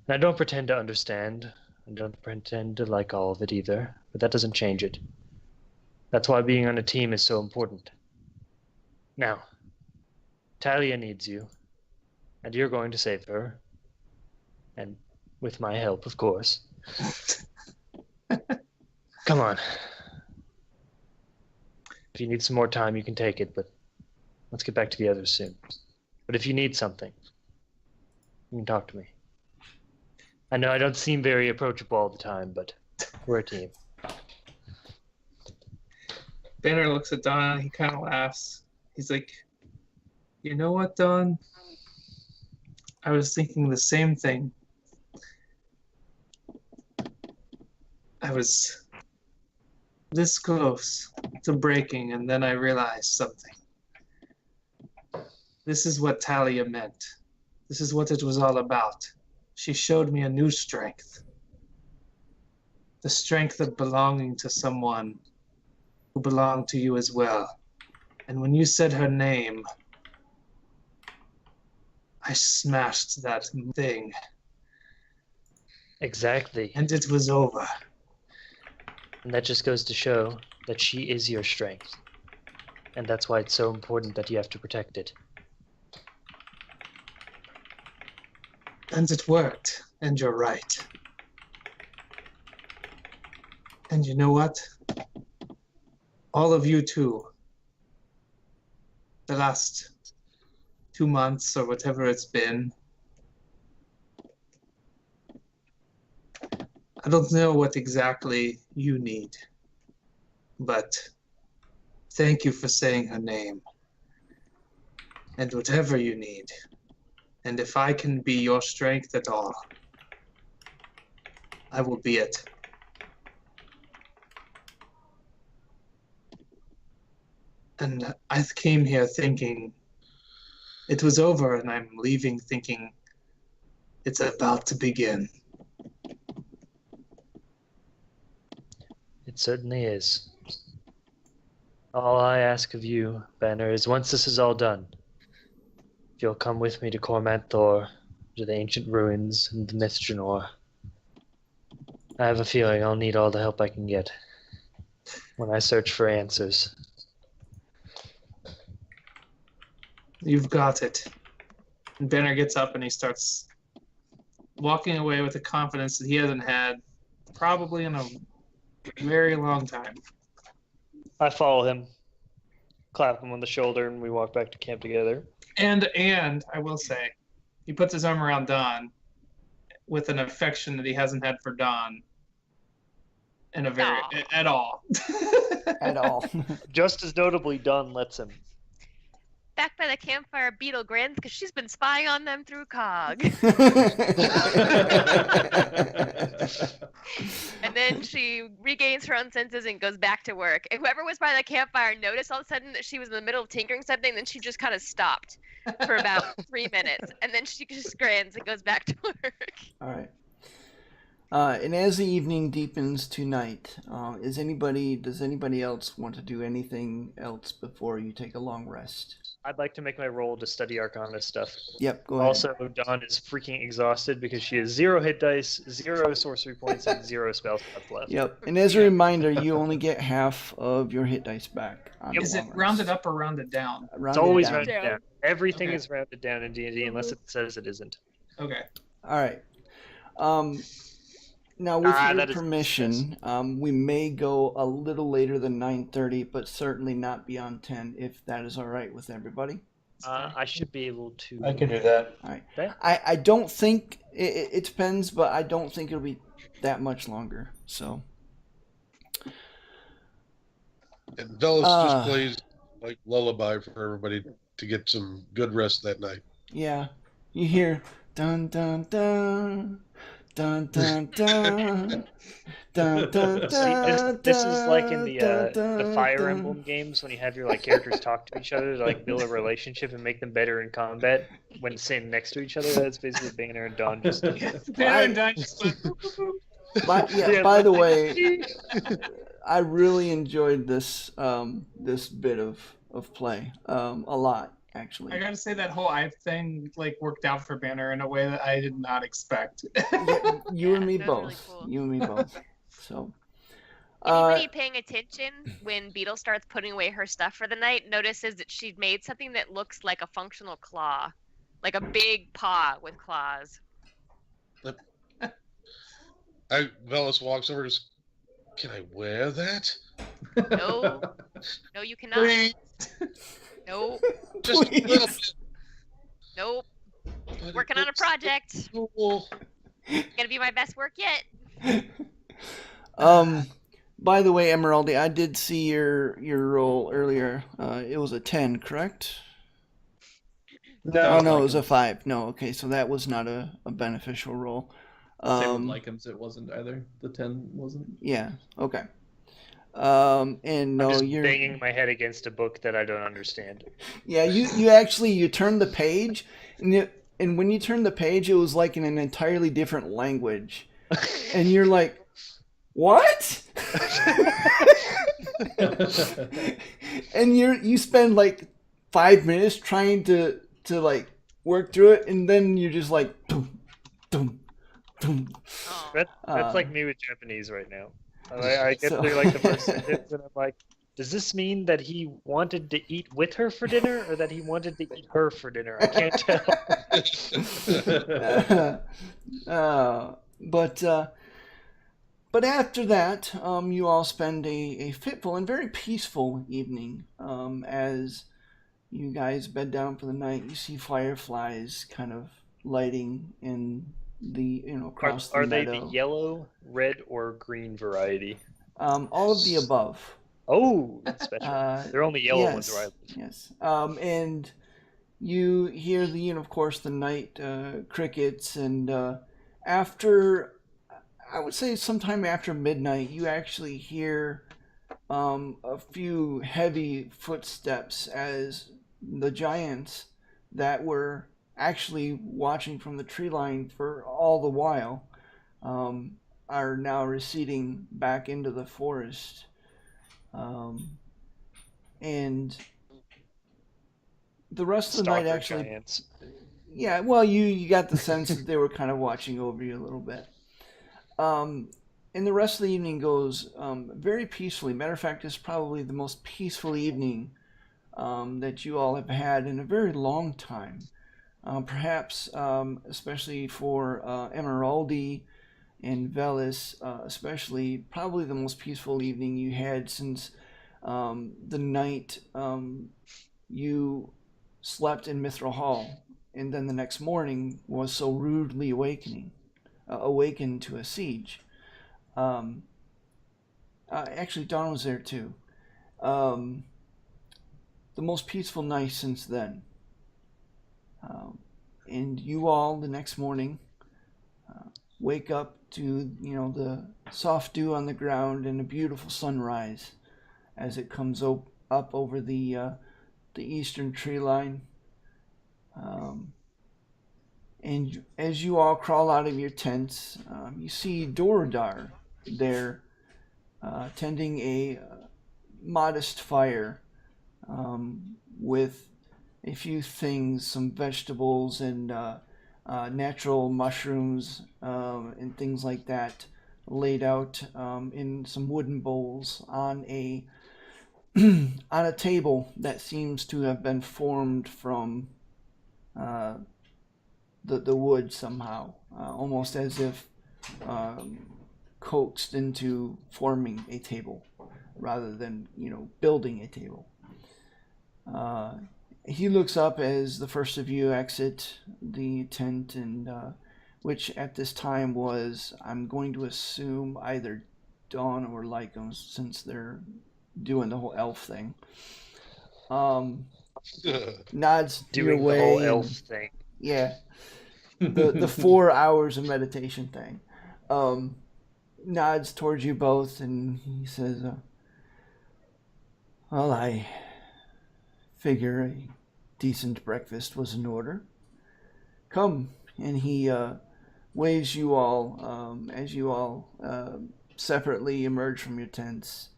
H: And I don't pretend to understand. I don't pretend to like all of it either, but that doesn't change it. That's why being on a team is so important. Now, Talia needs you, and you're going to save her. And with my help, of course. Come on. If you need some more time, you can take it, but let's get back to the others soon. But if you need something, you can talk to me. I know I don't seem very approachable all the time, but we're a team.
C: Banner looks at Dawn. He kind of laughs. He's like, you know what, Dawn? I was thinking the same thing. I was this close to breaking, and then I realized something. This is what Talia meant. This is what it was all about. she showed me a new strength. The strength of belonging to someone who belonged to you as well. And when you said her name, I smashed that thing,
H: Exactly.
C: and it was over.
H: And that just goes to show that she is your strength. And that's why it's so important that you have to protect it.
C: And it worked, and you're right. And you know what? All of you too. The last 2 months or whatever it's been. I don't know what exactly you need, but thank you for saying her name. And whatever you need. And if I can be your strength at all, I will be it. And I came here thinking it was over, and I'm leaving thinking it's about to begin.
H: It certainly is. All I ask of you, Banner, is once this is all done, if you'll come with me to Cormanthor, to the ancient ruins and the Mithranor. I have a feeling I'll need all the help I can get when I search for answers.
C: You've got it. And Banner gets up and he starts walking away with a confidence that he hasn't had probably in a very long time.
D: I follow him, clap him on the shoulder, and we walk back to camp together.
C: And I will say, he puts his arm around Don with an affection that he hasn't had for Don in a very
B: Aw.
C: at all.
A: At all.
D: Just as notably, Dunn lets him.
B: Back by the campfire, Beetle grins because she's been spying on them through Cog. And then she regains her own senses and goes back to work. And whoever was by the campfire noticed all of a sudden that she was in the middle of tinkering something, then she just kind of stopped for about 3 minutes. And then she just grins and goes back to work.
A: All right. And as the evening deepens to night, does anybody else want to do anything else before you take a long rest?
D: I'd like to make my roll to study Arcana stuff.
A: Yep, go ahead.
D: Also, Dawn is freaking exhausted because she has 0 hit dice, 0 sorcery points, and 0 spell slots left.
A: Yep, and as a reminder, you only get half of your hit dice back. On the
C: Is it
A: long rest.
C: rounded up or rounded down?
D: It's
A: Rounded
D: always
A: down.
D: rounded down. Everything
C: Okay.
D: is rounded down in D&D unless it says it isn't.
C: Okay.
A: All right. Now, with your
D: that is-
A: permission, we may go a little later than 9:30, but certainly not beyond 10, if that is all right with everybody.
H: I should be able to.
E: I can do that.
A: I don't think it depends, but I don't think it'll be that much longer. So
F: And Velas
A: Ah.
F: just plays like lullaby for everybody to get some good rest that night.
A: yeah, you hear dun dun dun dun dun dun dun dun
D: See, this is like in the
A: dun,
D: Fire
A: dun.
D: Emblem games when you have your characters talk to each other to build a relationship and make them better in combat when sitting next to each other. That's basically Banner and Dawn just.
C: Banner and Don just went, boop, boop, boop.
A: By the way, I really enjoyed this this bit of play a lot, actually.
C: I gotta say that whole thing worked out for Banner in a way that I did not expect.
A: Yeah, you and me
B: that was
A: both.
B: really cool.
A: You and me both. So,
B: Anybody paying attention when Beetle starts putting away her stuff for the night notices that she'd made something that looks like a functional claw, like a big paw with claws.
F: Velas walks over and goes, "Can I wear that?"
B: No, no, you cannot.
C: Please.
B: Nope,
F: Just a little bit.
B: nope.
F: But it
B: Working on a
F: looks
B: project.
F: cool.
B: Gonna be my best work yet.
A: by the way, Emeraldi, I did see your roll earlier. It was a 10, correct?
E: No,
A: Oh no, it was a 5. No, okay, so that was not a beneficial roll.
G: Same with Lycans, it wasn't either. The 10 wasn't.
A: Yeah, okay. And
D: I'm
A: no,
D: just
A: you're
D: banging my head against a book that I don't understand.
A: yeah. You actually you turn the page, and and when you turned the page, it was like in an entirely different language, and you're like, what? And you spend like 5 minutes trying to like work through it, and then you're just like, dum, dum, dum.
B: Oh.
D: That's like me with Japanese right now. I get
A: So-
D: through like the first sentence, and I'm like, does this mean that he wanted to eat with her for dinner, or that he wanted to eat her for dinner? I can't tell.
A: But after that, you all spend a fitful and very peaceful evening. As you guys bed down for the night, you see fireflies kind of lighting in the across
D: Are
A: the
D: they
A: meadow.
D: the yellow, red, or green variety?
A: All of the above.
D: Oh, that's special. They're only yellow ones where I live.
A: Yes. And you hear of course, the night crickets, and after, I would say sometime after midnight, you actually hear a few heavy footsteps as the giants that were actually watching from the tree line for all the while are now receding back into the forest. And the rest of the night
D: Stalker
A: actually,
D: giants.
A: yeah, well, you got the sense that they were kind of watching over you a little bit. And the rest of the evening goes very peacefully. Matter of fact, it's probably the most peaceful evening that you all have had in a very long time. Perhaps, especially for Emeraldi and Velis, especially, probably the most peaceful evening you had since the night you slept in Mithril Hall, and then the next morning was so rudely awakened to a siege. Actually, Dawn was there too. The most peaceful night since then. And you all the next morning wake up to the soft dew on the ground and a beautiful sunrise as it comes up over the eastern tree line. And as you all crawl out of your tents, you see Doradar there tending a modest fire with a few things, some vegetables and natural mushrooms and things like that laid out in some wooden bowls on a on a table that seems to have been formed from the wood somehow, almost as if coaxed into forming a table rather than building a table. He looks up as the first of you exit the tent, and which at this time was, I'm going to assume, either Dawn or Lycos, since they're doing the whole elf thing. Nods
D: Doing
A: your way.
D: the whole
A: and-
D: elf thing.
A: Yeah. The 4 hours of meditation thing. Nods towards you both, and he says, well, I figure a decent breakfast was in order. Come. And he waves you all as you all separately emerge from your tents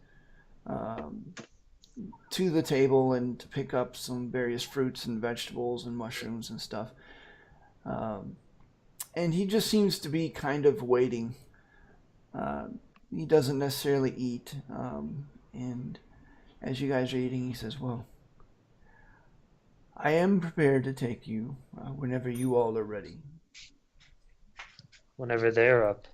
A: to the table and to pick up some various fruits and vegetables and mushrooms and stuff. And he just seems to be kind of waiting. He doesn't necessarily eat. And as you guys are eating, he says, well, I am prepared to take you whenever you all are ready.
H: Whenever they're up.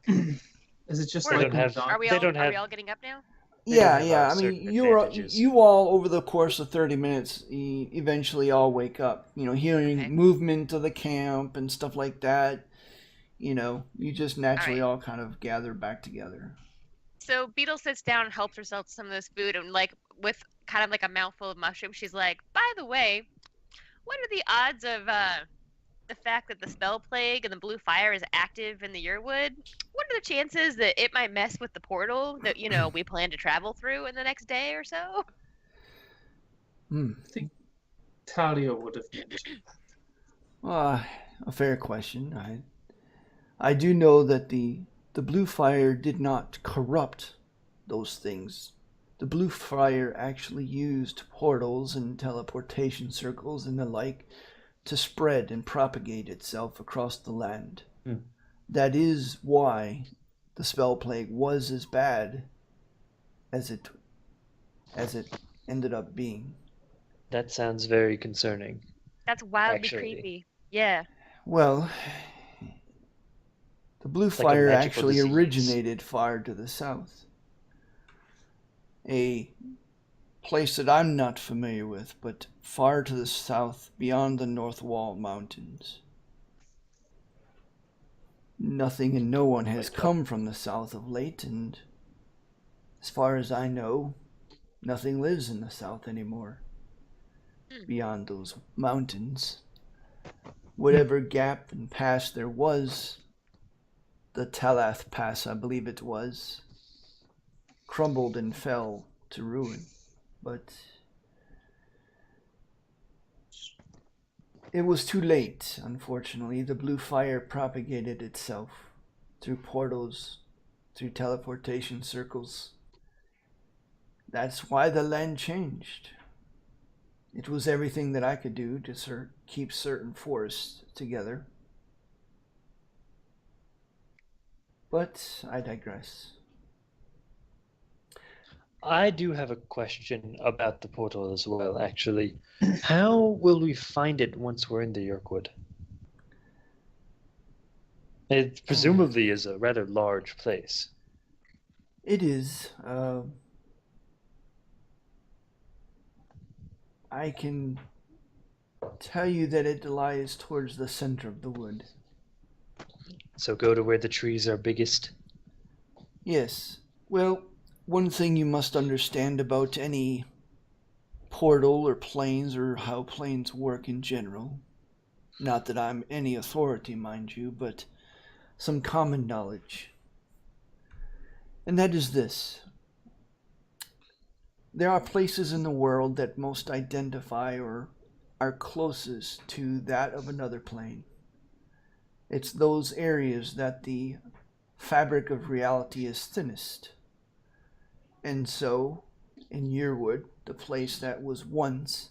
C: Is it just
B: They
C: like
H: don't have-
C: McDonald's?
B: Are we
H: They
B: all?
H: don't
B: Are
H: have-
B: we all getting up now?
H: They
A: Yeah,
H: don't
A: yeah.
H: have
A: I mean,
H: certain
A: you
H: advantages.
A: all over the course of 30 minutes, eventually all wake up. Hearing
B: Okay.
A: movement of the camp and stuff like that. You just naturally
B: All
A: all kind of gather back together.
B: So Beetle sits down and helps herself to some of this food, and like with kind of like a mouthful of mushrooms, she's like, "By the way, what are the odds of the fact that the spell plague and the blue fire is active in the Yearwood? What are the chances that it might mess with the portal that we plan to travel through in the next day or so?"
A: Hmm.
C: Talia would have mentioned that.
A: A fair question. I do know that the blue fire did not corrupt those things. The blue fire actually used portals and teleportation circles and the like to spread and propagate itself across the land. That is why the spell plague was as bad as it ended up being.
H: That sounds very concerning.
B: That's wildly
H: Actually.
B: creepy. Yeah.
A: Well, the blue
H: like a
A: fire
H: magical
A: actually
H: disease.
A: originated far to the south. A place that I'm not familiar with, but far to the south beyond the North Wall Mountains. Nothing and no one has come from the south of late, and as far as I know, nothing lives in the south anymore. Beyond those mountains. Whatever gap and pass there was, the Talath Pass, I believe it was, crumbled and fell to ruin. But it was too late, unfortunately. The blue fire propagated itself through portals, through teleportation circles. That's why the land changed. It was everything that I could do to keep certain forests together. But I digress.
H: I do have a question about the portal as well, actually. How will we find it once we're in the Yorkwood? It presumably is a rather large place.
A: It is. I can tell you that it lies towards the center of the wood.
H: So go to where the trees are biggest.
A: Yes. Well, one thing you must understand about any portal or planes or how planes work in general, not that I'm any authority, mind you, but some common knowledge. And that is this. There are places in the world that most identify or are closest to that of another plane. It's those areas that the fabric of reality is thinnest. And so, in Yearwood, the place that was once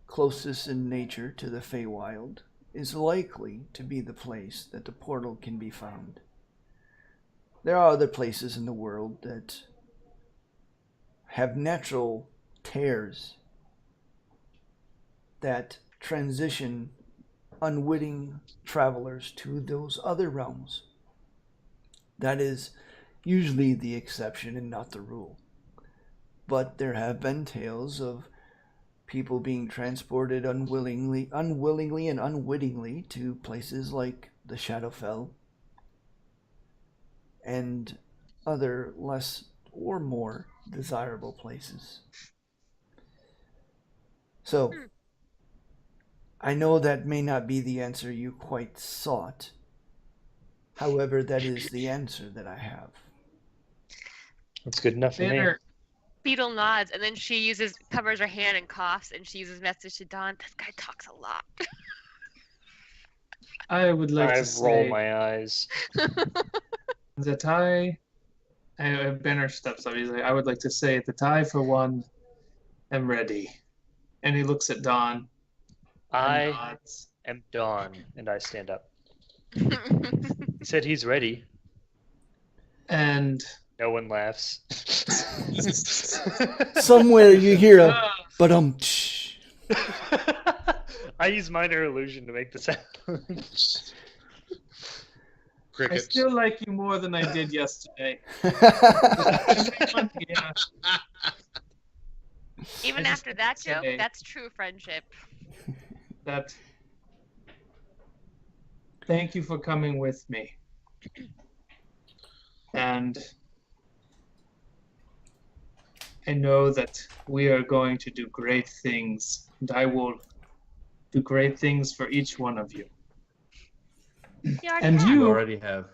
A: closest in nature to the Feywild, is likely to be the place that the portal can be found. There are other places in the world that have natural tears that transition unwitting travelers to those other realms. That is usually the exception and not the rule. But there have been tales of people being transported unwillingly and unwittingly to places like the Shadowfell and other less or more desirable places. So, I know that may not be the answer you quite sought. However, that is the answer that I have.
H: That's good enough for me.
C: Banner,
B: Beetle nods, and then she covers her hand and coughs, and she uses message to Dawn. This guy talks a lot.
C: I would like
H: I
C: to
H: roll
C: say
H: my eyes.
C: that Banner steps up. He's like, I would like to say that I, for one, am ready. And he looks at Dawn. And
H: I
C: nods.
H: am Dawn, and I stand up. He said he's ready.
C: And
H: No one laughs.
A: Somewhere you hear a but
H: I use minor illusion to make the sound.
C: I
F: Crickets.
C: still like you more than I did yesterday. Yeah.
B: Even
C: I just
B: after that joke,
C: say-
B: that's true friendship.
C: That. Thank you for coming with me. And I know that we are going to do great things, and I will do great things for each one of you.
B: Yeah,
C: And
G: You
C: you,
G: already have.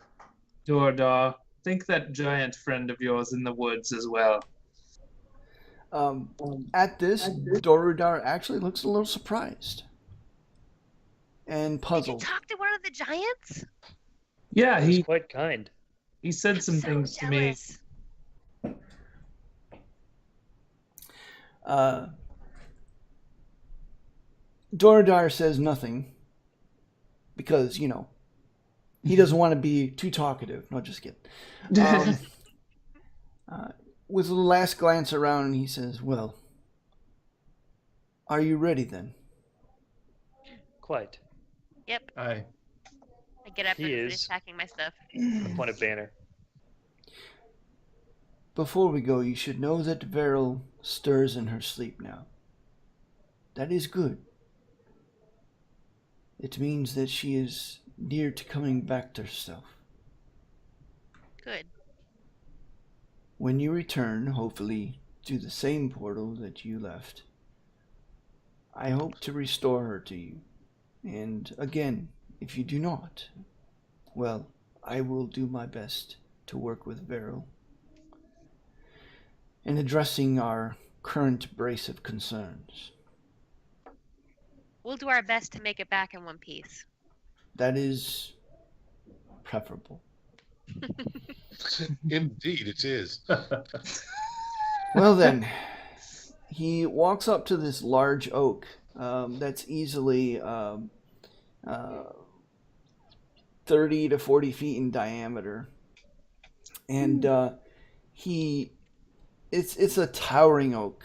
C: Dordaw, think that giant friend of yours in the woods as well.
A: At this, Dorudar actually looks a little surprised. and
B: Did you
A: puzzled.
B: talk to one of the giants?
C: Yeah,
H: He was
C: he
H: quite kind.
C: said
B: I'm
C: some
B: so
C: things to me.
B: jealous.
A: Doradar says nothing because, he doesn't want to be too talkative. No, just kidding. With a last glance around, he says, well, are you ready then?
H: Quite.
B: Yep.
G: I
B: I get up
H: He
B: and
H: is.
B: finish packing my stuff.
H: The point of banner.
A: Before we go, you should know that Veril stirs in her sleep now. That is good. It means that she is near to coming back to herself.
B: Good.
A: When you return, hopefully to the same portal that you left, I hope to restore her to you. And again, if you do not, well, I will do my best to work with Veril in addressing our current brace of concerns.
B: We'll do our best to make it back in one piece.
A: That is preferable.
F: Indeed, it is.
A: Well then, he walks up to this large oak that's easily 30 to 40 feet in diameter. And it's a towering oak.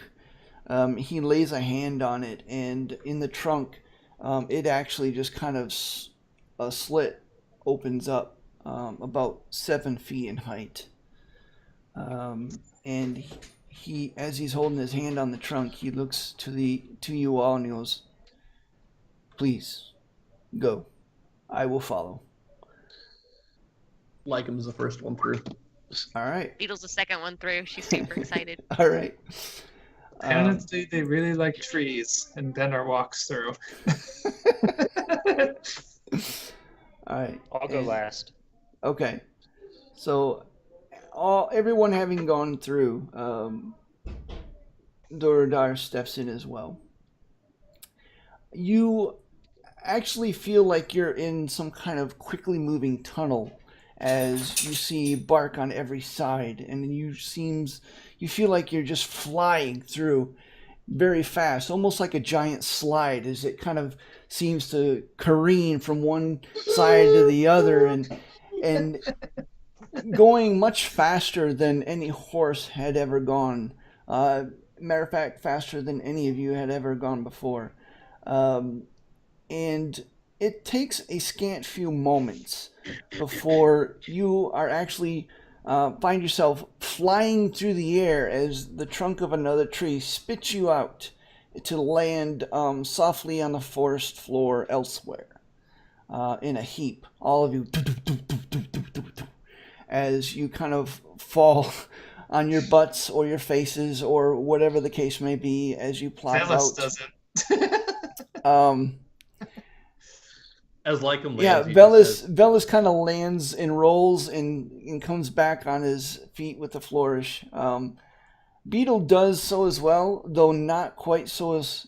A: He lays a hand on it, and in the trunk, it actually just kind of a slit opens up about 7 feet in height. And he, as he's holding his hand on the trunk, he looks to you all and he goes, "Please, go. I will follow."
G: Lycum's the first one through.
A: All right.
B: Beetle's the second one through. She's super excited.
A: All right.
C: Tenants say they really like trees, and Benner walks through.
A: All right.
H: I'll go last.
A: Okay. So, everyone having gone through, Doradar steps in as well. You actually feel like you're in some kind of quickly moving tunnel as you see bark on every side, and you feel like you're just flying through very fast, almost like a giant slide, as it kind of seems to careen from one side to the other, and going much faster than any horse had ever gone. Matter of fact, faster than any of you had ever gone before. And it takes a scant few moments before you are actually find yourself flying through the air as the trunk of another tree spits you out to land softly on the forest floor elsewhere in a heap. All of you, as you kind of fall on your butts or your faces or whatever the case may be as you plop
C: Velis
A: out.
C: doesn't.
G: As Lycum lands,
A: Yeah,
G: he
A: Velis
G: just says,
A: kind of lands and rolls and comes back on his feet with a flourish. Beetle does so as well, though not quite so as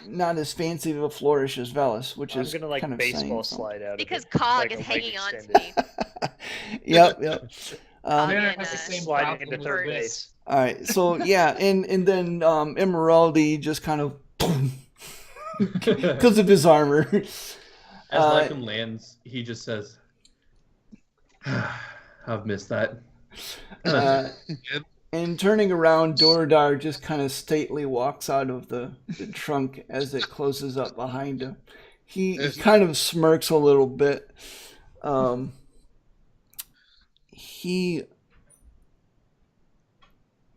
A: not as fancy of a flourish as Velis, which
H: I'm
A: is
H: gonna
A: kind of
H: baseball
A: saying
H: slide out.
B: Because
H: of it,
B: Cog
H: like
B: is
H: a leg
B: hanging on to
H: extended.
B: me.
A: Yep.
C: Banner
B: and,
C: has the same
H: Sliding
C: problem
H: into
C: with
H: third
C: this.
H: base.
A: All right. So yeah, and then Emeraldi just kind of because of his armor.
G: as Lycum lands, he just says, "I've missed that."
A: And turning around, Doradar just kind of stately walks out of the trunk as it closes up behind him. He kind of smirks a little bit. He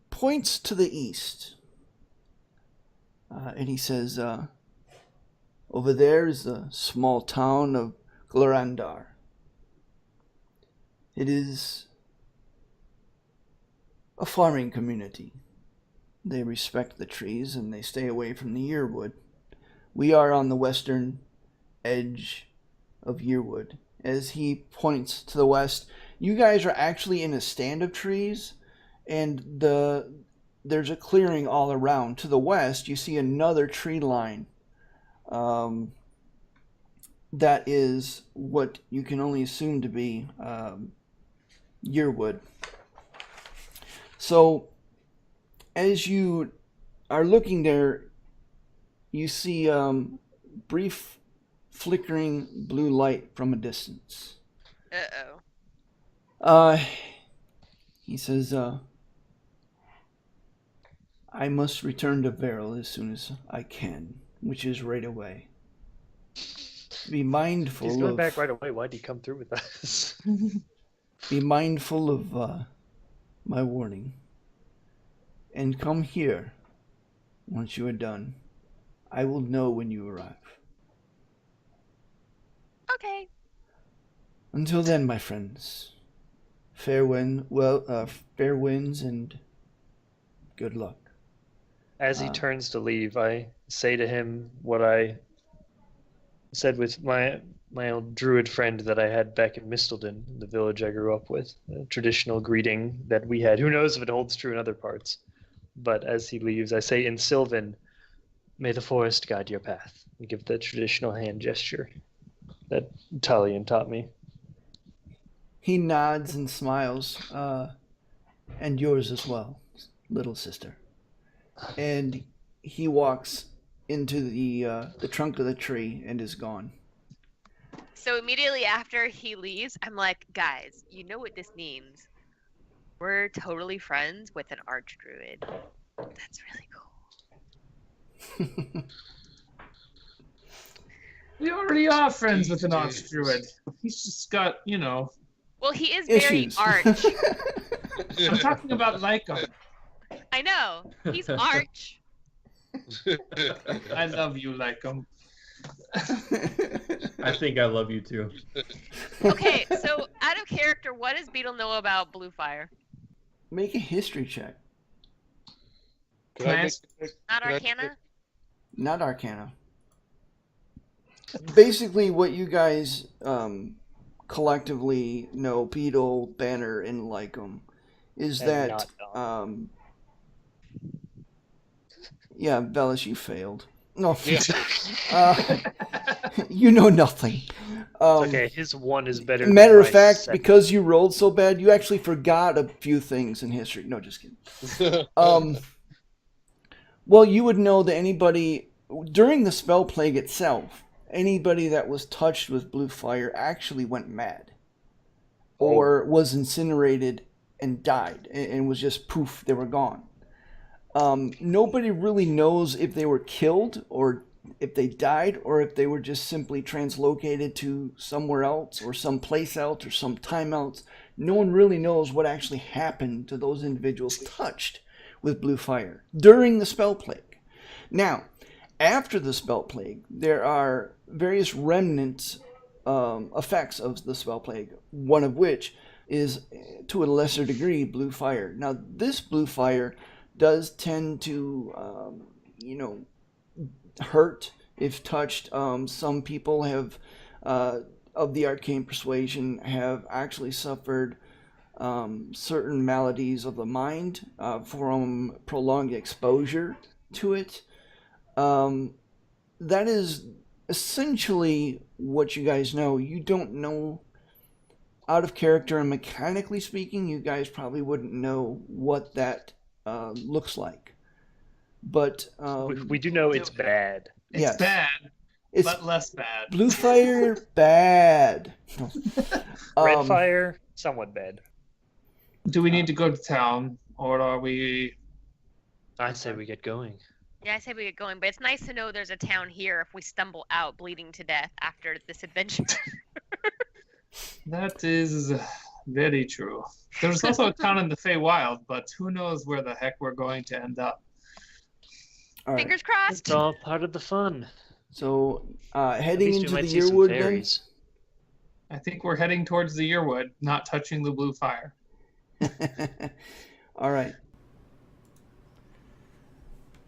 A: points to the east. And he says, over there is the small town of Glorandar. It is a farming community. They respect the trees and they stay away from the yearwood. We are on the western edge of yearwood. As he points to the west, you guys are actually in a stand of trees, and there's a clearing all around. To the west, you see another tree line. that is what you can only assume to be yearwood. So as you are looking there, you see brief flickering blue light from a distance. He says, I must return to Veril as soon as I can, which is right away. Be mindful
D: He's going
A: of...
D: back right away. Why'd he come through with us?
A: Be mindful of my warning. And come here once you are done. I will know when you arrive.
B: Okay.
A: Until then, my friends, fair winds and good luck.
D: As he turns to leave, I say to him what I said with my old druid friend that I had back in Mistledon, the village I grew up with. A traditional greeting that we had. Who knows if it holds true in other parts. But as he leaves, I say in Sylvan, may the forest guide your path. And give the traditional hand gesture that Talion taught me.
A: He nods and smiles, and yours as well, little sister. And he walks into the trunk of the tree and is gone.
B: So immediately after he leaves, I'm like, guys, you know what this means? We're totally friends with an archdruid. That's really cool.
C: We already are friends with an archdruid. He's just got, you know.
B: Well, he is very
A: Issues.
B: arch.
C: I'm talking about Lycum.
B: I know. He's arch.
C: I love you, Lycum.
G: I think I love you too.
B: Okay, so out of character, what does Beetle know about Blue Fire?
A: Make a history check.
C: Can I ask-
B: Not
F: Can I-
B: Arcana?
A: Not Arcana. Basically, what you guys collectively know, Beetle, Banner, and Lycum, is
D: And
A: that
D: not Don.
A: yeah, Velis, you failed. No,
F: Yeah.
A: you know nothing.
D: Okay, his one is better.
A: Matter
D: than
A: of
D: my
A: fact,
D: second.
A: because you rolled so bad, you actually forgot a few things in history. No, just kidding. Well, you would know that anybody during the spell plague itself, anybody that was touched with blue fire actually went mad, or was incinerated and died, and was just poof, they were gone. Nobody really knows if they were killed or if they died or if they were just simply translocated to somewhere else or someplace else or some time else. No one really knows what actually happened to those individuals touched with blue fire during the spell plague. Now, after the spell plague, there are various remnant effects of the spell plague, one of which is, to a lesser degree, blue fire. Now, this blue fire does tend to, hurt if touched. Some people have, of the arcane persuasion, have actually suffered certain maladies of the mind from prolonged exposure to it. That is essentially what you guys know. You don't know, out of character and mechanically speaking, you guys probably wouldn't know what that looks like. But
D: We do know it's bad.
C: It's
A: yes.
C: bad,
A: It's
C: but less bad.
A: blue fire bad.
D: Red fire, somewhat bad.
C: Do we need to go to town, or are we?
H: I'd say we get going.
B: Yeah, I say we get going, but it's nice to know there's a town here if we stumble out bleeding to death after this adventure.
C: That is very true. There's also a town in the Feywild, but who knows where the heck we're going to end up.
A: All right.
B: Fingers crossed.
H: It's all part of the fun.
A: So
H: At
A: heading
H: least we
A: into the
H: might see some
A: Yearwood then.
H: fairies.
C: I think we're heading towards the Yearwood, not touching the blue fire.
A: All right.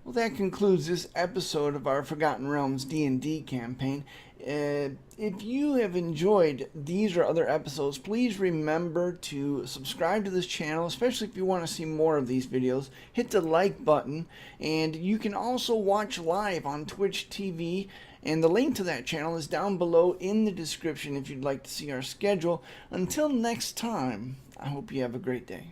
A: Well, that concludes this episode of our Forgotten Realms D&D campaign. If you have enjoyed these or other episodes, please remember to subscribe to this channel, especially if you want to see more of these videos. Hit the like button, and you can also watch live on Twitch TV And the link to that channel is down below in the description if you'd like to see our schedule. Until next time, I hope you have a great day.